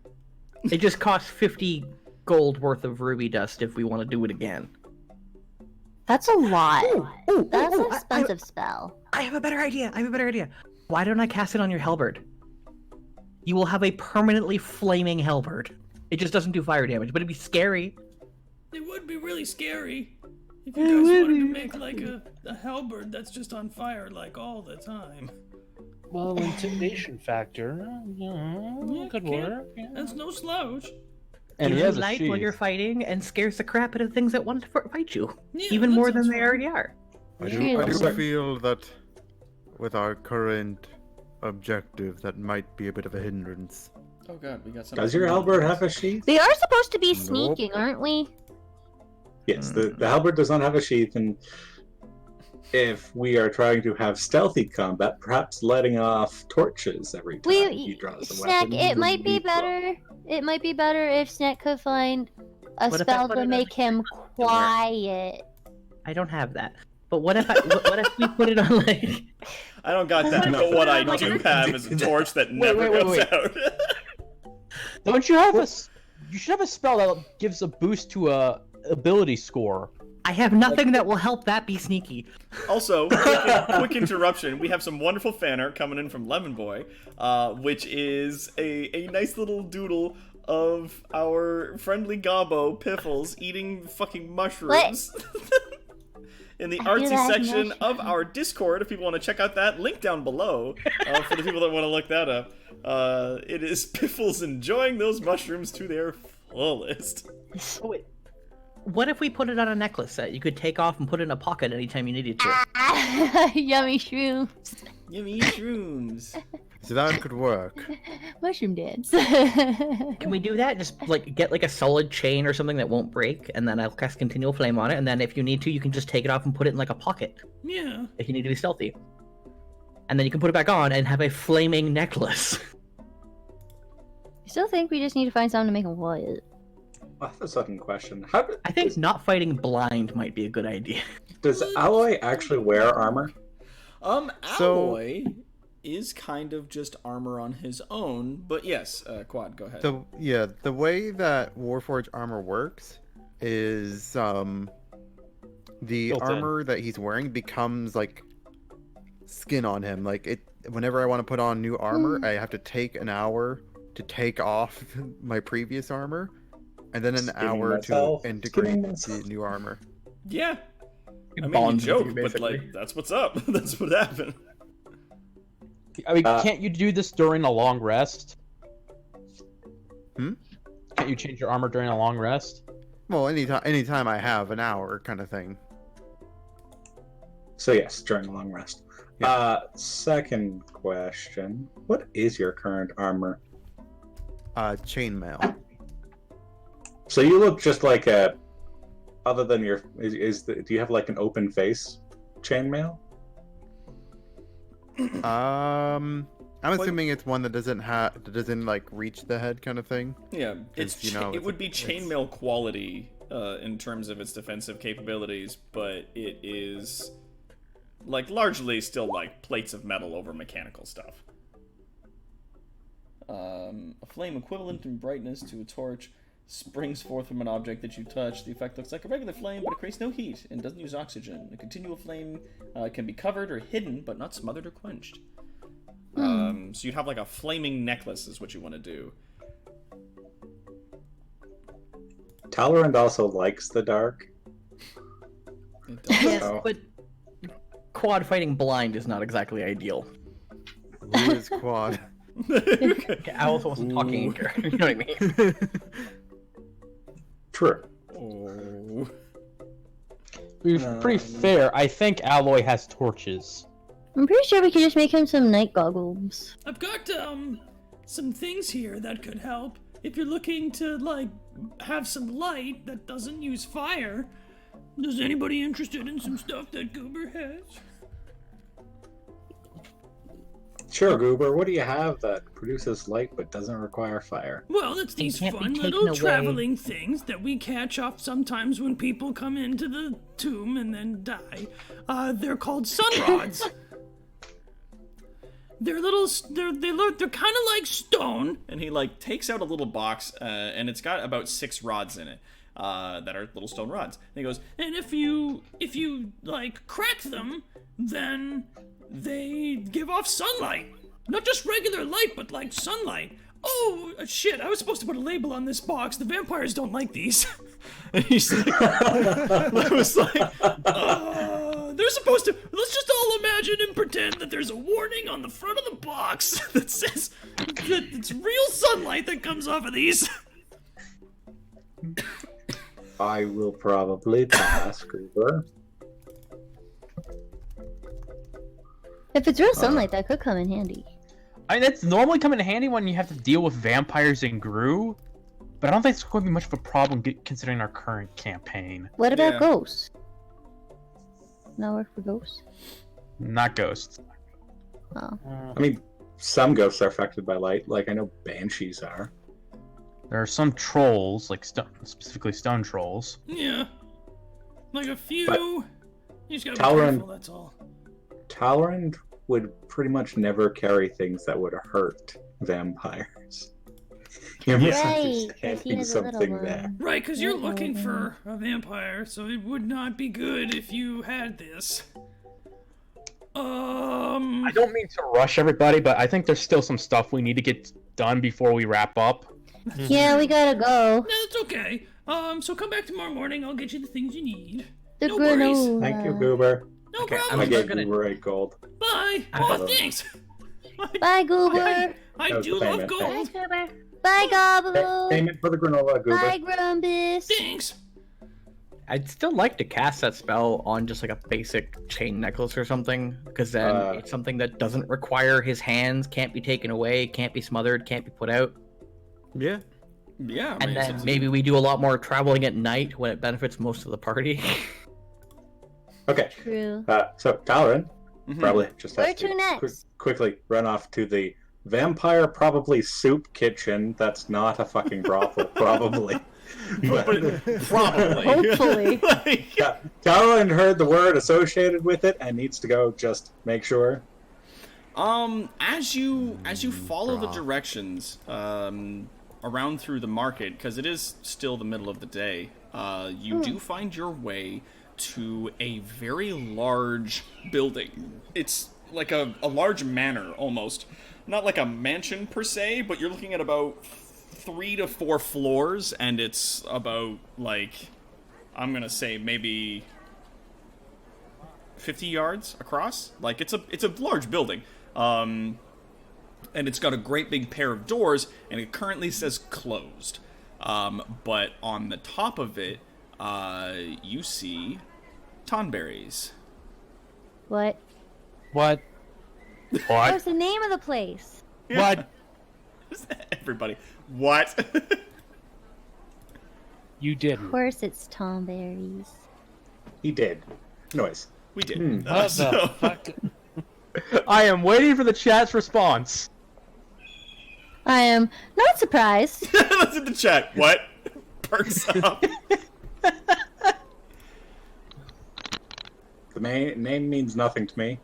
It just costs 50 gold worth of ruby dust if we want to do it again. that's a lot. That's ooh, an expensive spell. I have a better idea. Why don't I cast it on your halberd? You will have a permanently flaming halberd. It just doesn't do fire damage, but it'd be scary. It would be really scary if you guys wanted to make like a halberd that's just on fire like all the time. Well, intimidation factor. Yeah, could can't- work. Yeah. That's no slouch. And Gives he you has a light while sheath. you're fighting and scares the crap out of things that want to fight you. Yeah, Even that more sounds than they fun. already are. I Yeah. do feel that with our current objective, that might be a bit of a hindrance. Oh god, we got some. does your halberd have a sheath? We are supposed to be Nope. sneaking, aren't we? Yes, the halberd does not have a sheath, and if we are trying to have stealthy combat, perhaps letting off torches every time he draws a Snack. weapon. It might be would better. It might be better if Snack could find a What if I spell put to it make on him quiet. I don't have that. But what if what if we put it on like I don't got that, but what I do have is a torch that never wait, goes wait. out. Don't you have you should have a spell that gives a boost to a ability score. I have nothing that will help that be sneaky. Also, quick interruption. We have some wonderful fan art coming in from Lemon Boy, which is a nice little doodle of our friendly gobbo Piffles eating fucking mushrooms. In the I do artsy like section of mushrooms. our Discord, if people want to check out that, link down below for the people that want to look that up. It is Piffles enjoying those mushrooms to their fullest. Oh, wait. What if we put it on a necklace that you could take off and put in a pocket anytime you needed to? Yummy shrooms. Yummy shrooms. So that could work. Mushroom dance. Can we do that? Just like get like a solid chain or something that won't break, and then I'll cast continual flame on it, and then if you need to, you can just take it off and put it in like a pocket Yeah. if you need to be stealthy. And then you can put it back on and have a flaming necklace. I still think we just need to find something to make him quiet. I have a sudden question. I think not fighting blind might be a good idea. Does Alloy actually wear armor? So- Alloy is kind of just armor on his own. But yes, Quad, go ahead. The way that Warforged armor works is the Built in. armor that he's wearing becomes like skin on him. Like it, whenever I want to put on new armor, I have to take an hour to take off my previous armor, and then an hour to integrate the new armor. Yeah. I mean, you bonds with joke, you, but basically. like that's what's up. That's what happened. I mean, can't you do this during a long rest? Hmm? Can't you change your armor during a long rest? Well, anytime I have an hour kind of thing. So yes, during a long rest. Second question: what is your current armor? Chainmail. So you look just like a. Other than your, do you have like an open face chainmail? I'm assuming it's one that doesn't like reach the head kind of thing. Yeah, it's it would be it's- chainmail quality in terms of its defensive capabilities, but it is like largely still like plates of metal over mechanical stuff. A flame equivalent in brightness to a torch springs forth from an object that you touch. The effect looks like a regular flame, but it creates no heat and doesn't use oxygen. A continual flame can be covered or hidden, but not smothered or quenched. So you'd have like a flaming necklace is what you want to do. Talorand also likes the dark. It does. Yes, Oh. but quad fighting blind is not exactly ideal. Who is Quad? Okay, I also wasn't talking in character, you know what I mean? True. Oh. To be pretty fair, I think Alloy has torches. I'm pretty sure we could just make him some night goggles. I've got some things here that could help if you're looking to like have some light that doesn't use fire. Is anybody interested in some stuff that Goober has? Sure, Goober. What do you have that produces light but doesn't require fire? Well, it's these can't be fun taken little away. traveling things that we catch off sometimes when people come into the tomb and then die. They're called sun rods. They're little. They're kind of like stone. And he like takes out a little box, and it's got about 6 rods in it that are little stone rods. And he goes, And if you like crack them, then they give off sunlight. Not just regular light, but like sunlight. Oh shit! I was supposed to put a label on this box. The vampires don't like these. and he's like, I was like, They're supposed to. Let's just all imagine and pretend that there's a warning on the front of the box that says that it's real sunlight that comes off of these. I will probably pass, Goober. If it's real sunlight, that could come in handy. I mean, that's normally come in handy when you have to deal with vampires in Gru, but I don't think it's going to be much of a problem considering our current campaign. What about Yeah. ghosts? Not work for ghosts? Not ghosts. Oh. I mean, some ghosts are affected by light. Like I know banshees are. There are some trolls, like specifically stone trolls. Yeah, like a few. But You just gotta be Talorand- careful. That's all. Talorand would pretty much never carry things that would hurt vampires. You must Right, 'cause understand he has a little something one. there. Right, because you're looking for a vampire, so it would not be good if you had this. I don't mean to rush everybody, but I think there's still some stuff we need to get done before we wrap up. Yeah, we gotta go. No, that's okay. So come back tomorrow morning. I'll get you the things you need. The No worries. granola. Thank you, Goober. No Okay, problem. I I'm gave gonna- Goober 8 gold. Bye. Hello. Oh, thanks. Bye, Goober. I That was do the love payment. gold. Bye, Gobble. Payment for the granola, Goober. Bye, Grumbus. Thanks. I'd still like to cast that spell on just like a basic chain necklace or something, because then it's something that doesn't require his hands, can't be taken away, can't be smothered, can't be put out. Yeah. yeah. I And mean, then it's- maybe we do a lot more traveling at night when it benefits most of the party. Okay, True. so Talorand Mhm. probably just has Where to to next? quickly run off to the vampire probably soup kitchen. That's not a fucking brothel, probably. But probably. Hopefully. Like, Yeah, Talorand heard the word associated with it and needs to go just make sure. As you follow the directions around through the market, because it is still the middle of the day, you do find your way to a very large building. It's like a large manor, almost. Not like a mansion per se, but you're looking at about 3 to 4 floors, and it's about, like, I'm gonna say maybe 50 yards across. Like, it's a large building. And it's got a great big pair of doors, and it currently says closed. But on the top of it, you see tonberries. What? What? What's the name of the place? What? Everybody. What? You Of didn't. course it's Tomberries. He did. Noise. We did. What the fuck? I am waiting for the chat's response. I am not surprised. That's in the chat. What? Perks up. The name means nothing to me.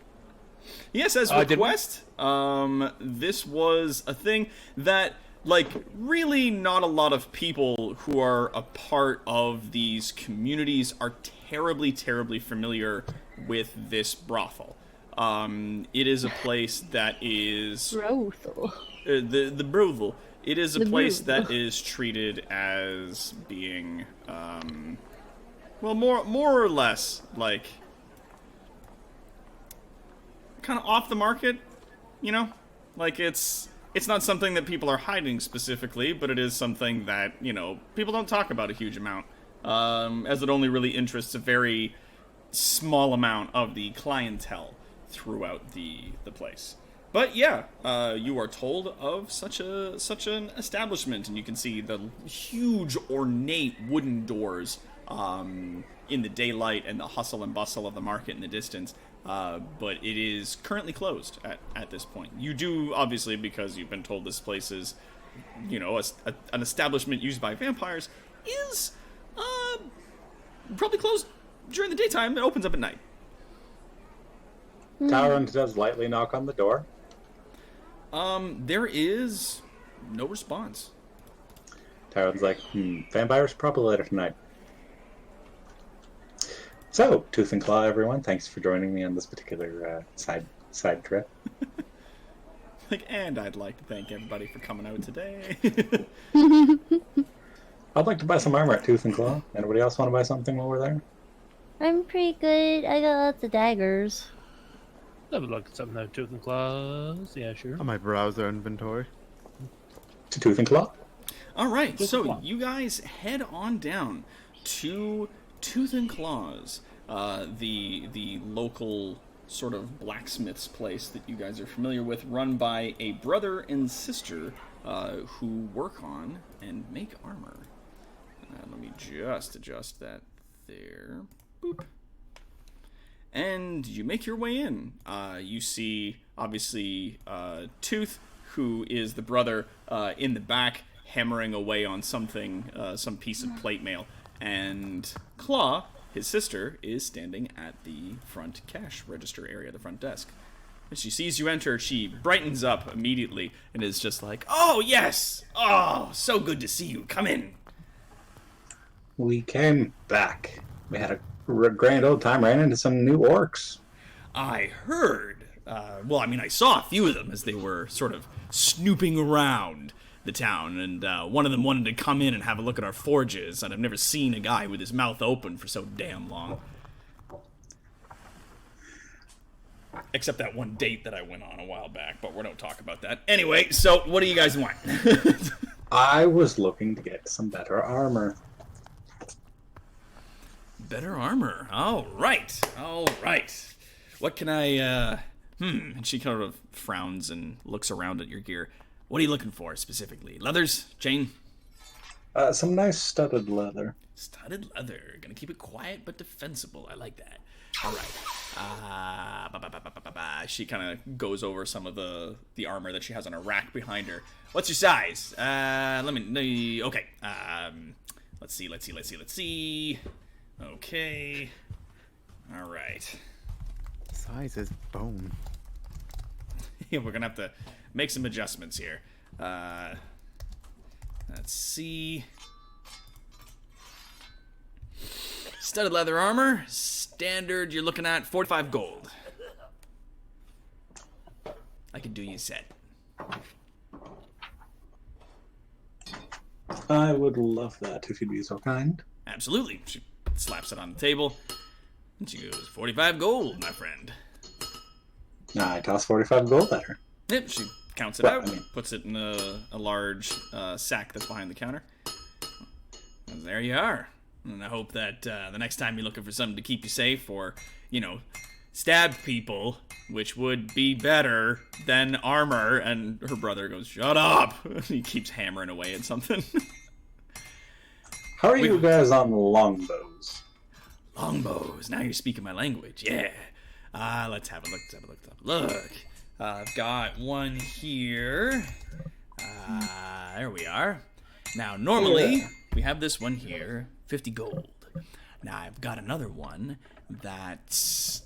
Yes, as request, this was a thing that, like, really not a lot of people who are a part of these communities are terribly, terribly familiar with this brothel. It is a place that is... Brothel. The brothel. It is a The place brothel. that is treated as being, well, more or less, like... kind of off the market, you know? Like, it's not something that people are hiding specifically, but it is something that, you know, people don't talk about a huge amount, as it only really interests a very small amount of the clientele throughout the place. But yeah, you are told of such an establishment, and you can see the huge ornate wooden doors in the daylight and the hustle and bustle of the market in the distance. But it is currently closed at this point. You do, obviously, because you've been told this place is, you know, an establishment used by vampires, is probably closed during the daytime. It opens up at night. Tauren does lightly knock on the door. There is no response. Tauren's like, vampires probably later tonight. So, Tooth and Claw, everyone, thanks for joining me on this particular side trip. Like, and I'd like to thank everybody for coming out today. I'd like to buy some armor at Tooth and Claw. Anybody else want to buy something while we're there? I'm pretty good. I got lots of daggers. I would look at something like Tooth and Claws. Yeah, sure. I might browse their inventory. To Tooth and Claw? All right, so you guys head on down to Tooth and Claws, the local sort of blacksmith's place that you guys are familiar with, run by a brother and sister who work on and make armor. Let me just adjust that there. Boop. And you make your way in. You see, obviously, Tooth, who is the brother, in the back, hammering away on something, some piece of plate mail. And Claw, his sister, is standing at the front cash register area, the front desk. As she sees you enter, she brightens up immediately and is just like, "Oh, yes! Oh, so good to see you. Come in." We came back. We had a grand old time, ran into some new orcs. I heard. Well, I mean, I saw a few of them as they were sort of snooping around the town, and one of them wanted to come in and have a look at our forges, and I've never seen a guy with his mouth open for so damn long. Except that one date that I went on a while back, but we don't talk about that. Anyway, so what do you guys want? I was looking to get some better armor. Better armor. All right. All right. What can I, And she kind of frowns and looks around at your gear. What are you looking for specifically? Leathers? Chain? Some nice studded leather. Studded leather. Gonna keep it quiet but defensible. I like that. All right. She kind of goes over some of the armor that she has on a rack behind her. What's your size? Okay. Let's see. Okay. All right. Size is bone. Yeah, we're gonna have to make some adjustments here. Let's see. Studded leather armor, standard. You're looking at 45 gold. I can do you a set. I would love that if you'd be so kind. Absolutely. She slaps it on the table, and she goes, 45 gold, my friend. I toss 45 gold at her. Yep, she counts it out, puts it in a large sack that's behind the counter. And there you are. And I hope that the next time you're looking for something to keep you safe or, stab people, which would be better than armor. And her brother goes, shut up. He keeps hammering away at something. How are you guys on longbows? Longbows. Now you're speaking my language. Yeah. Let's have a look. I've got one here. There we are. Now, normally, we have this one here, 50 gold. Now, I've got another one that's...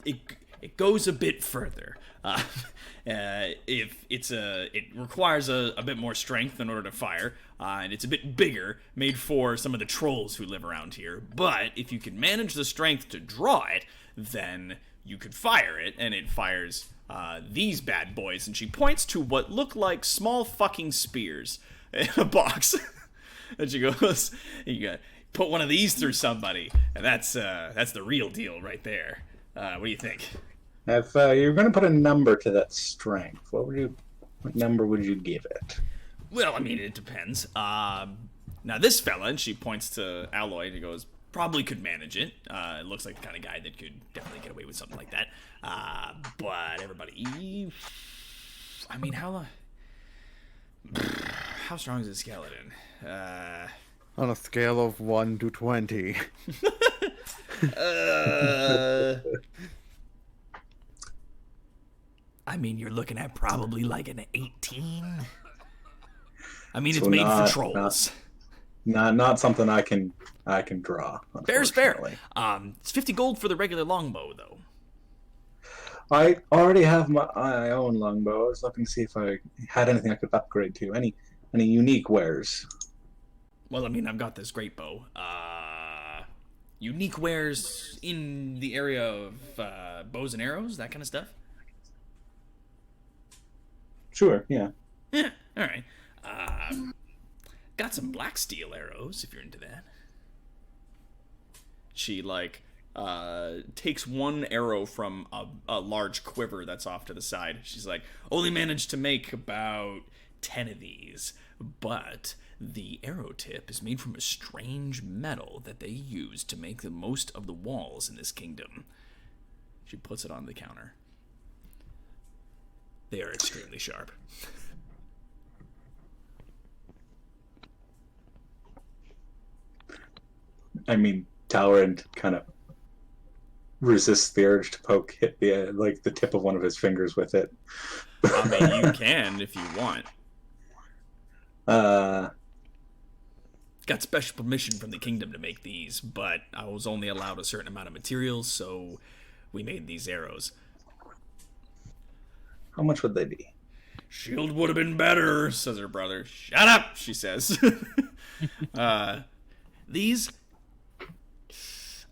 It goes a bit further. It requires a bit more strength in order to fire, and it's a bit bigger, made for some of the trolls who live around here. But if you can manage the strength to draw it, then you could fire it, and it fires these bad boys. And she points to what look like small fucking spears in a box, and she goes, "You got put one of these through somebody, and that's the real deal right there." What do you think? If you're going to put a number to that strength, what number would you give it? Well, I mean, it depends. Now, this fella, and she points to Alloy, and he goes, probably could manage it. It looks like the kind of guy that could definitely get away with something like that. But everybody... I mean, how strong is a skeleton? On a scale of 1 to 20. I mean, you're looking at probably like an 18. I mean, So it's made for trolls. Not something I can draw. Fair's fair. It's 50 gold for the regular longbow, though. I already have my own longbow. I was looking to see if I had anything I could upgrade to. Any unique wares? Well, I mean, I've got this great bow. Unique wares in the area of bows and arrows, that kind of stuff? Sure, yeah. Yeah, alright. Got some black steel arrows, if you're into that. She, takes one arrow from a large quiver that's off to the side. She's like, only managed to make about 10 of these, but the arrow tip is made from a strange metal that they use to make the most of the walls in this kingdom. She puts it on the counter. They are extremely sharp. I mean, Talrand kind of resists the urge to hit the tip of one of his fingers with it. I mean, you can if you want. Got special permission from the kingdom to make these, but I was only allowed a certain amount of materials, so we made these arrows. How much would they be? Shield would have been better, says her brother. Shut up, she says. These,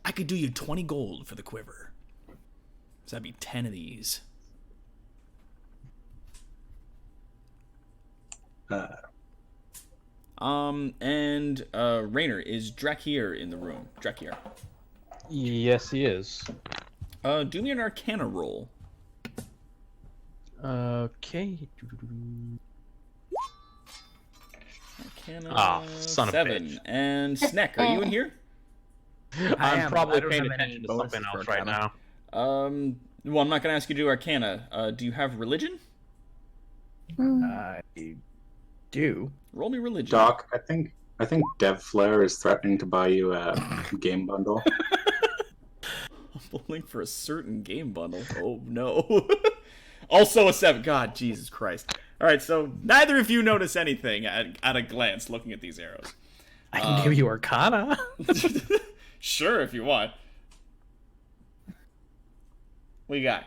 I could do you 20 gold for the quiver. So that'd be 10 of these. Rainer, is Drek here in the room? Drek here. Yes, he is. Do me an Arcana roll. Okay. Arcana son of a 7. bitch. And Sneck, are you in here? I'm probably I don't paying have any attention to something bonuses else for right Arcana. now. Well, I'm not going to ask you to do Arcana. Do you have religion? I do. Roll me religion. Doc, I think Dev Flare is threatening to buy you a game bundle. I'm looking for a certain game bundle. Oh, no. Also a 7. God, Jesus Christ. All right, so neither of you notice anything at a glance looking at these arrows. I can give you Arcana. Sure, if you want. What you got?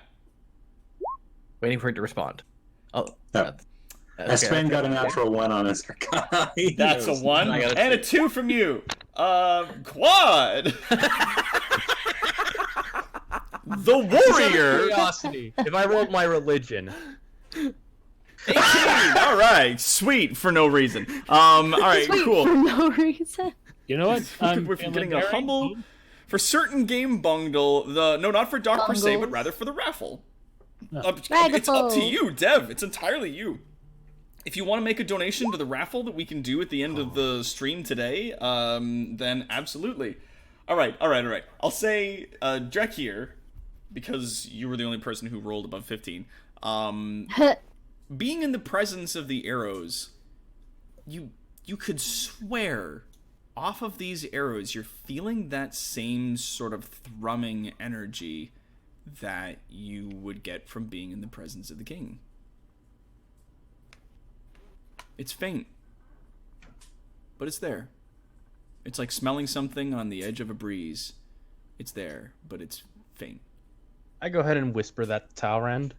Waiting for it to respond. Oh, No. Esteban got a natural 1 on his Arcana. That's a 1 I got a and a 2 from you. Quad. The warrior. Curiosity. If I rolled my religion. 18. All right, sweet for no reason. All right, Sweet cool. for no reason. You know what? We're getting a humble for certain game bundle. Not for Doc per se, but rather for the raffle. It's up to you, Dev. It's entirely you. If you want to make a donation to the raffle that we can do at the end of the stream today, then absolutely. All right. I'll say Drek here, because you were the only person who rolled above 15. Being in the presence of the arrows, you could swear off of these arrows you're feeling that same sort of thrumming energy that you would get from being in the presence of the king. It's faint, but it's there. It's like smelling something on the edge of a breeze. It's there, but it's faint. I go ahead and whisper that to Talrand.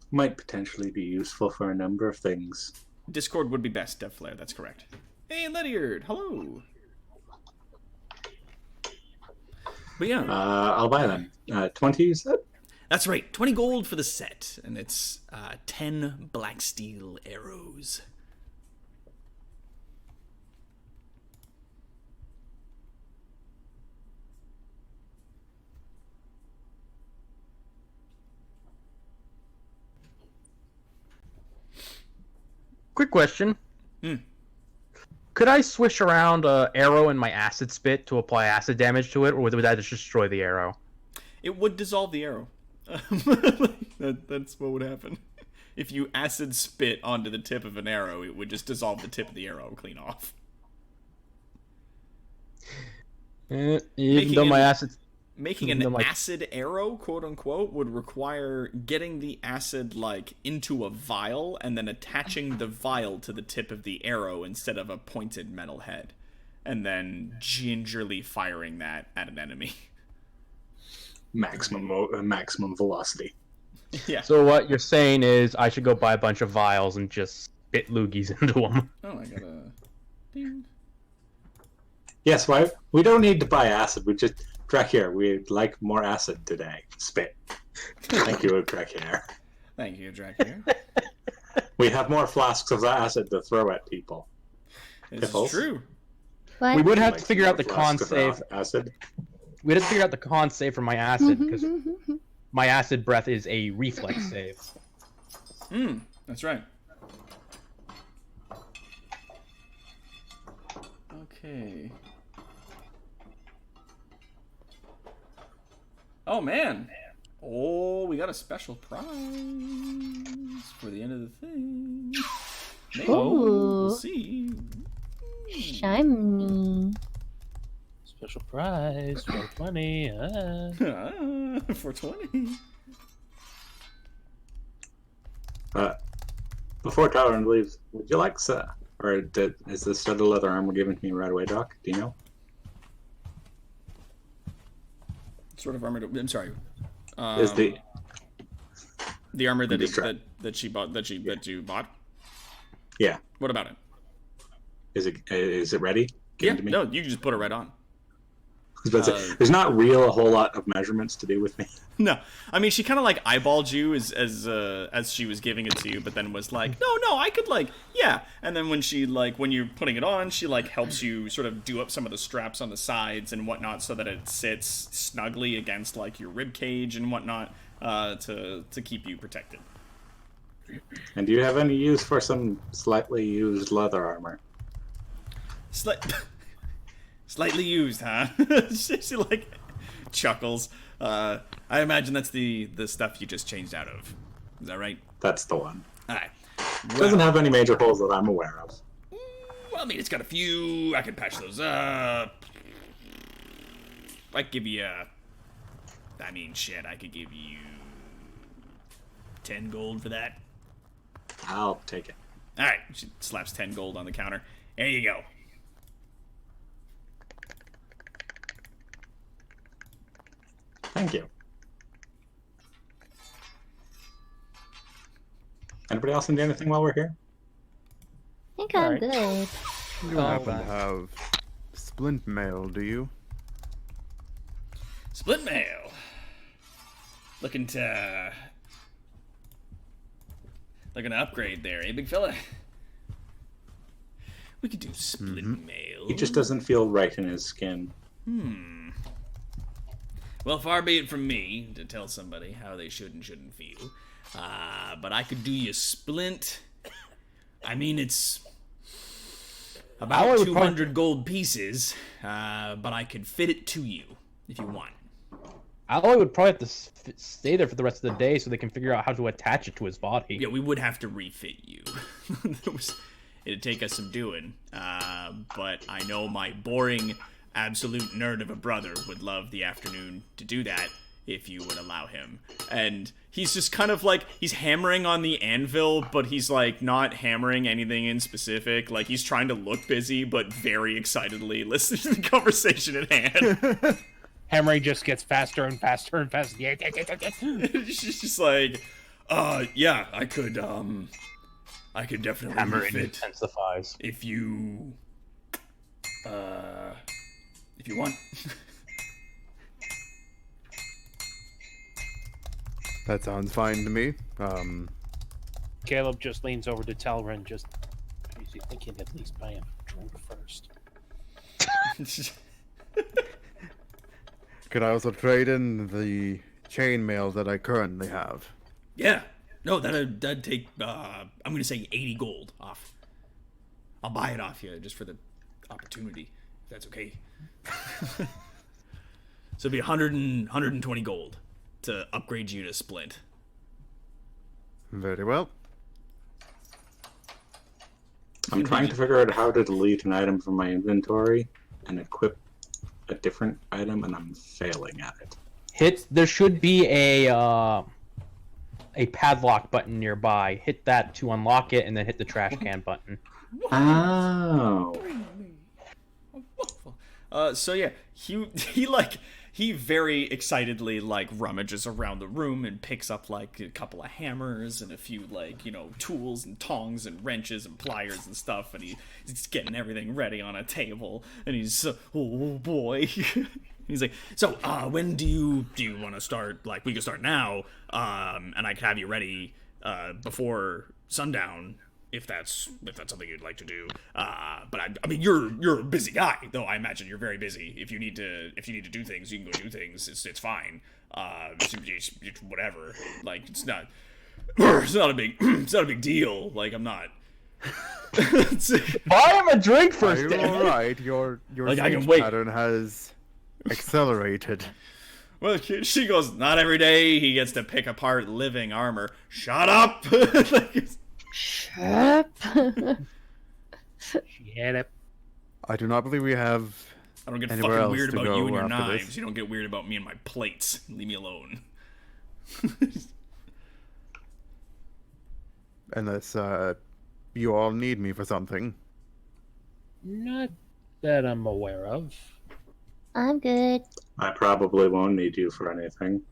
Might potentially be useful for a number of things. Discord would be best, DevFlare, that's correct. Hey, Ledyard, hello! But yeah. I'll buy them. 20, you said? That's right, 20 gold for the set, and it's 10 black steel arrows. Quick question. Could I swish around an arrow in my acid spit to apply acid damage to it, or would that just destroy the arrow? It would dissolve the arrow. That's what would happen. If you acid spit onto the tip of an arrow, it would just dissolve the tip of the arrow clean off. Even though my acid... Making an acid arrow, quote unquote, would require getting the acid, like, into a vial and then attaching the vial to the tip of the arrow instead of a pointed metal head. And then gingerly firing that at an enemy. Maximum velocity. Yeah. So what you're saying is I should go buy a bunch of vials and just spit loogies into them. Oh, I gotta... Ding. Yes, why? We don't need to buy acid. We just... Drakir, we'd like more acid today. Spit. Thank you, Drakir. Thank you, Drakir. We have more flasks of acid to throw at people. This is true. What? We would have to Like figure out the more con flasks of save. acid. We'd have to figure out the con save for my acid, because my acid breath is a reflex save. That's right. Okay. Oh, man. Oh, we got a special prize for the end of the thing. Maybe. We'll see. Shiny. Special prize, 420. 420. Before Tyler leaves, would you like is the studded leather armor given to me right away, Doc? Do you know? Sort of armor. I'm sorry. Is the armor that you bought? Yeah. What about it? Is it ready? Yeah. No, you can just put it right on. There's not a whole lot of measurements to do with me. No, I mean she kind of like eyeballed you as she was giving it to you, but then was like, no, I could yeah. And then when you're putting it on, she helps you sort of do up some of the straps on the sides and whatnot so that it sits snugly against your rib cage and whatnot to keep you protected. And do you have any use for some slightly used leather armor? Slightly used, huh? she chuckles. I imagine that's the stuff you just changed out of. Is that right? That's the one. Alright. Doesn't have any major holes that I'm aware of. Well, I mean, it's got a few. I can patch those up. I could give you I could give you 10 gold for that. I'll take it. Alright, she slaps 10 gold on the counter. There you go. Thank you. Anybody else need anything while we're here? I think I'm Alright. good. You don't happen to have splint mail, do you? Split mail. Looking to upgrade there, eh, big fella? We could do split mail. He just doesn't feel right in his skin. Well, far be it from me to tell somebody how they should and shouldn't feel. But I could do you splint. I mean, it's about 200 gold pieces, but I could fit it to you if you want. Alloy would probably have to stay there for the rest of the day so they can figure out how to attach it to his body. Yeah, we would have to refit you. It'd take us some doing. But I know my boring, absolute nerd of a brother would love the afternoon to do that if you would allow him. And he's just kind of like, he's hammering on the anvil, but he's like not hammering anything in specific. Like he's trying to look busy, but very excitedly listening to the conversation at hand. Hammering just gets faster and faster and faster. It's just like, yeah, I could definitely Hammering fit intensifies. if you want. That sounds fine to me. Caleb just leans over to Talrin. Just, you think he'd at least buy him a drink first? Could I also trade in the chainmail that I currently have? Yeah. No, that'd take, I'm gonna say 80 gold off. I'll buy it off you just for the opportunity, if that's okay. So it'd be 120 gold to upgrade you to Splint. Very well. I'm trying to figure out how to delete an item from my inventory and equip a different item, and I'm failing at it. There should be a padlock button nearby. Hit that to unlock it, and then hit the trash can button. Oh. So yeah, he very excitedly like rummages around the room and picks up like a couple of hammers and a few like, you know, tools and tongs and wrenches and pliers and stuff, and he's getting everything ready on a table, and he's oh boy. He's like, so when do you want to start? Like, we can start now, and I can have you ready before sundown. If that's something you'd like to do, but I mean you're a busy guy, though. I imagine you're very busy. If you need to do things, you can go do things. It's fine. It's whatever. Like it's not a big deal. Like I'm not. Buy him a drink first. Are you all right? Your Like, I can speech wait. pattern has accelerated. Well, she goes. Not every day he gets to pick apart living armor. Shut up. Shut up. She had it. I do not believe we have. I don't get anywhere fucking else weird to about you and go your after knives. this. You don't get weird about me and my plates. Leave me alone. Unless you all need me for something. Not that I'm aware of. I'm good. I probably won't need you for anything.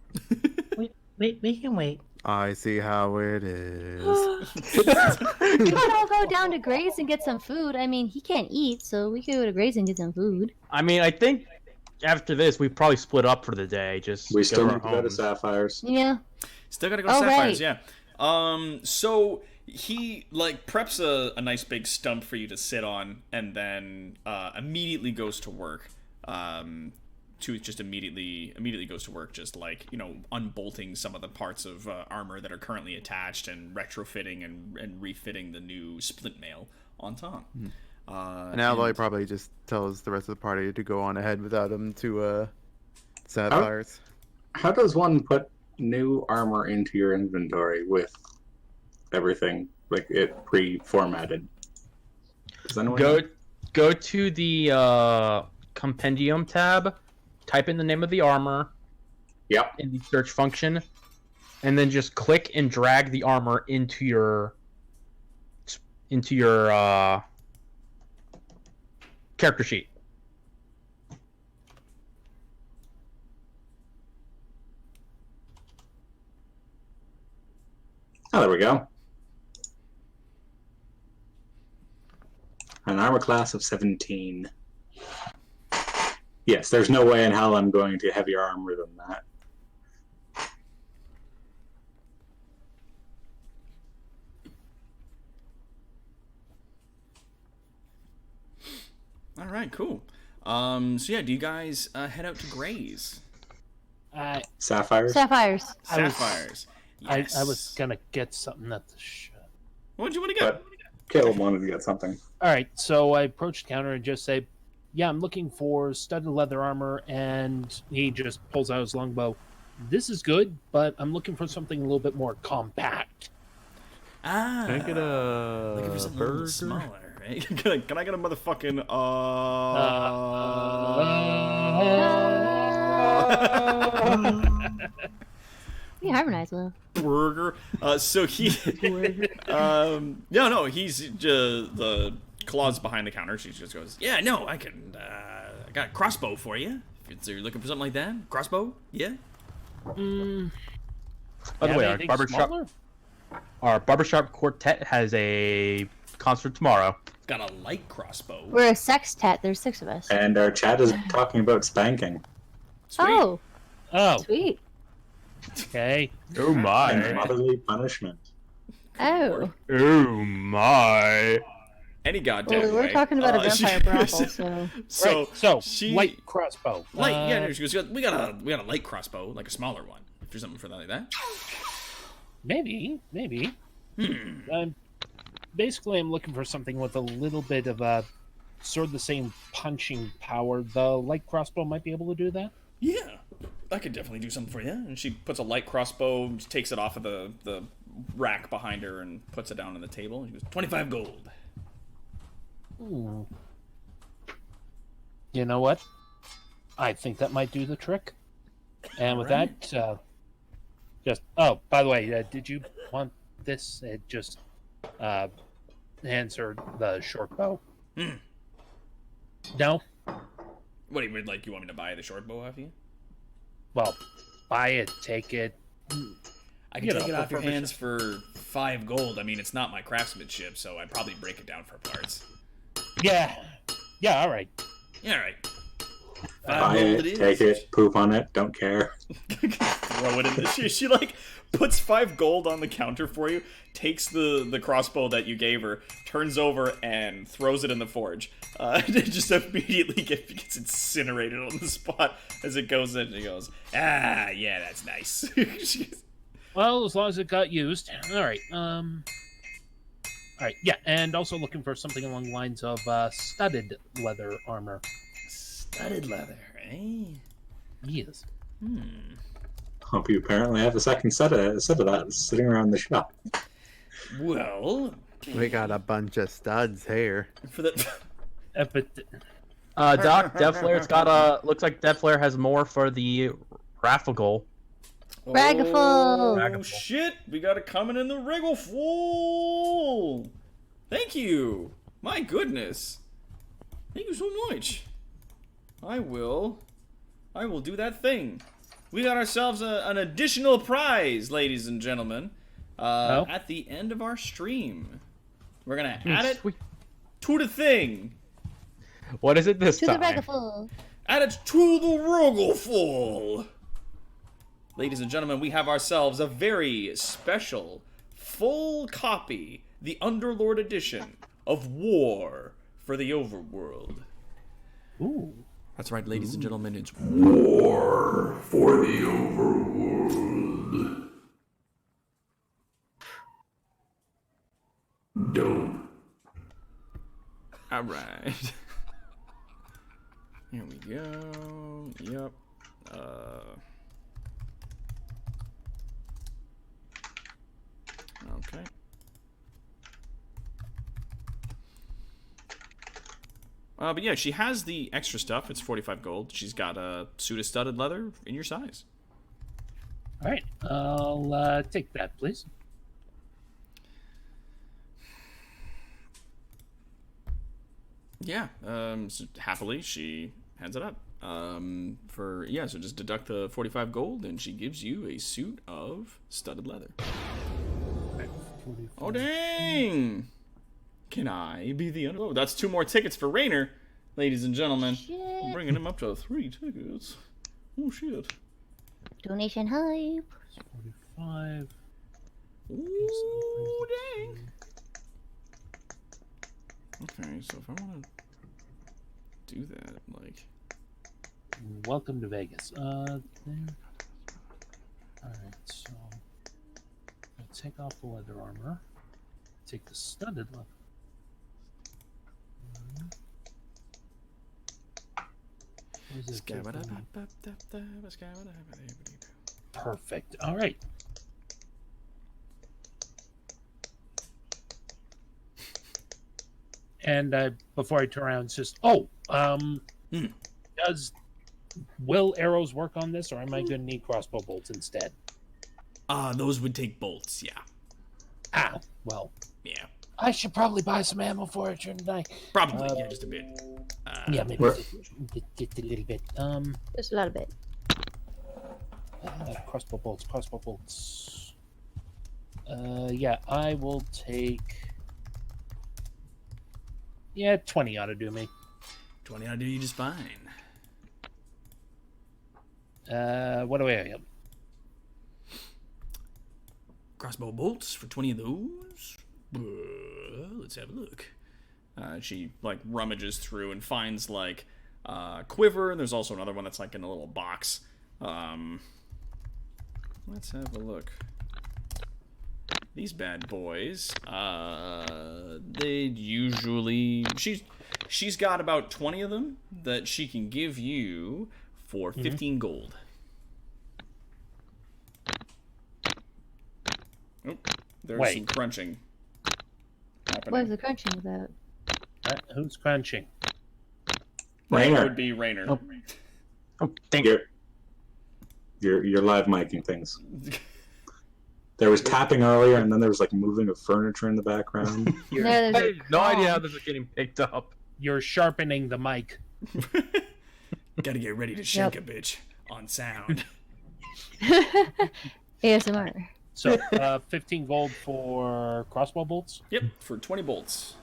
We can wait. I see how it is. We could all go down to Gray's and get some food. I mean, he can't eat, so we could go to Gray's and get some food. I mean, I think after this, we probably split up for the day. Just We go still to our need to go to homes. Sapphires. Yeah. Still gotta go to Oh, Sapphires, right. yeah. So he like preps a nice big stump for you to sit on, and then immediately goes to work. Immediately goes to work, just like, you know, unbolting some of the parts of armor that are currently attached and retrofitting and refitting the new splint mail on top. And Alloy probably just tells the rest of the party to go on ahead without him to Sapphires. How does one put new armor into your inventory with everything, like it pre-formatted? Does anyone know? Go to the compendium tab, type in the name of the armor. Yep. In the search function, and then just click and drag the armor into your character sheet. Oh, there we go. An armor class of 17. Yes, there's no way in hell I'm going to heavier armor than that. All right, cool. So yeah, do you guys head out to graze? Sapphires? Sapphires. Sapphires. Yes. I was gonna get something at the shop. What did you want to get? But Caleb wanted to get something. All right, so I approach the counter and just say, "Yeah, I'm looking for studded leather armor," and he just pulls out his longbow. This is good, but I'm looking for something a little bit more compact. Ah. Can I get looking for a something a little burger? smaller, right? Can I get a motherfucking We harmonize well. burger? So he, no, he's the claws behind the counter. She just goes, yeah, no, I can. I got a crossbow for you. If you're looking for something like that, crossbow, yeah. By the way, our barbershop quartet has a concert tomorrow. Got a light crossbow. We're a sextet. There's 6 of us. And our chat is talking about spanking. Oh. Oh. Sweet. Okay. Oh my. And motherly punishment. Oh. Oh my. Any goddamn Well, we're way. talking about a vampire brothel, so. Right, so she light crossbow. Light, yeah. No, she goes, we got a light crossbow, like a smaller one. If there's something for that like that. Maybe. Basically, I'm looking for something with a little bit of a sort of the same punching power. The light crossbow might be able to do that. Yeah, I could definitely do something for you. And she puts a light crossbow, just takes it off of the rack behind her, and puts it down on the table. And she goes, 25 gold. Ooh. You know what? I think that might do the trick. And with Right. that, just by the way, did you want this? It just hands her the short bow. No. What do you mean? Like you want me to buy the short bow off you? Well, buy it, take it. I can take it off your hands for 5 gold. I mean, it's not my craftsmanship, so I'd probably break it down for parts. Yeah. All right. Yeah, all right. Buy it, take it, poop on it, don't care. Throw it in the she like puts 5 gold on the counter for you, takes the crossbow that you gave her, turns over and throws it in the forge. It just immediately gets incinerated on the spot as it goes in. She goes, yeah, that's nice. Well, as long as it got used. All right. All right. Yeah, and also looking for something along the lines of studded leather armor. Studded leather, eh? Yes. Hope you apparently have a second set of that sitting around the shop. Well, We got a bunch of studs here. for the But Doc, Devflare's got a. Looks like Devflare has more for the raffle goal. Ragaful! Oh, shit! We got it coming in the Ragaful! Thank you! My goodness! Thank you so much! I will do that thing. We got ourselves an additional prize, ladies and gentlemen, at the end of our stream. We're gonna add it to the thing. What is it this To time? the Ragaful! Add it to the Ragaful! Ladies and gentlemen, we have ourselves a very special, full copy, the Underlord edition of War for the Overworld. ooh. That's right, ladies and gentlemen, it's War for the Overworld. Dope. alright. Here we go. Yep. Okay. But yeah, she has the extra stuff. It's 45 gold. She's got a suit of studded leather in your size. All right. I'll take that, please. Yeah. So happily, she hands it up. So just deduct the 45 gold, and she gives you a suit of studded leather. Oh dang! Can I be the Oh, that's 2 more tickets for Rainer, ladies and gentlemen. Shit. I'm bringing him up to 3 tickets. Oh, shit. Donation hype. 45. Ooh, dang. Okay, so if I want to do that, like... Welcome to Vegas. There. Alright, so... I'll take off the leather armor. Take the studded leather. Perfect. All right. And before I turn around, it's just will arrows work on this, or am I going to need crossbow bolts instead? Those would take bolts, yeah. Ah, well. Yeah. I should probably buy some ammo for it, shouldn't I? Probably, yeah, just a bit. Yeah, maybe just a little bit. Just a little bit. Crossbow bolts. Yeah, I will take... Yeah, 20 ought to do me. 20 ought to do you just fine. What do I have? Crossbow bolts for 20 of those? Let's have a look. She, like, rummages through and finds, like, quiver, and there's also another one that's, like, in a little box. Let's have a look. These bad boys, they'd usually... She's got about 20 of them that she can give you for 15 gold. Oh, there's some crunching happening. What is the crunching about? Who's crunching? Rainer. It would be Rainer. Oh, thank you. You're live micing things. There was tapping earlier, and then there was like moving of furniture in the background. No, I have no idea how this is getting picked up. You're sharpening the mic. Gotta get ready to shake a bitch on sound. ASMR. So, 15 gold for crossbow bolts? Yep, for 20 bolts.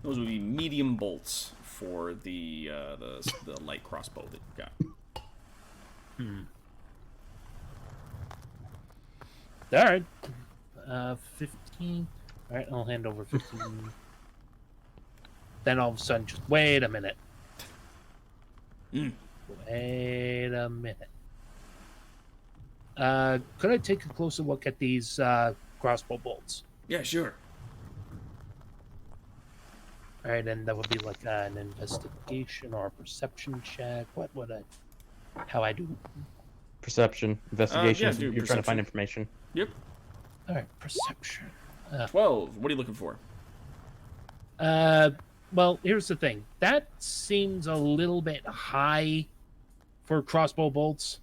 Those would be medium bolts for the light crossbow that you got. All right. 15. All right, I'll hand over 15. Then all of a sudden, just wait a minute. Wait a minute. Could I take a closer look at these crossbow bolts? Yeah, sure. All right, and that would be like an investigation or a perception check. What would I? How I do? Perception, investigation. Yeah, You're trying to perception. find information. Yep. All right, perception. 12. What are you looking for? Well, here's the thing. That seems a little bit high for crossbow bolts.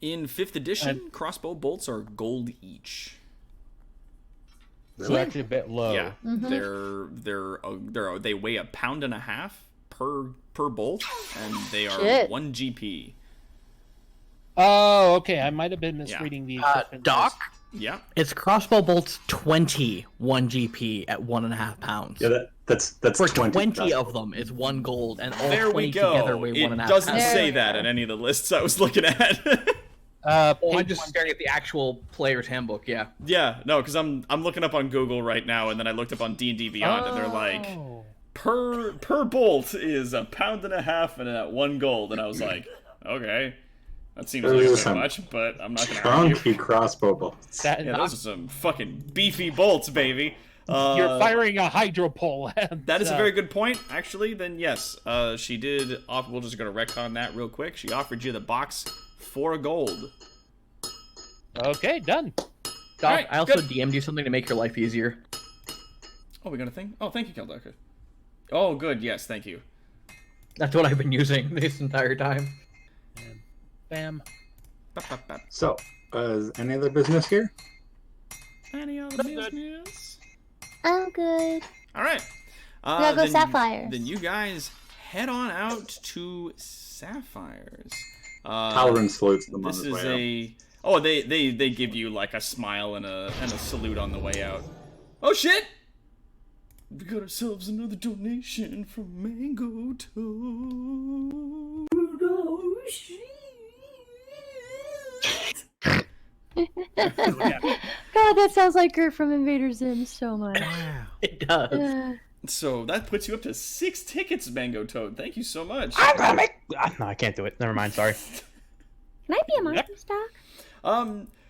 In 5th edition, crossbow bolts are gold each. So actually a bit low. Yeah, they weigh 1.5 pounds per bolt, and they are 1 GP. Oh, okay. I might have been misreading the equipment. Doc? Yeah. It's crossbow bolts 21 GP at 1.5 pounds. Yeah, that's For 20 of them is 1 gold, and all There 20 we go. together weigh 1.5 It pounds. doesn't say that in any of the lists I was looking at. I'm just staring at the actual player's handbook. Yeah. Yeah, no, because I'm looking up on Google right now, and then I looked up on D&D Beyond, and they're like, per bolt is 1.5 pounds and at 1 gold, and I was like, okay, that seems a little bit much, but I'm not gonna argue. chunky crossbow bolts. Yeah, those are some fucking beefy bolts, baby. You're firing a hydro pole. That is a very good point, actually. Then yes, she did. We'll just go to retcon that real quick. She offered you the box for a gold. Okay, done. Doc, Right, I also good. DM'd you something to make your life easier. Oh, we got a thing? Oh, thank you, Keldaka. Oh, good. Yes, thank you. That's what I've been using this entire time. Bam. So, is any other business here? Any other business? I'm good. All right. gotta go Sapphires. Then you guys head on out to Sapphires. Halloran salutes them on This his is way out. Oh, they give you like a smile and a salute on the way out. Oh shit! We got ourselves another donation from Mango Toad. Oh, shit. God, that sounds like Gert from Invader Zim so much. Wow. It does. So that puts you up to 6 tickets, Mango Toad. Thank you so much. I'm gonna make. No, I can't do it. Never mind. Sorry. Can I be a monster stock?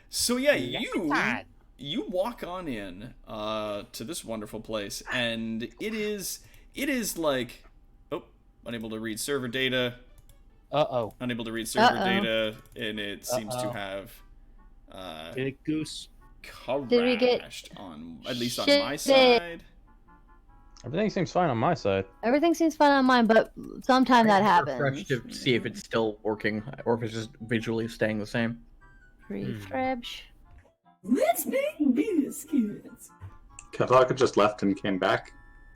So yeah, you walk on in to this wonderful place, and it is like, oh, unable to read server data. Unable to read server data, and it seems to have Big goose. crashed Did we get on, at least on shit? my side. Everything seems fine on my side. Everything seems fine on mine, but sometime that Refresh happens. to see if it's still working or if it's just visually staying the same. Refresh. Let's make biscuits. Kathaka just left and came back.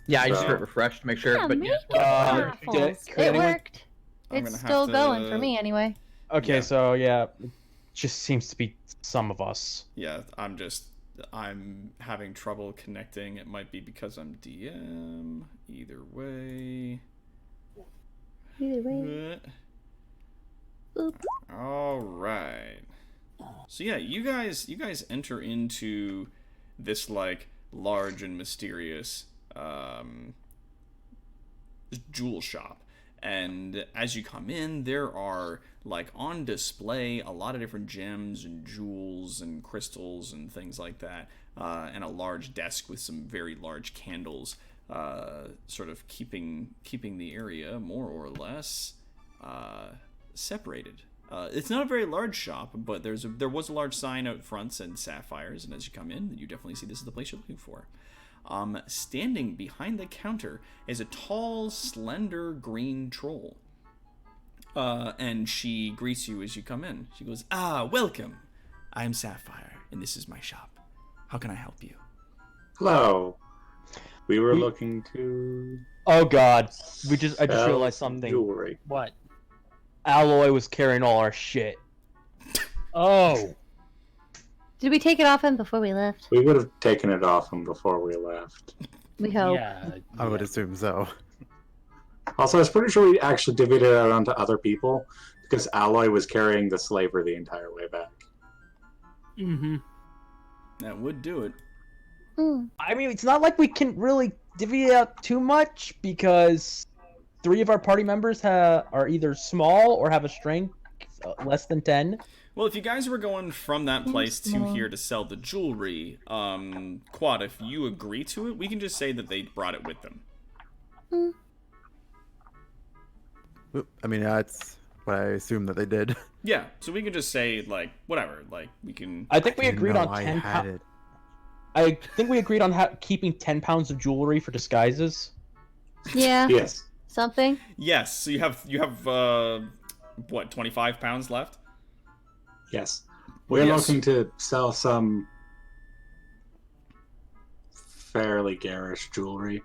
Yeah, I just So- hit refresh to make sure. Yeah, but make yes, it waffles. could It anyone- worked. I'm It's gonna have still to- going for me anyway. Okay, Yeah. so yeah, it just seems to be some of us. Yeah, I'm having trouble connecting. It might be because I'm DM. Either way. Either way. Boop. All right. So yeah, you guys enter into this like large and mysterious jewel shop. And as you come in, there are like on display a lot of different gems and jewels and crystals and things like that, and a large desk with some very large candles, sort of keeping the area more or less separated. It's not a very large shop, but there was a large sign out front said sapphires, and as you come in, you definitely see this is the place you're looking for. Standing behind the counter is a tall, slender green troll. And she greets you as you come in. She goes, welcome. I'm Sapphire, and this is my shop. How can I help you? Hello. We were looking to Oh God, I just sell realized something. jewelry. What? Alloy was carrying all our shit. Oh. Did we take it off him before we left? We would have taken it off him before we left. We hope. Yeah. I would assume so. Also, I was pretty sure we actually divvied it out onto other people because Alloy was carrying the slaver the entire way back. Mm-hmm. That would do it. I mean, it's not like we can really divvy it up too much because 3 of our party members are either small or have a strength less than 10. Well, if you guys were going from that place to here to sell the jewelry, Quad, if you agree to it, we can just say that they brought it with them. I mean, that's what I assume that they did. Yeah, so we can just say, like, whatever, like, we can... I think we Didn't agreed know on I 10 had it. I think we agreed on keeping 10 pounds of jewelry for disguises. Yeah. Yes. Something. Yes, so you have what, 25 pounds left? Yes. We're Yes. looking to sell some fairly garish jewelry.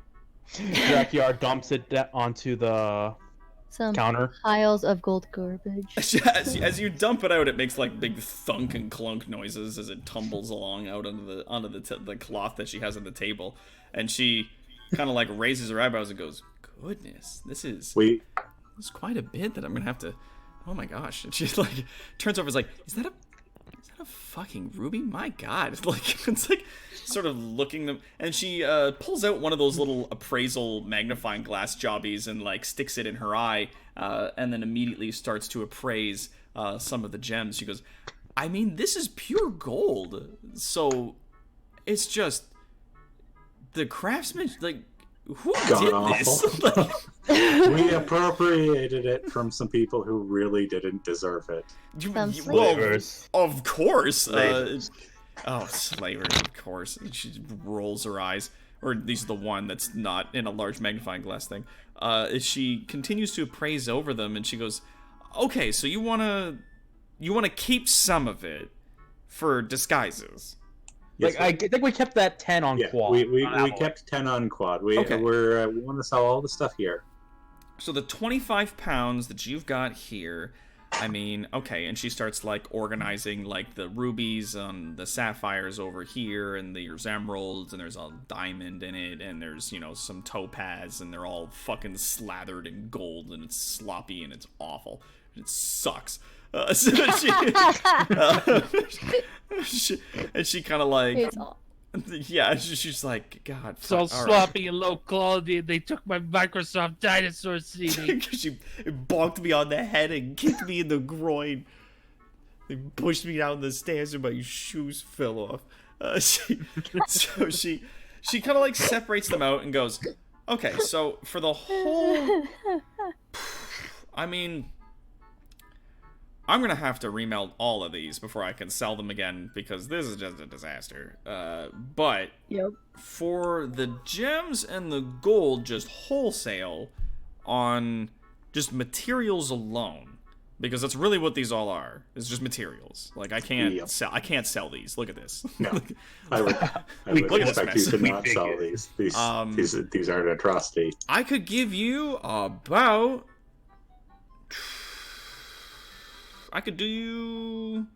Jackyard dumps it onto the Some counter. piles of gold garbage. As you dump it out, it makes like big thunk and clunk noises as it tumbles along out onto the cloth that she has on the table, and she kind of like raises her eyebrows and goes, "Goodness, this is quite a bit that I'm gonna have to. Oh my gosh!" And she like turns over, and is like, "Is that a fucking ruby? My God!" It's like sort of looking them, and she pulls out one of those little appraisal magnifying glass jobbies and like sticks it in her eye, and then immediately starts to appraise some of the gems. She goes, "I mean, this is pure gold, so it's just the craftsman. Like, who God did this?" awful. Like, We appropriated it from some people who really didn't deserve it. Some well, slavers. of course. Slavers. Slavers, of course. She rolls her eyes, or at least the one that's not in a large magnifying glass thing. She continues to appraise over them, and she goes, "Okay, so you wanna keep some of it for disguises." Yes, I think we kept that 10 on yeah, quad. we on Alloy. kept 10 on quad. We Okay. we want to sell all the stuff here. So the 25 pounds that you've got here, I mean, okay, and she starts like organizing like the rubies and the sapphires over here, and there's emeralds, and there's a diamond in it, and there's, you know, some topaz, and they're all fucking slathered in gold, and it's sloppy and it's awful. It sucks. So she kind of like, It's all. yeah, she's like, God, It's all fuck, sloppy and low quality, and they took my Microsoft Dinosaur CD. She bonked me on the head and kicked me in the groin. They pushed me down the stairs and my shoes fell off. So she kind of like separates them out and goes, okay, so for the whole, I mean, I'm gonna have to remelt all of these before I can sell them again, because this is just a disaster. But Yep. for the gems and the gold, just wholesale on just materials alone, because that's really what these all are. It's just materials. Like I can't sell these. Look at this. No, I would Look at expect this you to mess. not sell these. These are an atrocity. I could give you about. I could do you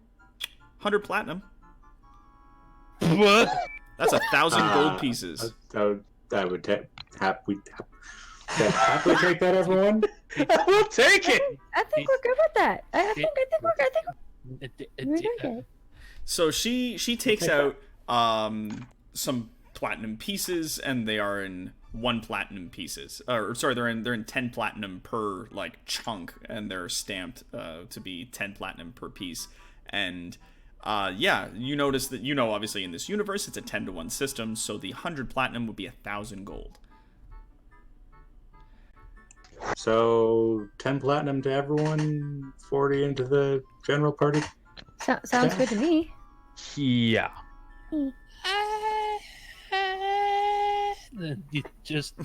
100 platinum. What? That's 1,000 gold pieces. I would happily take that, everyone. We'll take it. I think we're good with that. I think we're good. So she takes out some platinum pieces, and they are in 1 platinum pieces. Or sorry, they're in 10 platinum per like chunk, and they're stamped to be 10 platinum per piece. And yeah, you notice that, you know, obviously in this universe it's a 10-to-1 system, so the 100 platinum would be 1,000 gold. So 10 platinum to everyone, 40 into the general party. Sounds good to me. Yeah. You just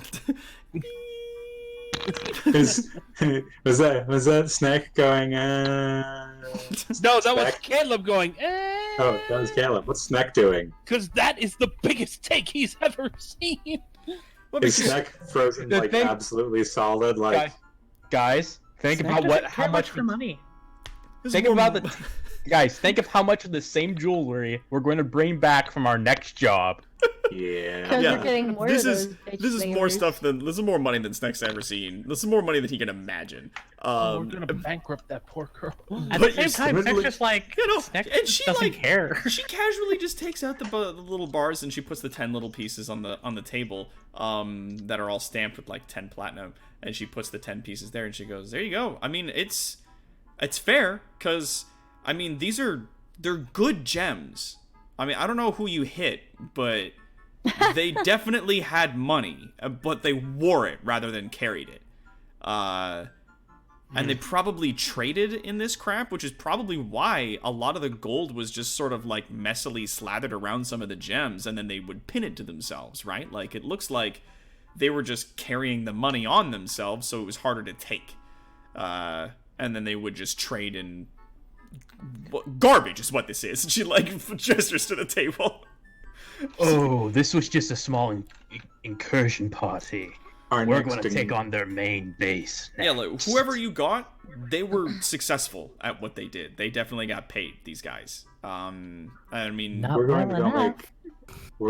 was that Snack going? no, that was Caleb going. Oh, that was Caleb. What's Snack doing? Because that is the biggest take he's ever seen. Is Snack frozen like absolutely solid? Like guys, think about how much for money. Think about the guys. Think of how much of the same jewelry we're going to bring back from our next job. Yeah. Because we're getting more This of is those bitch this is more flavors. stuff than this is more money than Snack's ever seen. This is more money than he can imagine. We're gonna bankrupt that poor girl. At the same time, Snack's just like, you know, Snack and she doesn't like care. She casually just takes out the little bars, and she puts the 10 little pieces on the table that are all stamped with like 10 platinum, and she puts the 10 pieces there, and she goes, "There you go." I mean, it's fair, because I mean they're good gems. I mean, I don't know who you hit, but they definitely had money, but they wore it rather than carried it. And they probably traded in this crap, which is probably why a lot of the gold was just sort of like messily slathered around some of the gems, and then they would pin it to themselves, right? Like, it looks like they were just carrying the money on themselves, so it was harder to take. And then they would just trade in garbage is what this is. And she like gestures to the table. Oh, this was just a small incursion party. We're going to take on their main base next. Yeah, like, whoever you got, they were successful at what they did. They definitely got paid, these guys. I mean, Not we're going to well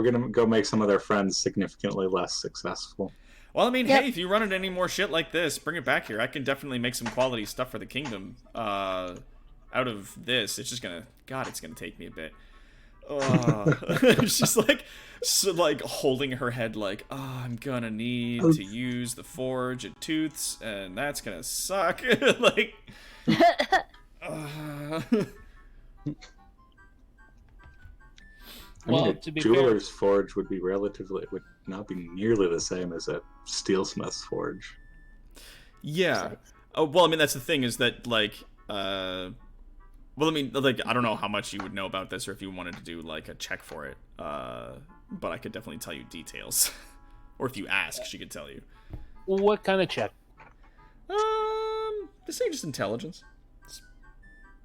go enough. make some of their friends significantly less successful. well, I mean, Yep. hey, if you run into any more shit like this, bring it back here. I can definitely make some quality stuff for the kingdom. Out of this, it's just gonna, God, it's gonna take me a bit. She's like, like holding her head, like, oh, I'm gonna need to use the forge at Tooth's, and that's gonna suck. Like, Well, I mean, to be a jeweler's forge would would not be nearly the same as a steelsmith's forge. yeah. Well, I mean, that's the thing, is that, like, well, I mean, like, I don't know how much you would know about this, or if you wanted to do, like, a check for it. But I could definitely tell you details. Or if you ask, she could tell you. What kind of check? Just say just intelligence.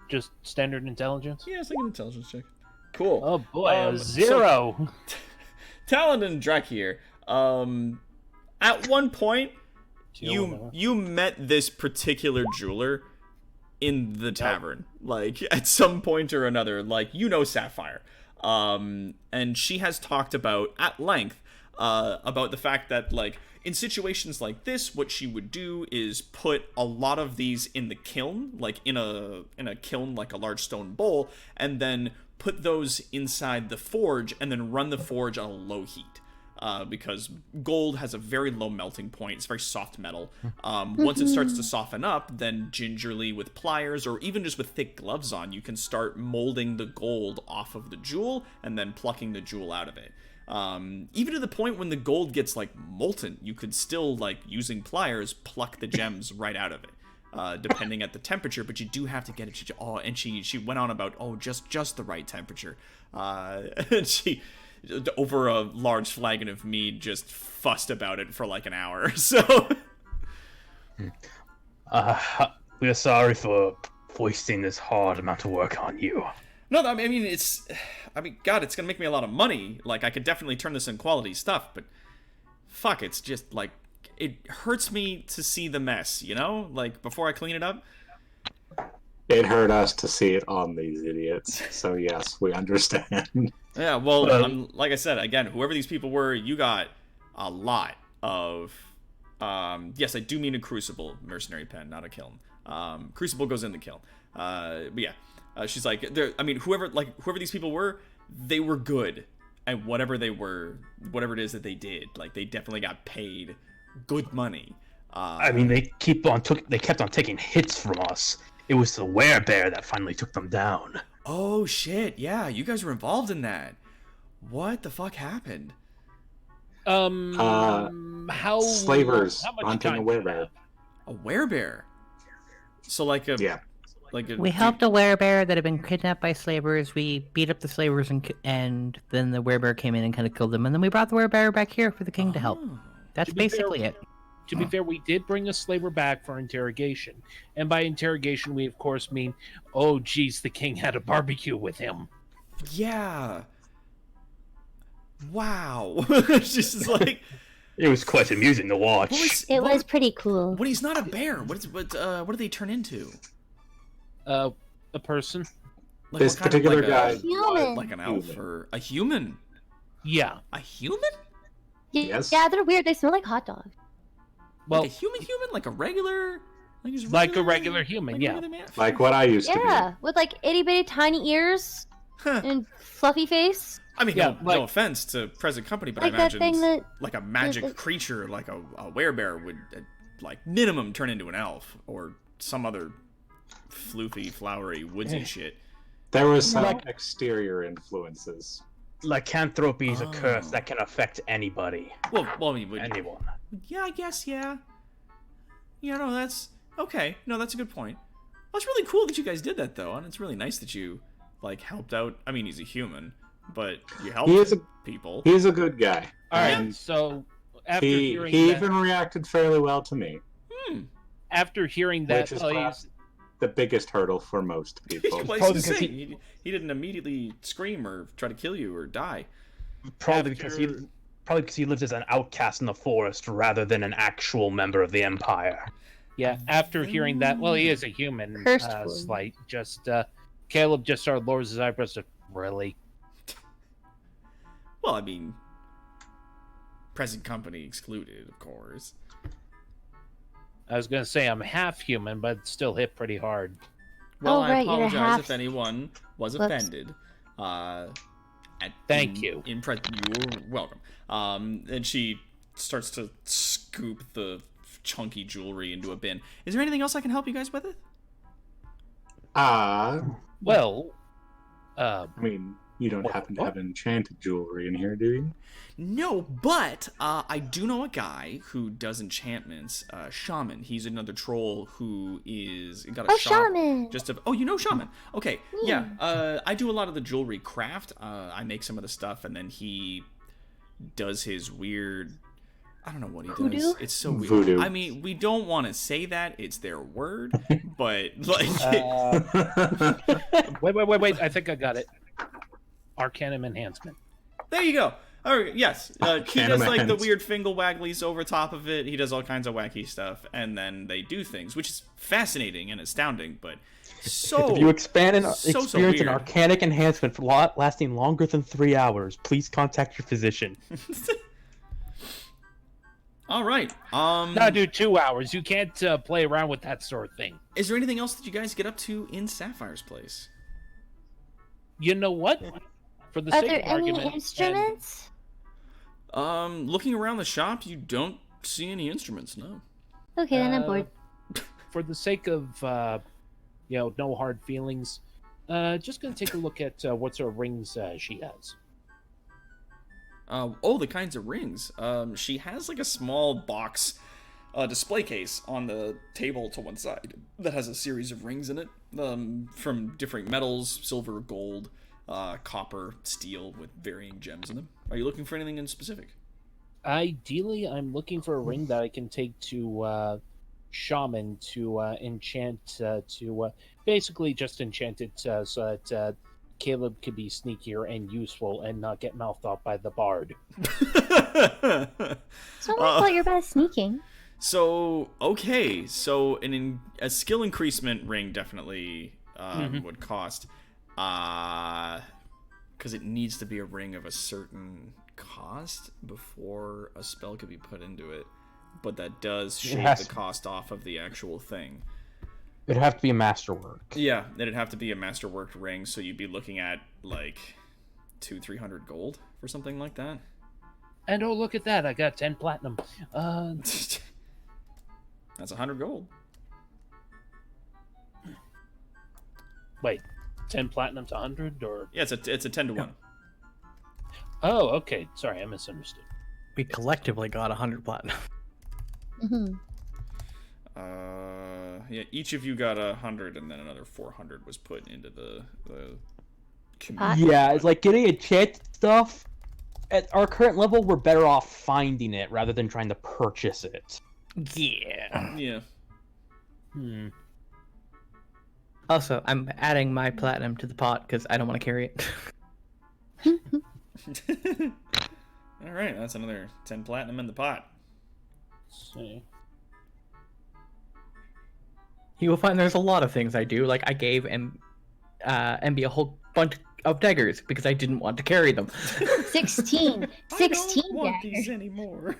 Just standard intelligence? Yeah, it's like an intelligence check. Cool. Oh boy, a So- 0. Talon and Drek here. At one point, you met this particular jeweler in the tavern, like at some point or another, like Sapphire, and she has talked about at length about the fact that like in situations like this, what she would do is put a lot of these in the kiln, like in a kiln, like a large stone bowl, and then put those inside the forge, and then run the forge on a low heat. Because gold has a very low melting point. It's very soft metal. Once it starts to soften up, then gingerly with pliers or even just with thick gloves on, you can start molding the gold off of the jewel and then plucking the jewel out of it. Even to the point when the gold gets like molten, you could still, like using pliers, pluck the gems right out of it. Depending at the temperature, but you do have to get it. And she went on about just the right temperature. And she, over a large flagon of mead, just fussed about it for like an hour. So we're sorry for foisting this hard amount of work on you. No, I mean God, it's gonna make me a lot of money. Like I could definitely turn this in quality stuff, but fuck, it's just like it hurts me to see the mess, like before I clean it up. It hurt us to see it on these idiots. So yes, we understand. Yeah, well, like I said, again, whoever these people were, you got a lot of. Yes, I do mean a crucible mercenary pen, not a kiln. Crucible goes in the kiln. But yeah, she's like, whoever these people were, they were good at whatever it is that they did. Like they definitely got paid good money. They kept on taking hits from us. It was the werebear that finally took them down. Oh shit! Yeah, you guys were involved in that. What the fuck happened? How slavers how hunting a werebear. A werebear. So like a We helped a werebear that had been kidnapped by slavers. We beat up the slavers and then the werebear came in and kind of killed them. And then we brought the werebear back here for the king to help. That's basically it. To be fair, we did bring a slaver back for interrogation. And by interrogation, we of course mean, oh geez, the king had a barbecue with him. Yeah. Wow. It's just like... It was quite amusing to watch. It was pretty cool. But he's not a bear. What do they turn into? A person. Like this particular guy. Like an elf or a human? Yeah. A human? Yes. Yeah, they're weird. They smell like hot dogs. Well, like a human? Like a regular... Like a regular human, yeah. Like what I used to be. Yeah, with like itty bitty tiny ears and fluffy face. I mean, no offense to present company, but like I imagine like a magic creature like a werebear would, like, minimum turn into an elf or some other floofy, flowery, woodsy shit. There was some exterior influences. Lycanthropy is a curse that can affect anybody. Well, I mean, anyone. Yeah, I guess, yeah. Yeah, no, that's... Okay, no, that's a good point. Well, it's really cool that you guys did that, though, and it's really nice that you, like, helped out. I mean, he's a human, but you helped people. He's a good guy. All right, so after hearing he that... even reacted fairly well to me. After hearing that, which is the biggest hurdle for most people. He didn't immediately scream or try to kill you or die. Probably because he lives as an outcast in the forest rather than an actual member of the Empire. Yeah, after hearing that, well, he is a human. Caleb just started lowers his eyebrows to, really? Well, I mean, present company excluded, of course. I was going to say I'm half human, but still hit pretty hard. Well, I apologize if anyone was offended. Thank you. You're welcome. And she starts to scoop the chunky jewelry into a bin. Is there anything else I can help you guys with it? Well, I mean, you don't happen to have enchanted jewelry in here, do you? No, but I do know a guy who does enchantments. Shaman. He's another troll who is got a shop. Shaman. You know Shaman. Okay, yeah. I do a lot of the jewelry craft. I make some of the stuff, and then he does his weird. I don't know what he does. Voodoo? It's so weird. Voodoo. I mean, we don't want to say that. It's their word, but like. Wait! I think I got it. Arcanum enhancement. There you go. Oh, yes. He Can does like the imagine. weird finger wagglies over top of it. He does all kinds of wacky stuff, and then they do things, which is fascinating and astounding, but so If you expand and so experience an weird. arcanic enhancement for lasting longer than 3 hours, please contact your physician. All right. No, dude, 2 hours. You can't play around with that sort of thing. Is there anything else that you guys get up to in Sapphire's place? You know what? For the Are sake there of any argument, instruments? Looking around the shop, you don't see any instruments. No. Okay, then I'm bored. For the sake of no hard feelings, just gonna take a look at what sort of rings she has. The kinds of rings. She has like a small box display case on the table to one side that has a series of rings in it, from different metals: silver, gold, copper, steel, with varying gems in them. Are you looking for anything in specific? Ideally, I'm looking for a ring that I can take to Shaman to enchant, to basically just enchant it so that Caleb could be sneakier and useful and not get mouthed off by the bard. So I thought you're bad at sneaking. So, okay. So, a skill increasement ring definitely would cost. Because it needs to be a ring of a certain cost before a spell could be put into it. But that does shave the cost off of the actual thing. It'd have to be a masterwork. Yeah, it'd have to be a masterworked ring, so you'd be looking at, like, 200-300 gold for something like that. And oh, look at that, I got 10 platinum. That's 100 gold. Wait, 10 platinum to 100, or? Yeah, it's a 10 to 1. Oh, okay, sorry, I misunderstood. We collectively got 100 platinum. Mm-hmm. Yeah, each of you got 100, and then another 400 was put into the community. Yeah, it's like getting enchanted stuff. At our current level, we're better off finding it rather than trying to purchase it. Yeah. Yeah. Also, I'm adding my platinum to the pot because I don't want to carry it. All right, that's another 10 platinum in the pot. Let's see. You will find there's a lot of things I do. Like I gave MB a whole bunch of daggers because I didn't want to carry them. 16. 16 I don't want daggers. these anymore.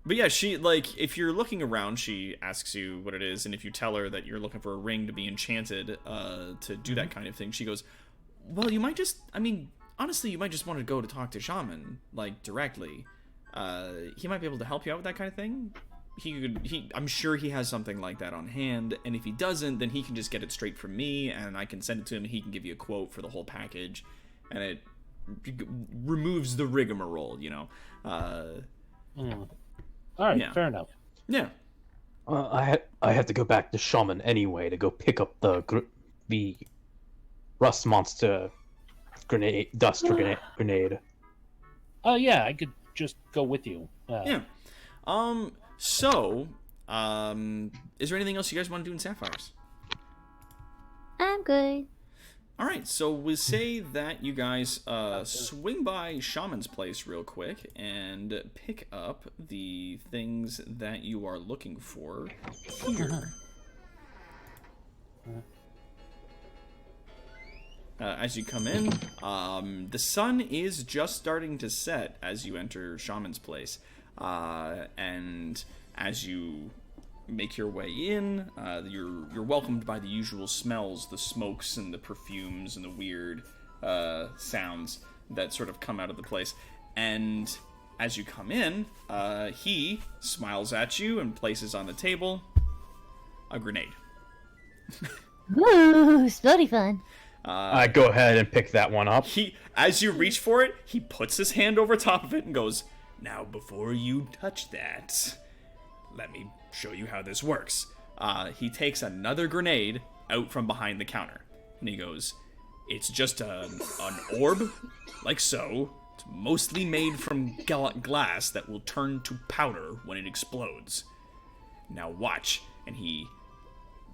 But yeah, she, like, if you're looking around, she asks you what it is, and if you tell her that you're looking for a ring to be enchanted, to do that kind of thing, she goes, well, you might just, honestly, you might just want to go to talk to Shaman, like, directly. He might be able to help you out with that kind of thing. I'm sure he has something like that on hand, and if he doesn't, then he can just get it straight from me, and I can send it to him, and he can give you a quote for the whole package, and it removes the rigmarole, you know? Alright, Yeah. fair enough. Yeah. I had to go back to Shaman anyway to go pick up the rust monster grenade. Oh yeah, I could just go with you. Yeah. Is there anything else you guys want to do in Sapphires? I'm good. Alright, so we'll say that you guys swing by Shaman's place real quick and pick up the things that you are looking for here. As you come in, the sun is just starting to set as you enter Shaman's place. And as you make your way in, you're welcomed by the usual smells, the smokes and the perfumes and the weird sounds that sort of come out of the place. And as you come in, he smiles at you and places on the table a grenade. Ooh, it's bloody fun. I go ahead and pick that one up. As you reach for it, he puts his hand over top of it and goes, "Now, before you touch that, let me show you how this works." He takes another grenade out from behind the counter, and he goes, "It's just an orb, like so. It's mostly made from glass that will turn to powder when it explodes. Now watch." And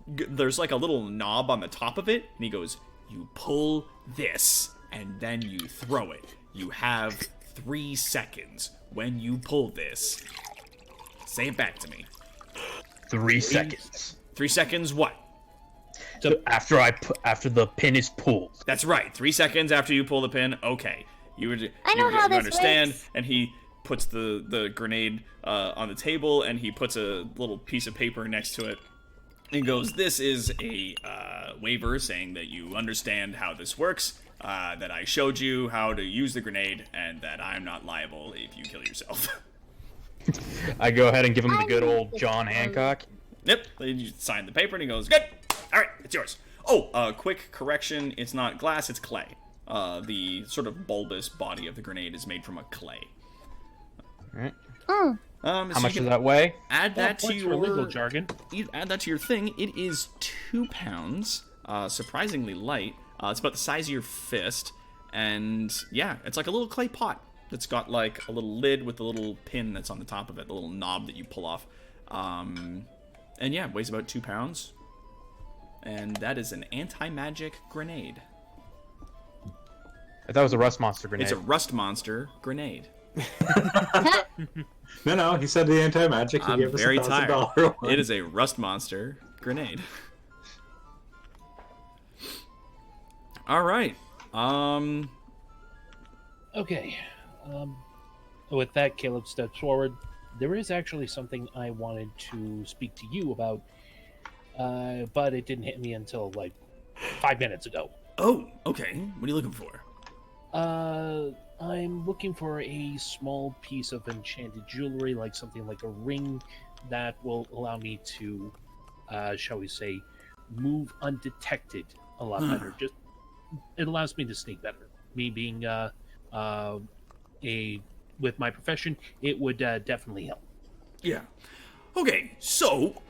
there's like a little knob on the top of it, and he goes, "You pull this." and then you throw it. You have 3 seconds. When you pull this, say it back to me. 3 seconds. 3 seconds what? So after the pin is pulled. That's right. 3 seconds after you pull the pin. Okay. You know how this understand, works. and he puts the grenade on the table, and he puts a little piece of paper next to it. He goes, "This is a waiver saying that you understand how this works, that I showed you how to use the grenade, and that I'm not liable if you kill yourself." I go ahead and give him the good old John Hancock. Yep. Then you sign the paper, and he goes, "Good. All right, it's yours." Oh, quick correction. It's not glass, it's clay. The sort of bulbous body of the grenade is made from a clay. All right. Oh. How much does that weigh? Add that to your legal jargon. Add that to your thing. It is 2 pounds. Surprisingly light. It's about the size of your fist, and yeah, it's like a little clay pot that's got like a little lid with a little pin that's on the top of it, the little knob that you pull off. And yeah, it weighs about 2 pounds. And that is an anti-magic grenade. I thought it was a rust monster grenade. It's a rust monster grenade. No, he said the anti-magic. He I'm gave us very a tired. $1,000 one. It is a rust monster grenade. All right. Okay. With that, Caleb steps forward. There is actually something I wanted to speak to you about, but it didn't hit me until like 5 minutes ago. Oh, okay. What are you looking for? I'm looking for a small piece of enchanted jewelry, like something like a ring that will allow me to, shall we say, move undetected a lot better. Just it allows me to sneak better. Me being with my profession, it would definitely help. Yeah. Okay, so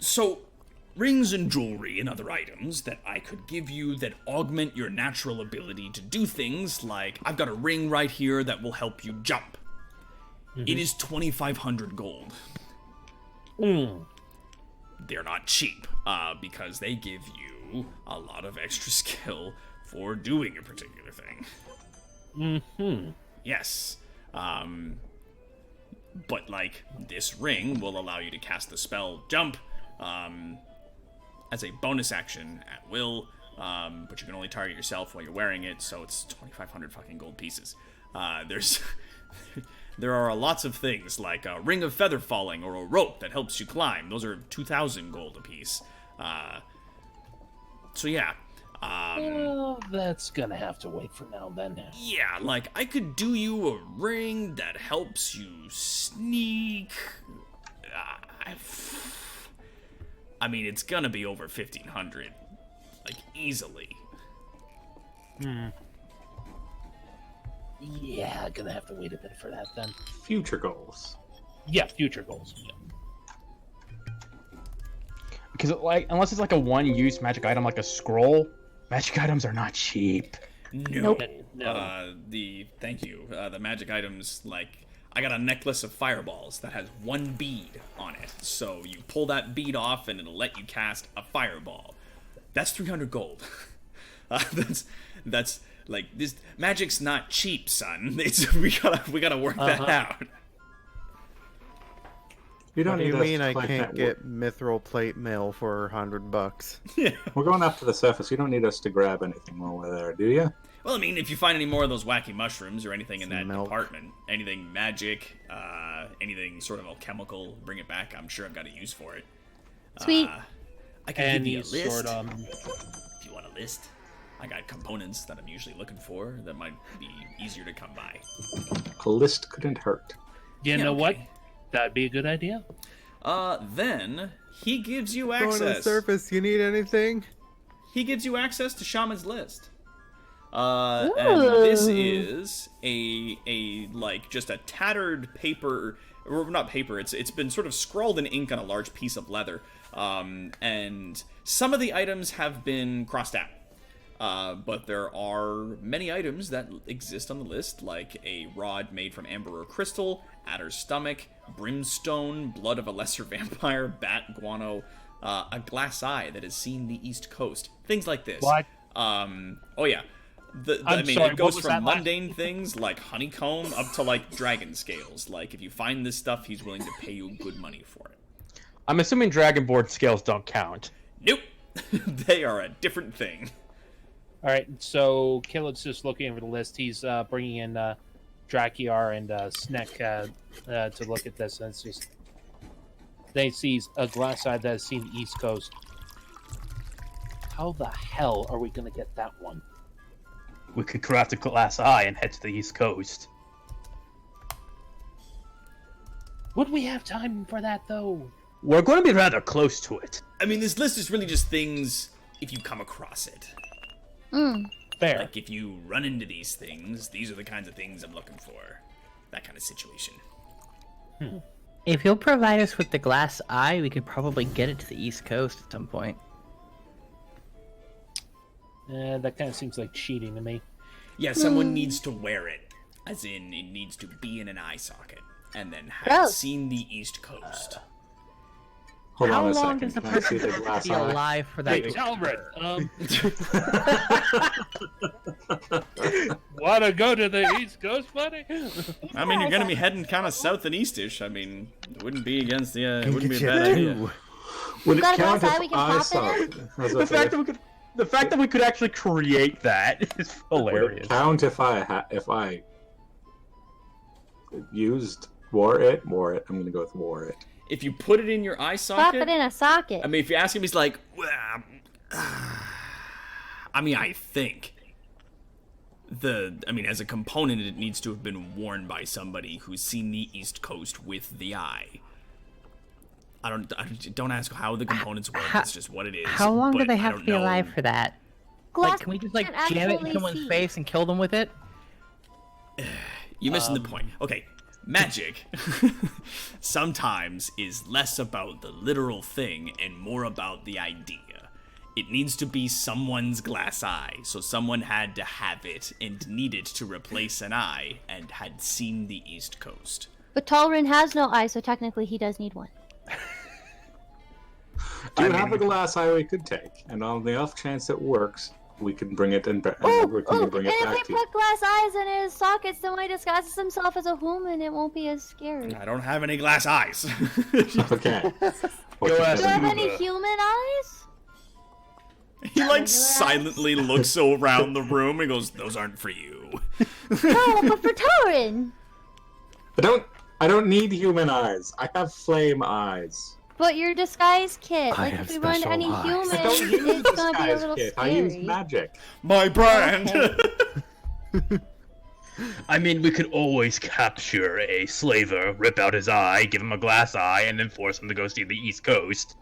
so rings and jewelry and other items that I could give you that augment your natural ability to do things, like I've got a ring right here that will help you jump. It is 2,500 gold. They're not cheap, because they give you a lot of extra skill for doing a particular thing. Yes. But, like, this ring will allow you to cast the spell Jump, as a bonus action at will, but you can only target yourself while you're wearing it, so it's 2,500 fucking gold pieces. There are lots of things, like a ring of feather falling or a rope that helps you climb. Those are 2,000 gold apiece. So yeah. Well, that's gonna have to wait for now then. Yeah, like, I could do you a ring that helps you sneak. I mean, it's gonna be over 1,500. Like, easily. Yeah, gonna have to wait a bit for that then. Future goals. Yeah, future goals. Yeah. Because like, unless it's like a one-use magic item, like a scroll, magic items are not cheap. No. No. Thank you. The magic items, like, I got a necklace of fireballs that has 1 bead on it. So you pull that bead off and it'll let you cast a fireball. That's 300 gold. That's like, this magic's not cheap, son. We gotta work that out. You don't What do need you us mean to I collect can't that get mithril plate mail for $100? Yeah. We're going up to the surface. You don't need us to grab anything while we're there, do you? Well, I mean, if you find any more of those wacky mushrooms or anything in that Milk. department, anything magic, anything sort of alchemical, bring it back. I'm sure I've got a use for it. Sweet. I can give you a Any list. sort of If you want a list, I got components that I'm usually looking for that might be easier to come by. A list couldn't hurt. you know what? That'd be a good idea. Then he gives you Going to the access. surface, you need anything? He gives you access to Shaman's list. And this is a like just a tattered paper, or not paper. It's been sort of scrawled in ink on a large piece of leather. And some of the items have been crossed out. But there are many items that exist on the list, like a rod made from amber or crystal, adder's stomach, brimstone, blood of a lesser vampire, bat, guano, a glass eye that has seen the East Coast. Things like this. What? Oh yeah. I'm sorry, it goes what was from that mundane things like honeycomb up to like dragon scales. Like if you find this stuff, he's willing to pay you good money for it. I'm assuming dragonborn scales don't count. Nope. They are a different thing. All right, so Caleb's just looking over the list. He's bringing in Drakiar and Snek to look at this, and it's just they sees a glass eye that has seen the East Coast. How the hell are we gonna get that one? We could craft a glass eye and head to the East Coast. Would we have time for that though? We're going to be rather close to it. I mean, this list is really just things if you come across it. Fair. Like if you run into these things, these are the kinds of things I'm looking for. That kind of situation. If you'll provide us with the glass eye, we could probably get it to the East Coast at some point. That kind of seems like cheating to me. Yeah, someone needs to wear it. As in, it needs to be in an eye socket. And then have Gross. seen the East Coast. Hold How on a long second. does the Can I see person the have glass to be eye? alive for that? Hey, Talbert, wanna go to the East Coast, buddy? I mean, you're gonna be heading kind of south and eastish. I mean, it wouldn't be against the. It wouldn't be a Get bad you idea. too. Would it Got a count glass eye if we can I pop saw in? it? How's The that fact feel? that we could actually create that is Would hilarious. it count if I used wore it? I'm gonna go with wore it. If you put it in your eye Pop socket, it in a socket. I mean, if you ask him, he's like, I mean, I think as a component, it needs to have been worn by somebody who's seen the East Coast with the eye. I don't ask how the components work. It's just what it is. How long do but they I have don't to be know. alive for that? Glass Like, can we just like can't jam it in actually someone's see. face and kill them with it? You're missing the point. Okay, magic sometimes is less about the literal thing and more about the idea. It needs to be someone's glass eye, so someone had to have it and needed to replace an eye and had seen the East Coast. But Talrin has no eye, so technically he does need one. Do you have a glass eye we could take? And on the off chance it works, we can bring it in and we can bring and it if back we to you. put glass eyes in his sockets, then when he disguises himself as a human, it won't be as scary. I don't have any glass eyes. Okay. Go ask Do you have Uber. any human eyes? He like silently looks around the room and goes, "Those aren't for you." No, but for Talrin. I don't need human eyes. I have flame eyes. But your disguise kit, I like have if we run special any eyes. human, I don't use it's gonna be a disguise little kit. scary. I use magic. My brand. Okay. I mean, we could always capture a slaver, rip out his eye, give him a glass eye, and then force him to go see the East Coast.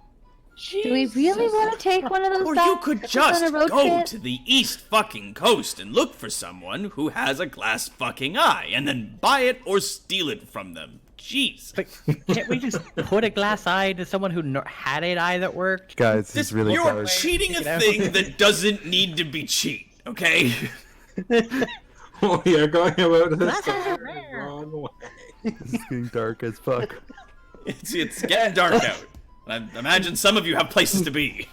Do we really want to take one of those Or back you could on just a road go trip? to the East fucking Coast and look for someone who has a glass fucking eye and then buy it or steal it from them. Jeez. But can't we just put a glass eye to someone who had an eye that worked? Guys, this is really You're hard. cheating a You know? thing that doesn't need to be cheat, okay? Oh, you're going about this Glass the eyes are rare. wrong way. It's getting dark as fuck. It's getting dark out. I imagine some of you have places to be.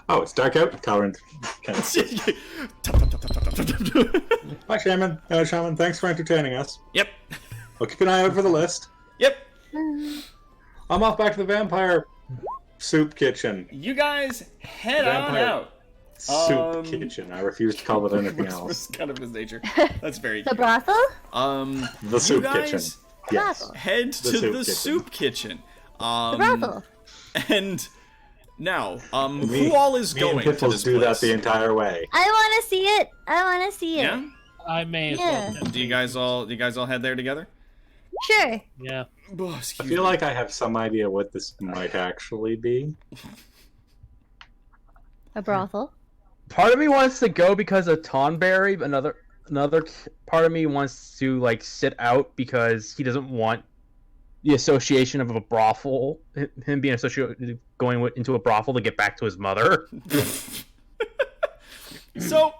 Oh, it's dark out. Talrin. Hi, Shaman. Shaman, thanks for entertaining us. Yep. I'll keep an eye out for the list. Yep. I'm off back to the vampire soup kitchen. You guys head on Vampire out. Soup kitchen. I refuse to call it anything That's else. kind of his nature. That's very The cute. brothel? The The soup you kitchen. guys Yes. head The to soup the kitchen. soup kitchen. The brothel. And now, Me- who all is me and going to Piffles this do that place? the entire way. I want to see it. I want to see it. Yeah? I may as Yeah. well. Do you guys all head there together? Sure. Yeah. Oh, I excuse feel me. like I have some idea what this might actually be. A brothel. Part of me wants to go because of Tonberry, but another part of me wants to like sit out because he doesn't want the association of a brothel, him being associated into a brothel to get back to his mother. So,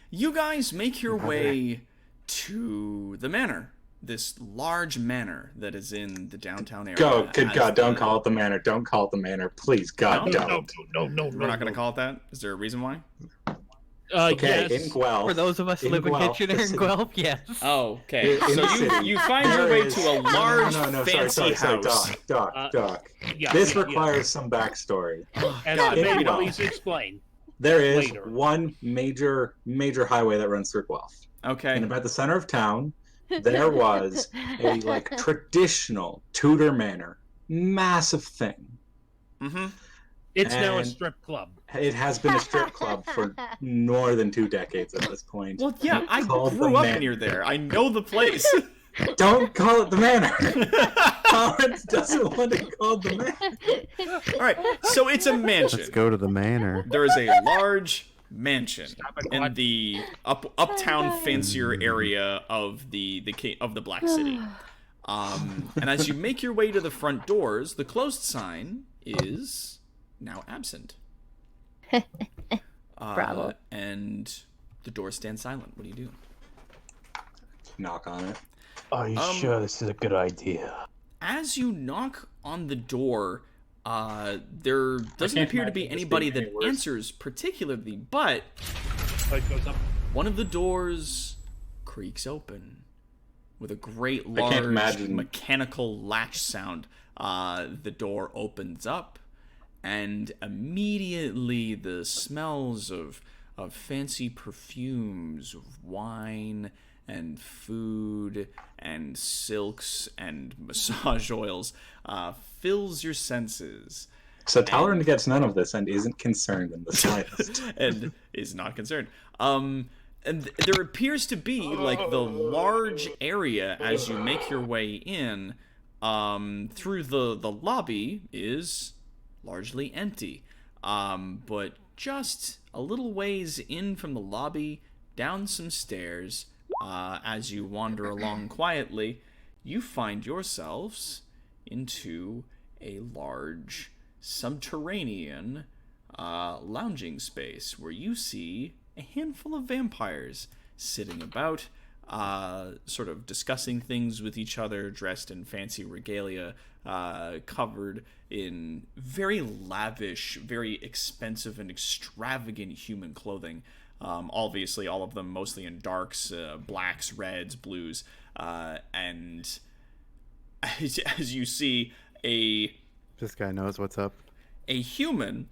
you guys make your way to the manor. this large manor that is in the downtown area. Go, good God, don't call it the manor. Don't call it the manor. Please, God, don't. No. We're not going to call it that? Is there a reason why? Okay, Yes. in Guelph. For those of us who live in Kitchener and Guelph, yes. Oh, okay. In the So city, you find your there way is- to a large, sorry, fancy house. Doc. Yeah, This yeah. requires some backstory. As God, the maybe maid not. please explain. There is Later. one major highway that runs through Guelph. Okay. In about the center of town, there was a traditional Tudor manor, massive thing. Mm-hmm. It's now a And- strip club. It has been a strip club for more than 2 decades at this point. Well, yeah, I Called the grew up manor. near there. I know the place. Don't call it the manor. Lawrence doesn't want to call it the manor. All right, so it's a mansion. Let's go to the manor. There is a large mansion in the uptown fancier area of the Black City. And as you make your way to the front doors, the closed sign is now absent. Bravo. And the doors stand silent. What do you do? Knock on it. Are you sure this is a good idea? As you knock on the door, there doesn't can't appear to be imagine this anybody being that any worse. answers particularly, but Light goes up. one of the doors creaks open with a great can't large imagine. mechanical latch sound. The door opens up, and immediately the smells of fancy perfumes, of wine and food and silks and massage oils fills your senses. So Talon gets none of this and isn't concerned in the slightest. And is not concerned. And there appears to be the large area as you make your way in through the lobby is largely empty. But just a little ways in from the lobby, down some stairs, as you wander along quietly, you find yourselves into a large subterranean lounging space where you see a handful of vampires sitting about, sort of discussing things with each other, dressed in fancy regalia, covered in very lavish, very expensive and extravagant human clothing. Obviously, all of them mostly in darks, blacks, reds, blues, and as you see, This guy knows what's up. a human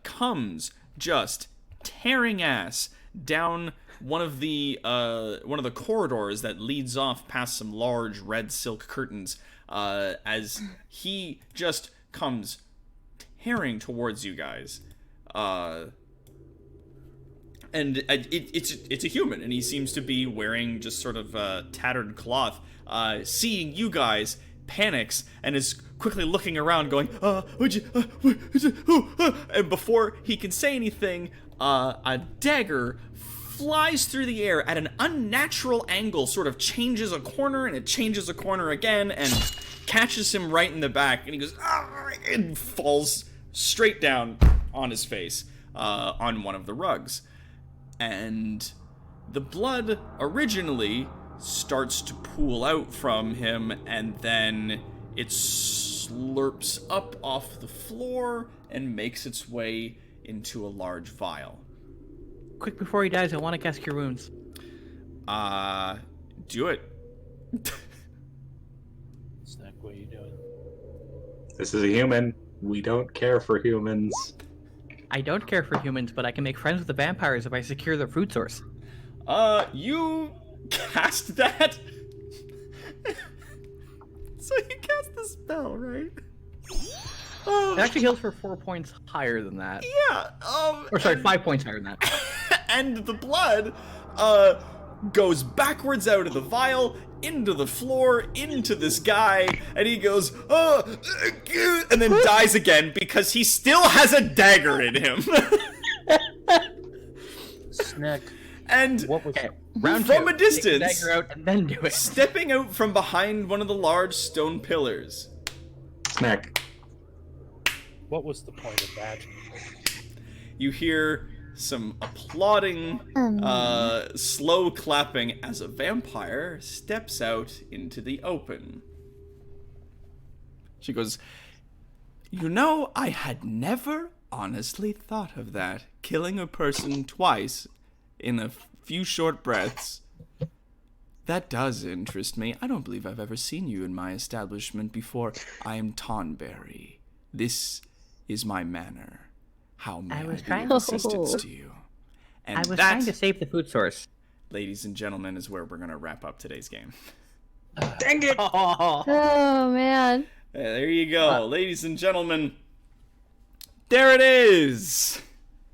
comes just tearing ass down one of the corridors that leads off past some large red silk curtains, as he just comes tearing towards you guys. And it's a human, and he seems to be wearing just sort of tattered cloth. Seeing you guys, panics and is quickly looking around, going, and before he can say anything, a dagger flies through the air at an unnatural angle, sort of changes a corner, and it changes a corner again, and catches him right in the back, and he goes, and falls straight down on his face, on one of the rugs. And the blood originally starts to pool out from him, and then it slurps up off the floor and makes its way into a large vial. Quick before he dies, I want to cast Cure Wounds. Do it. Snack, what are you doing? This is a human. We don't care for humans. I don't care for humans, but I can make friends with the vampires if I secure their food source. You cast that? So you cast the spell, right? It actually heals for 4 points higher than that. Yeah, Or sorry, 5 points higher than that. and the blood, goes backwards out of the vial, into the floor, into this guy, and he goes, and then dies again because he still has a dagger in him. Snack. And What was Round from two. a distance, Take the dagger out and then do it. stepping out from behind one of the large stone pillars, Snack. What was the point of that? you hear some applauding, slow clapping as a vampire steps out into the open. She goes, "You know, I had never honestly thought of that. Killing a person twice in a few short breaths. That does interest me. I don't believe I've ever seen you in my establishment before. I am Tonberry. This is my manor. How may I be of assistance to you?" And I was that, trying to save the food source. ladies and gentlemen, is where we're going to wrap up today's game. Dang it! Oh man. There you go, ladies and gentlemen. There it is.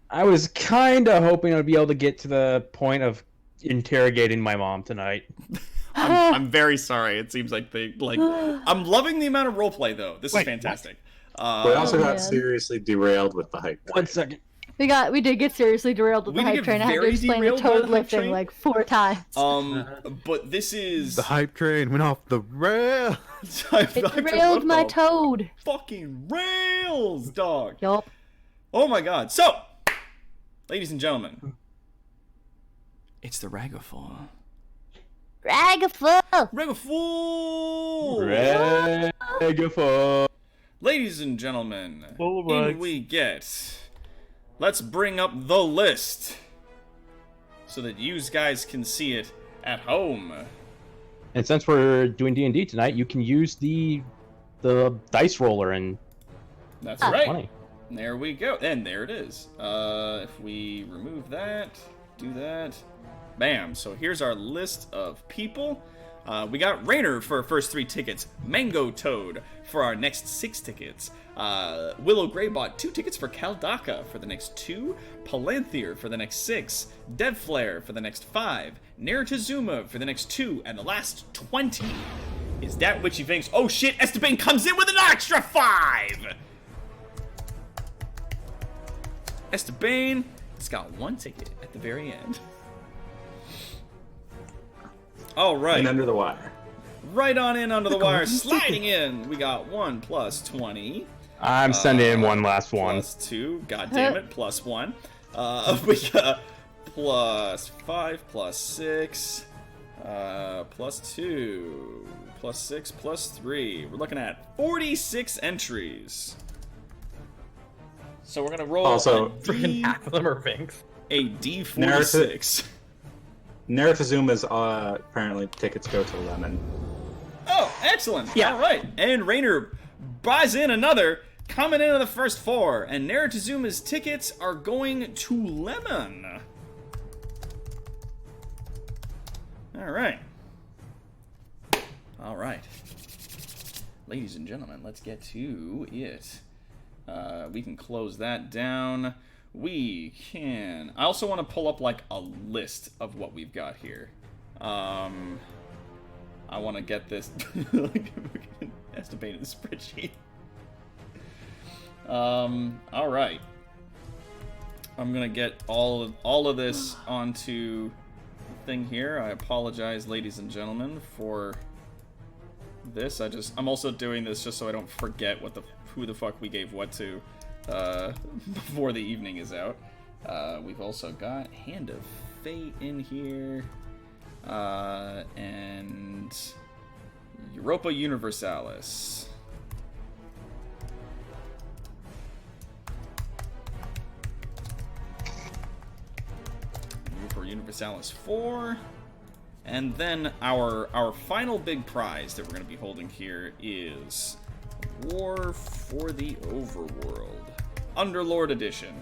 I was kind of hoping I'd be able to get to the point of interrogating my mom tonight. I'm very sorry. It seems like I'm loving the amount of roleplay though. This is fantastic. We also got man. seriously derailed with the hype. 1 second. We did get seriously derailed with We the did hype get train. I had to very explain the derailed by toad the hype lifting train? like 4 times. But this is The hype train went off the rail. It derailed my toad. Fucking rails, dog. Yup. Oh my god. So, ladies and gentlemen, it's the Ragafall. Ragaful. Ragafall! Ragafall. Ladies and gentlemen, Full in rights. we get. Let's bring up the list so that you guys can see it at home. And since we're doing D&D tonight, you can use the dice roller and That's right. money. There we go. And there it is. If we remove that, do that. Bam. So here's our list of people. We got Rainer for our first 3 tickets. Mango Toad for our next 6 tickets. Willow Grey bought 2 tickets for Kaldaka for the next 2. Palanthir for the next 6. Devflare for the next 5. Naratazuma for the next 2. And the last 20 is that which he thinks, oh shit, Esteban comes in with an extra 5! Esteban has got 1 ticket at the very end. All right. And under the wire. Right on in under the wire, sliding in. We got 1 plus 20. I'm sending in one last one. Plus 2. God damn it. Plus 1. We got plus 5, plus 6, plus 2, plus 6, plus 3. We're looking at 46 entries. So we're gonna roll Also, Freaking half of them are Vinks. a D46. Narathazuma's apparently tickets go to Lemon. Oh, excellent. Yeah. All right. And Rainer buys in another, coming into the first 4. And Naratazuma's tickets are going to Lemon. All right. All right. Ladies and gentlemen, let's get to it. We can close that down. We can... I also want to pull up, like, a list of what we've got here. I want to get this... estimated spreadsheet. Alright. I'm going to get all of this onto the thing here. I apologize, ladies and gentlemen, for this. I'm also doing this just so I don't forget who the fuck we gave what to. Before the evening is out. We've also got Hand of Fate in here. And Europa Universalis. Europa Universalis 4. And then our final big prize that we're going to be holding here is War for the Overworld. Underlord Edition.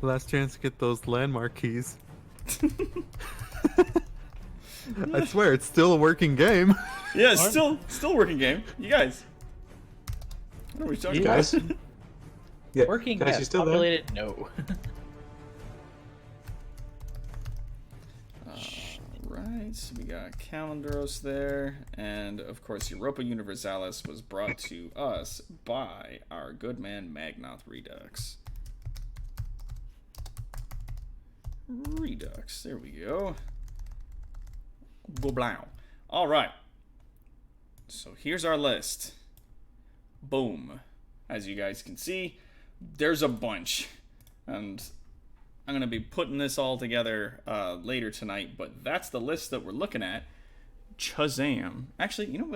Last chance to get those landmark keys. I swear, it's still a working game. Yeah, it's still a working game. You guys. What are we talking about? Guys? Yeah, Working, guys, yes. you still there? Populated, no. Right, so we got Calendaros there, and of course Europa Universalis was brought to us by our good man Magnoth Redux. Redux, there we go. Blah. Alright, so here's our list. Boom. As you guys can see, there's a bunch. And I'm going to be putting this all together later tonight, but that's the list that we're looking at. Shazam. Actually, you know,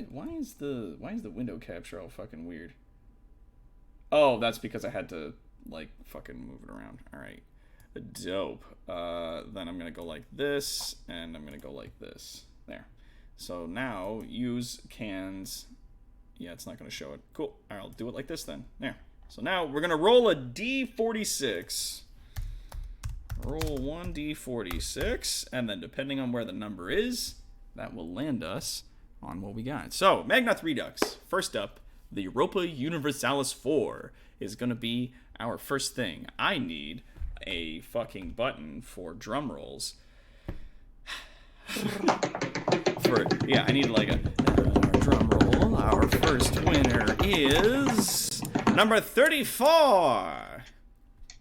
why is the window capture all fucking weird? Oh, that's because I had to, like, fucking move it around. All right. Dope. Then I'm going to go like this, and I'm going to go like this. There. So now, use cans. Yeah, it's not going to show it. Cool. All right, I'll do it like this then. There. So now we're going to roll a D46. Roll 1d46, and then depending on where the number is, that will land us on what we got. So, Magnoth Redux. First up, the Europa Universalis 4 is going to be our first thing. I need a fucking button for drum rolls. I need like a drum roll. Our first winner is number 34.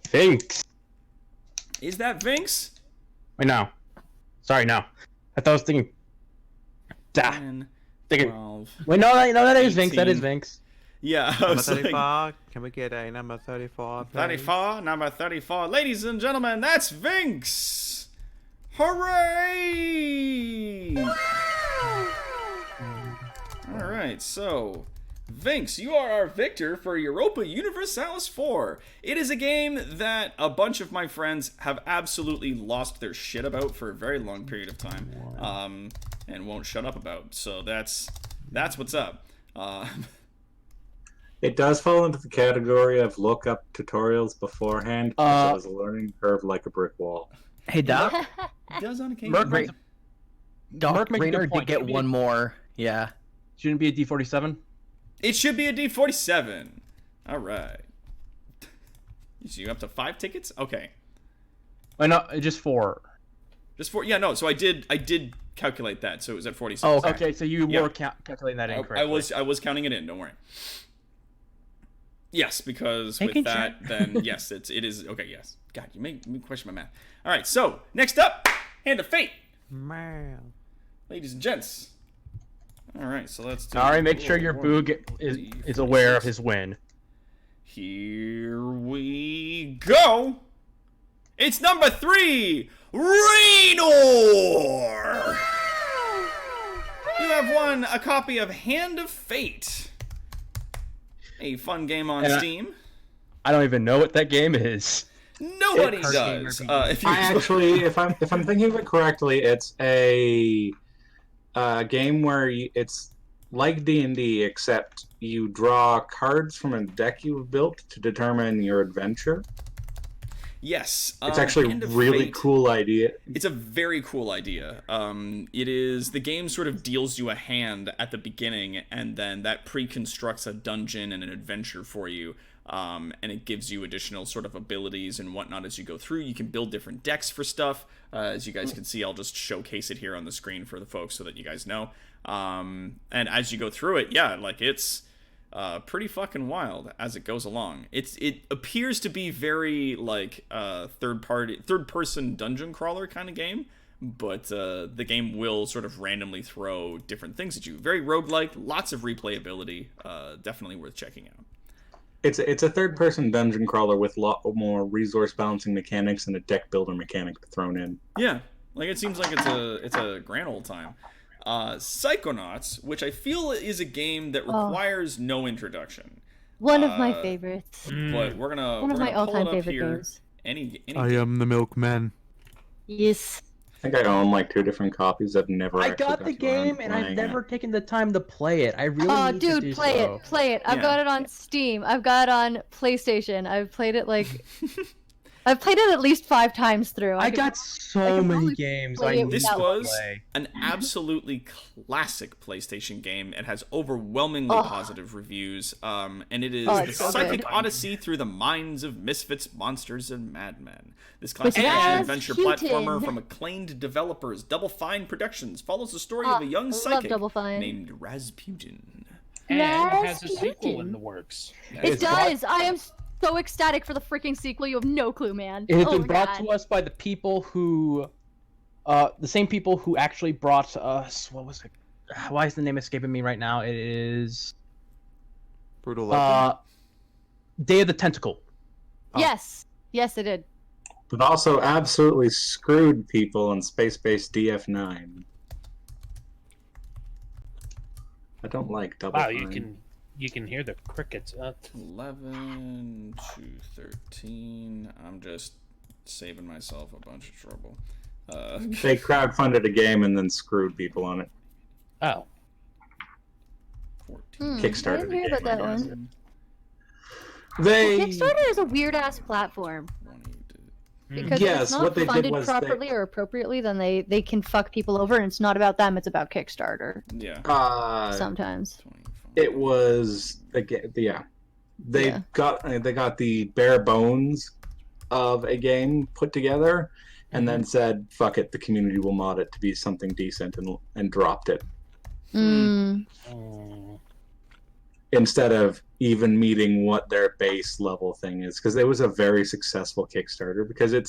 Thanks. Is that Vinx? Wait, no. Sorry, no. I thought I was thinking. 10, 12, Wait, no, that is 18. Vinx. That is Vinx. Yeah, I Number was like, 34. Can we get a number 34? Please? 34, number 34. Ladies and gentlemen, that's Vinx! Hooray! Alright, so, Vinx, you are our victor for Europa Universalis 4. It is a game that a bunch of my friends have absolutely lost their shit about for a very long period of time, and won't shut up about. So that's what's up. It does fall into the category of look up tutorials beforehand, because it was a learning curve like a brick wall. Hey, Doc. It does on occasion. Doc makes a good Raynor point. did get one more. Yeah. Shouldn't it be a D47? It should be a D47. All right. So you up to 5 tickets? Okay. Wait, no, just 4. Just 4. Yeah, no. So I did calculate that. So it was at 46. Oh, okay. So you Yeah. were calculating that incorrectly. I was counting it in. Don't worry. Yes, because Making with that, then yes, it is okay. Yes. God, you make me question my math. All right. So next up, Hand of Fate, Man. ladies and gents. All right. So let's do. All right, make sure your Boog is aware of his win. Here we go. It's number 3, Raynor. You have won a copy of Hand of Fate, a fun game on Steam. I don't even know what that game is. Nobody does. If I'm thinking of it correctly, it's a game where it's like D&D, except you draw cards from a deck you've built to determine your adventure. Yes, It's actually a really cool idea. It's a very cool idea. It is, the game sort of deals you a hand at the beginning, and then that pre-constructs a dungeon and an adventure for you. And it gives you additional sort of abilities and whatnot as you go through. You can build different decks for stuff. As you guys can see, I'll just showcase it here on the screen for the folks so that you guys know. And as you go through it, yeah, like it's pretty fucking wild as it goes along. It appears to be very like third person dungeon crawler kind of game, but the game will sort of randomly throw different things at you. Very roguelike, lots of replayability. Definitely worth checking out. It's a third-person dungeon crawler with a lot more resource balancing mechanics and a deck builder mechanic thrown in. Yeah, like it seems like it's a grand old time. Psychonauts, which I feel is a game that requires no introduction. One of my favorites. But we're gonna One of my all-time favorite here. games. Any I am the milkman. Yes. I think I own like 2 different copies. I've never. I actually got the game and I've never taken the time to play it. I really Oh, need to do dude, play so. it, play it. I've got it on Steam. I've got it on PlayStation. I've played it like, I've played it at least 5 times through. I got so many games. This was an absolutely classic PlayStation game. It has overwhelmingly positive reviews, and it is the so psychic good. odyssey through the minds of misfits, monsters, and madmen. This classic action-adventure platformer from acclaimed developers Double Fine Productions follows the story of a young psychic named Rasputin. And has a sequel in the works. It does. I am so ecstatic for the freaking sequel. You have no clue, man. It has been brought to us by the people who, the same people who actually brought us. What was it? Why is the name escaping me right now? It is Brutal Legend. Day of the Tentacle. Yes, yes, it did. but also absolutely screwed people in Space-Based DF9. I don't like Double Wow, Fine. you can hear the crickets. 11 to 13. I'm just saving myself a bunch of trouble. They crowdfunded a game and then screwed people on it. Oh. 14. I Kickstarted didn't hear a game, about that I guess. one. They Kickstarter is a weird ass platform. Because if Yes, it's not what they did funded was properly or appropriately, then they can fuck people over, and it's not about them; it's about Kickstarter. Yeah. Sometimes. It was yeah. They got the bare bones of a game put together, and then said, "Fuck it, the community will mod it to be something decent," and dropped it. Instead of even meeting what their base level thing is, because it was a very successful Kickstarter. Because it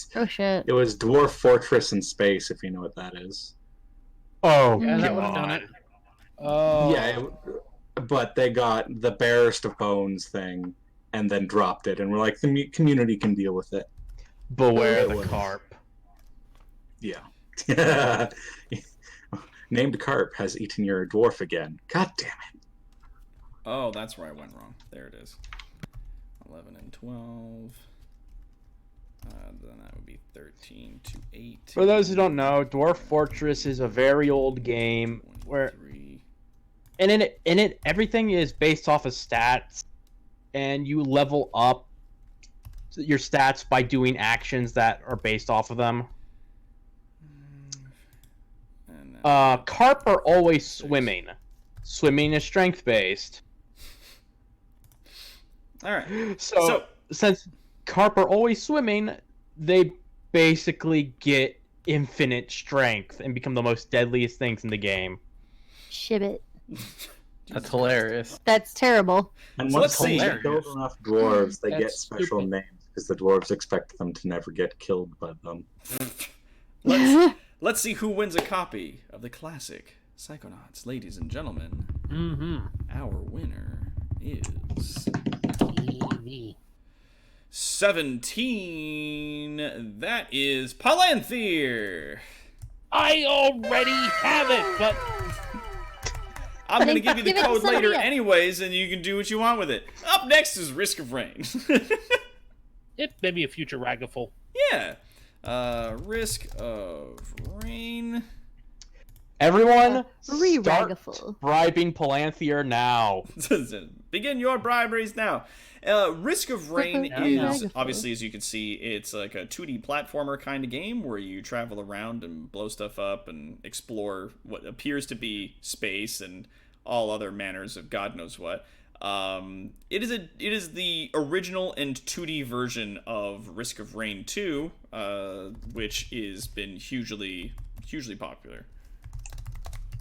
was Dwarf Fortress in space, if you know what that is. Oh, Yeah, that God. would've done it. Oh. Yeah, but they got the barest of bones thing, and then dropped it, and we're like, the community can deal with it. Beware the carp. Yeah. Named Carp has eaten your dwarf again. God damn it. Oh, that's where I went wrong. There it is. 11 and 12. Then that would be 13 to 8. For those who don't know, Dwarf Fortress is a very old game where, and in it, everything is based off of stats, and you level up your stats by doing actions that are based off of them. Carp are always swimming. Swimming is strength based. All right. So since carp are always swimming, they basically get infinite strength and become the most deadliest things in the game. Shibbit. That's hilarious. That's terrible. And So once let's see. they build enough dwarves, they get That's special stupid. names because the dwarves expect them to never get killed by them. Let's see who wins a copy of the classic Psychonauts, ladies and gentlemen. Our winner is 17. That is Palanthir. I already have it, but I'm going to give you the Give it to code somebody later else. anyways, and you can do what you want with it. Up next is Risk of Rain. it may be a future Ragaful. Yeah. Risk of Rain. Everyone, start Re-ragaful. bribing Palanthir now. Begin your briberies now. Risk of Rain is, obviously, as you can see, it's like a 2D platformer kind of game where you travel around and blow stuff up and explore what appears to be space and all other manners of God knows what. It is the original and 2D version of Risk of Rain 2, which has been hugely popular.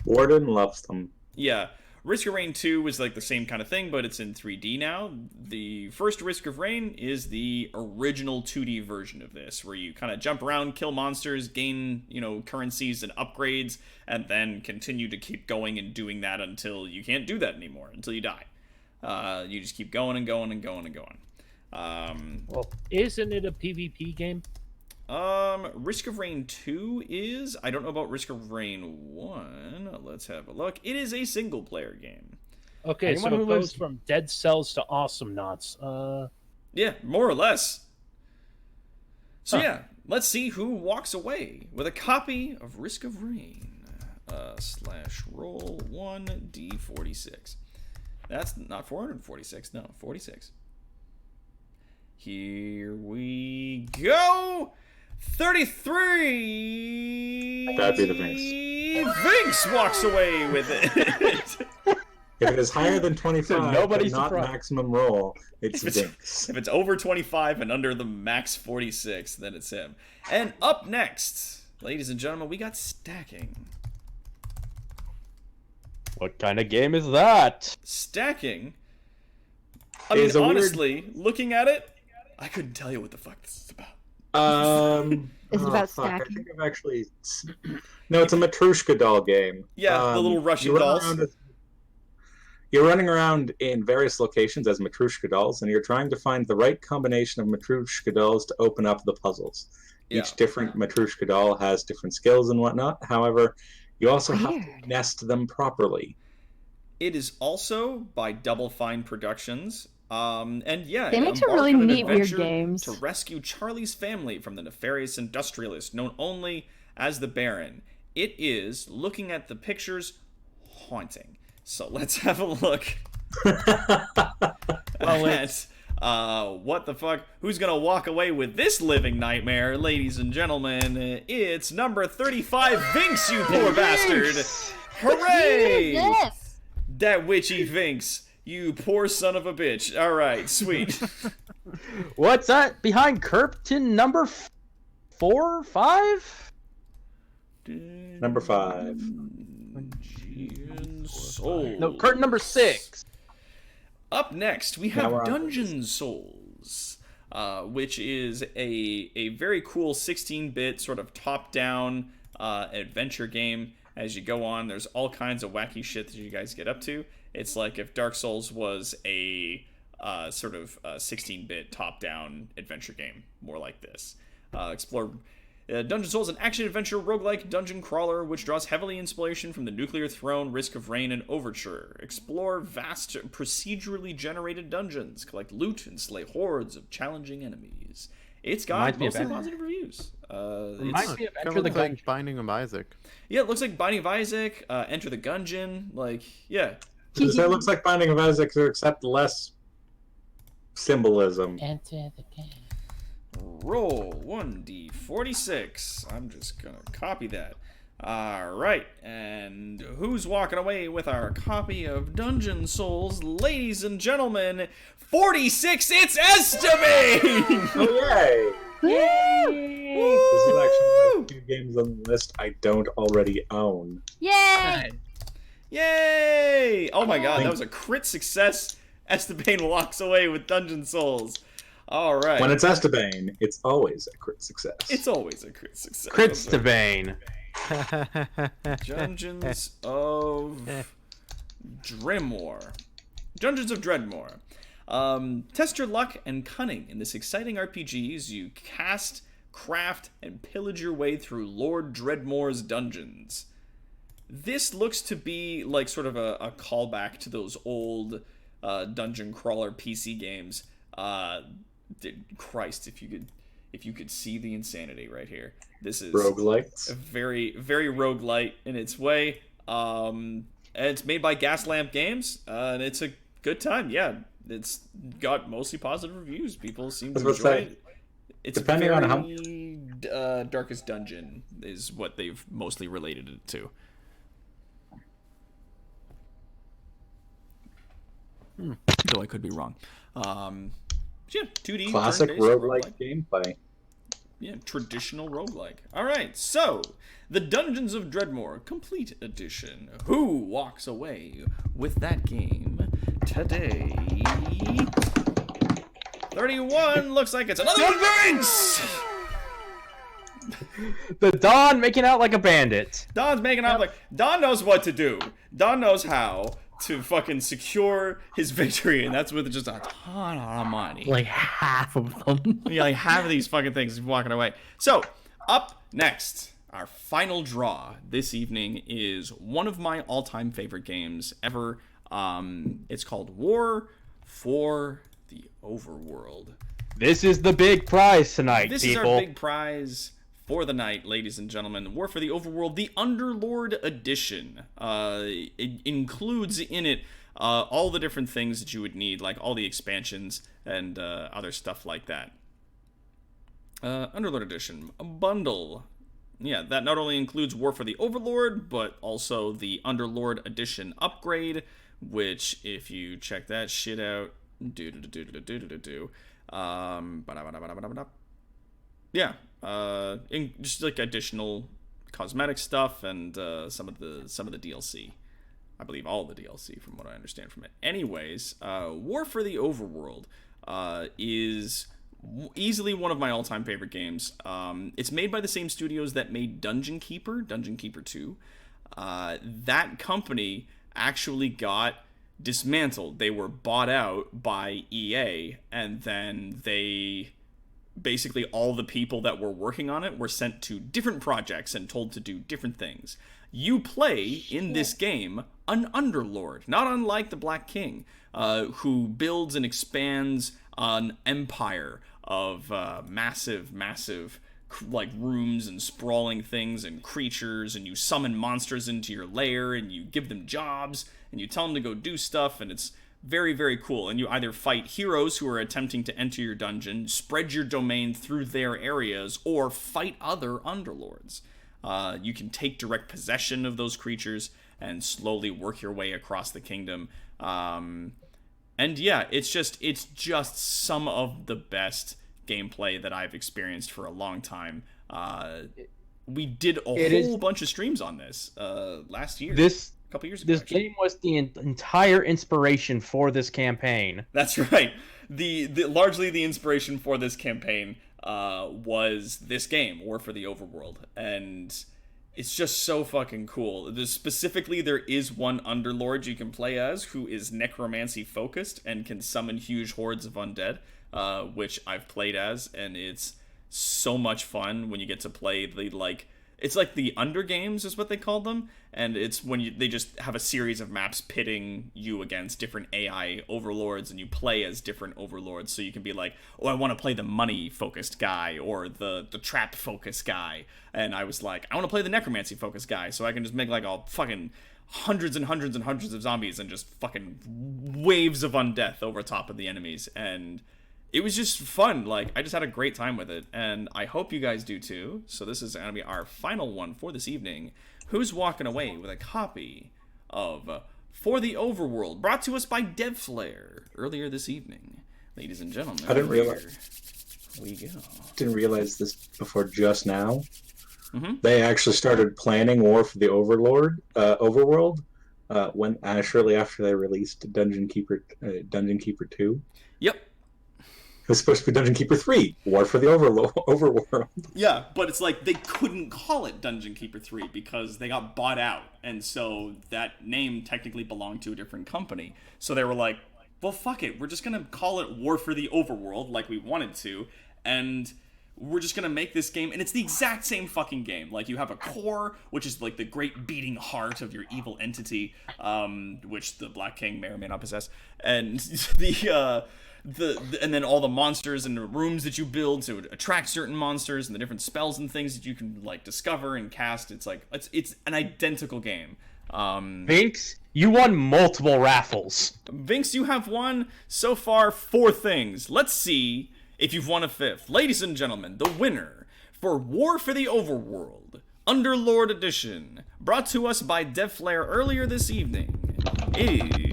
Warden loves them. Yeah. Risk of Rain 2 was like the same kind of thing, but it's in 3D now. The first Risk of Rain is the original 2D version of this, where you kind of jump around, kill monsters, gain, currencies and upgrades, and then continue to keep going and doing that until you can't do that anymore, until you die. You just keep going and going and going and going. Well, isn't it a PvP game? Risk of Rain 2 is... I don't know about Risk of Rain 1. Let's have a look. It is a single-player game. Okay, Anyone so who it goes lives- from Dead Cells to Awesome Knots. Yeah, more or less. So yeah, let's see who walks away with a copy of Risk of Rain. Roll 1d46. That's not 446, no, 46. Here we go! 33! That'd be the Vinx walks away with it. If it is higher than 25, Nobody's but not surprised. maximum roll, it's If it's- Vinx. If it's over 25 and under the max 46, then it's him. And up next, ladies and gentlemen, we got stacking. What kind of game is that? Stacking? I mean, Is a weird- honestly, looking at it, I couldn't tell you what the fuck this is about. Is it about fuck, I stacking? think I've actually... No, it's a Matryoshka doll game. Yeah, the little Russian you run dolls. around as- You're running around in various locations as Matryoshka dolls, and you're trying to find the right combination of Matryoshka dolls to open up the puzzles. Yeah. Each different Matryoshka doll has different skills and whatnot. However, you also have to nest them properly. It is also by Double Fine Productions. And yeah, They make some embark really on an neat, weird adventure games. to rescue Charlie's family from the nefarious industrialist known only as the Baron. It is, looking at the pictures, haunting. So let's have a look at what the fuck? Who's gonna walk away with this living nightmare, ladies and gentlemen? It's number 35, Vinx, you poor bastard! Hooray! Yes. That witchy Vinx, you poor son of a bitch. All right, sweet. What's that behind curtain number 4, 5? Number 5. Souls. No, curtain number 6. Up next, we Now have we're on Dungeon Souls, which is a very cool 16-bit sort of top-down adventure game. As you go on, there's all kinds of wacky shit that you guys get up to. It's like if Dark Souls was a sort of 16-bit top-down adventure game, more like this. Explore Dungeon Souls, an action-adventure roguelike dungeon crawler which draws heavily inspiration from the Nuclear Throne, Risk of Rain, and Overture. Explore vast, procedurally generated dungeons, collect loot, and slay hordes of challenging enemies. It's got mostly positive reviews. Might be Enter the Gungeon. Binding of Isaac. Yeah, it looks like Binding of Isaac, Enter the Gungeon, like, yeah. So it looks like Binding of Isaac, except less symbolism. Enter the game. Roll 1d46. I'm just gonna copy that. Alright, and who's walking away with our copy of Dungeon Souls? Ladies and gentlemen, 46, it's Esteban! Oh, yay! Yay! This is actually one of the 2 games on the list I don't already own. Yay! Yay! Oh my god, that was a crit success. Esteban walks away with Dungeon Souls. All right. When it's Esteban, it's always a crit success. It's always a crit success. Critstebane. Dungeons of Dreadmore. Dungeons of Dreadmore. Test your luck and cunning in this exciting RPG as you cast, craft, and pillage your way through Lord Dreadmore's dungeons. This looks to be like sort of a callback to those old dungeon crawler PC games. Christ, if you could see the insanity right here. This is roguelites. Very, very roguelite in its way. And it's made by Gaslamp Games, and it's a good time. Yeah, it's got mostly positive reviews. People seem to enjoy it. It's depending very, on how Darkest Dungeon is what they've mostly related it to. Though I could be wrong. Yeah, 2D classic roguelike gameplay. Yeah, traditional roguelike. Alright, so, the Dungeons of Dreadmore Complete Edition. Who walks away with that game today? 31 looks like it's another one, Vince! The Don making out like a bandit. Don's making out like... Don knows what to do. Don knows how to fucking secure his victory, and that's with just a ton of money. Like half of them. Yeah, like half of these fucking things is walking away. So, up next, our final draw this evening is one of my all-time favorite games ever. It's called War for the Overworld. This is the big prize tonight, This people. is our big prize for the night, ladies and gentlemen. War for the Overworld, the Underlord Edition. It includes in it all the different things that you would need, like all the expansions and other stuff like that. Underlord Edition, a bundle. Yeah, that not only includes War for the Overlord, but also the Underlord Edition upgrade, which, if you check that shit out, just like additional cosmetic stuff and some of the DLC. I believe all the DLC, from what I understand from it. Anyways, War for the Overworld is easily one of my all-time favorite games. It's made by the same studios that made Dungeon Keeper 2. That company actually got dismantled. They were bought out by EA, and then basically all the people that were working on it were sent to different projects and told to do different things. You play in this game an underlord, not unlike the Black King, who builds and expands an empire of massive like rooms and sprawling things and creatures, and you summon monsters into your lair and you give them jobs and you tell them to go do stuff, and it's very, very cool. And you either fight heroes who are attempting to enter your dungeon, spread your domain through their areas, or fight other underlords. You can take direct possession of those creatures and slowly work your way across the kingdom. And yeah, it's just some of the best gameplay that I've experienced for a long time. We did a whole bunch of streams on this last year. A couple years ago. This game was the entire inspiration for this campaign. That's right. The largely the inspiration for this campaign was this game, War for the Overworld, and it's just so fucking cool. Specifically, there is one underlord you can play as who is necromancy focused and can summon huge hordes of undead, which I've played as, and it's so much fun when you get to play it's like the Under Games is what they call them, and it's when they just have a series of maps pitting you against different AI overlords, and you play as different overlords, so you can be like, oh, I want to play the money-focused guy, or the trap-focused guy, and I was like, I want to play the necromancy-focused guy, so I can just make like all fucking hundreds and hundreds and hundreds of zombies and just fucking waves of undeath over top of the enemies, and it was just fun. Like, I just had a great time with it, and I hope you guys do too. So this is going to be our final one for this evening. Who's walking away with a copy of For the Overworld, brought to us by DevFlare earlier this evening? Ladies and gentlemen, I didn't realize. We go. Didn't realize this before just now. Mm-hmm. They actually started planning War for the Overworld when shortly after they released Dungeon Keeper 2. Yep. It was supposed to be Dungeon Keeper 3, War for the Overworld. Yeah, but it's like they couldn't call it Dungeon Keeper 3 because they got bought out, and so that name technically belonged to a different company. So they were like, well, fuck it, we're just gonna call it War for the Overworld like we wanted to, and we're just gonna make this game, and it's the exact same fucking game. Like, you have a core, which is like the great beating heart of your evil entity, which the Black King may or may not possess, and and then all the monsters and the rooms that you build to attract certain monsters, and the different spells and things that you can like discover and cast. It's like it's an identical game. Vinx, you won multiple raffles. Vinx, you have won so far 4 things. Let's see if you've won a 5th. Ladies and gentlemen, the winner for War for the Overworld Underlord Edition, brought to us by DevFlare earlier this evening, is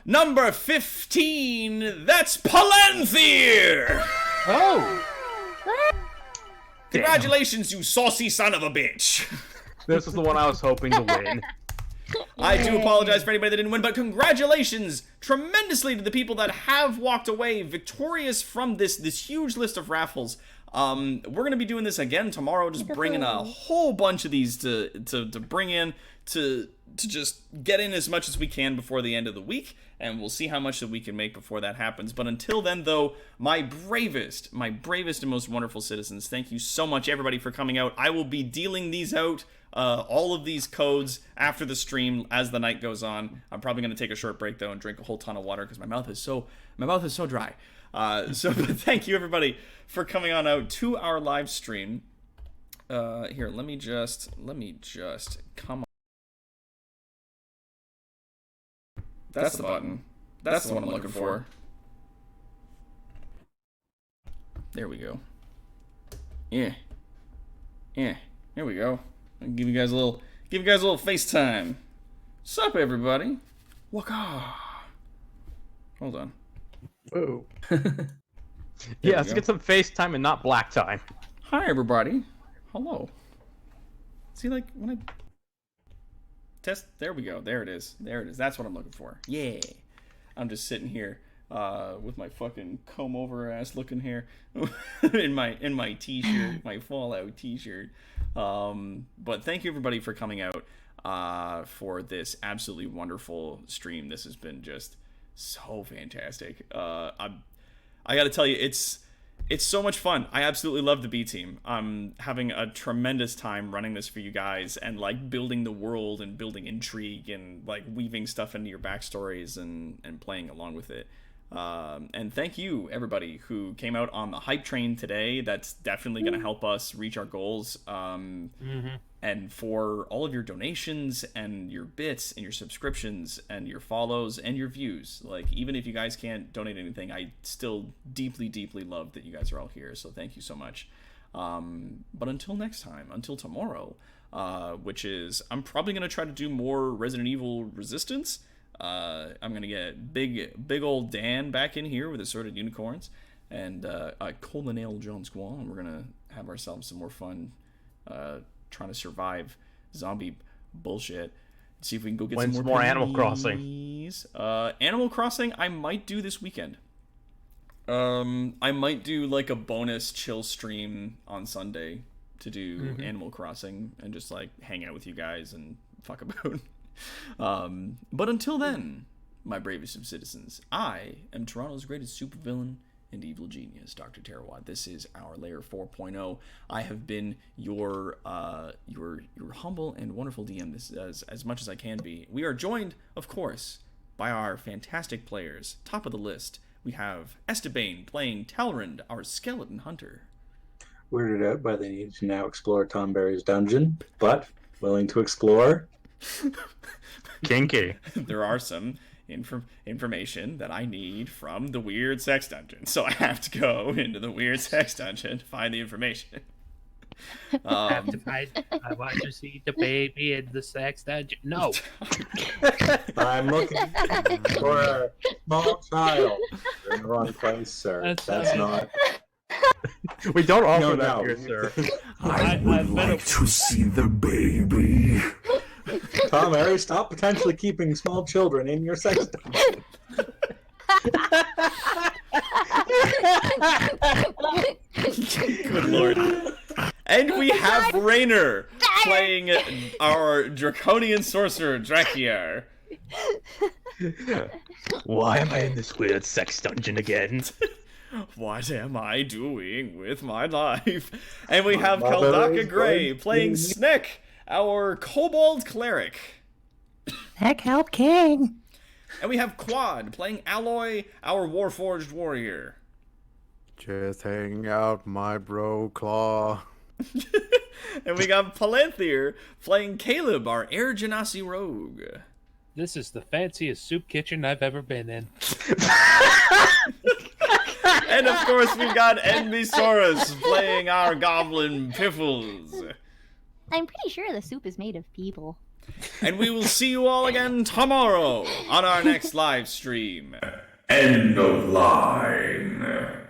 number 15, that's Palanthir! Oh! Congratulations, you saucy son of a bitch! This is the one I was hoping to win. I do apologize for anybody that didn't win, but congratulations tremendously to the people that have walked away victorious from this huge list of raffles. We're going to be doing this again tomorrow, just bringing a whole bunch of these to bring in, to just get in as much as we can before the end of the week, and we'll see how much that we can make before that happens. But until then, though, my bravest and most wonderful citizens, thank you so much, everybody, for coming out. I will be dealing these out, all of these codes, after the stream as the night goes on. I'm probably going to take a short break, though, and drink a whole ton of water because my mouth is so dry. But thank you, everybody, for coming on out to our live stream. Here, let me just come on. That's the button. That's the one I'm looking for. There we go. Yeah. There we go. I'll give you guys a little FaceTime. Sup, everybody? Waka. Hold on. Whoa. Yeah, let's get some FaceTime and not black time. Hi, everybody. Hello. See, like, when I test, there we go. There it is. That's what I'm looking for. Yeah. I'm just sitting here with my fucking comb over ass looking hair in my t-shirt, my Fallout t-shirt. But thank you, everybody, for coming out. for this absolutely wonderful stream. This has been just so fantastic. I gotta tell you, it's so much fun. I absolutely love the B team. I'm having a tremendous time running this for you guys and like building the world and building intrigue and like weaving stuff into your backstories and playing along with it. And thank you everybody who came out on the hype train today. That's definitely going to help us reach our goals. And for all of your donations and your bits and your subscriptions and your follows and your views, like even if you guys can't donate anything, I still deeply love that you guys are all here, so thank you so much. But until next time, until tomorrow, which is I'm probably going to try to do more Resident Evil Resistance. I'm gonna get big old Dan back in here with assorted unicorns and Colonel John Squall, and we're gonna have ourselves some more fun trying to survive zombie bullshit. See if we can go get some more Animal Crossing. Animal Crossing I might do this weekend. I might do like a bonus chill stream on Sunday to do Animal Crossing and just like hang out with you guys and fuck about. But until then, my bravest of citizens, I am Toronto's greatest supervillain and evil genius, Dr. Terrawad. This is our Layer 4.0. I have been your humble and wonderful DM this as much as I can be. We are joined, of course, by our fantastic players. Top of the list, we have Esteban playing Talrand, our skeleton hunter. Weirded out by the need to now explore Tom Berry's dungeon, but willing to explore. Kinky. There are some information that I need from the weird sex dungeon, so I have to go into the weird sex dungeon to find the information. I want to see the baby in the sex dungeon. No. I'm looking for a small child. You're in the wrong place, sir. That's not. We don't offer that here, sir. I would like to see the baby. Tom Harry, stop potentially keeping small children in your sex dungeon. Good lord. And we have Rainer playing our draconian sorcerer, Drakiar. Why am I in this weird sex dungeon again? What am I doing with my life? And we have Kaldaka Gray playing Snick, our kobold cleric. Heck help king. And we have Quad playing Alloy, our warforged warrior. Just hang out, my bro Claw. And we got Palanthier playing Caleb, our Air Genasi rogue. This is the fanciest soup kitchen I've ever been in. And of course we've got Envisaurus playing our goblin Piffles. I'm pretty sure the soup is made of people. And we will see you all again tomorrow on our next live stream. End of line.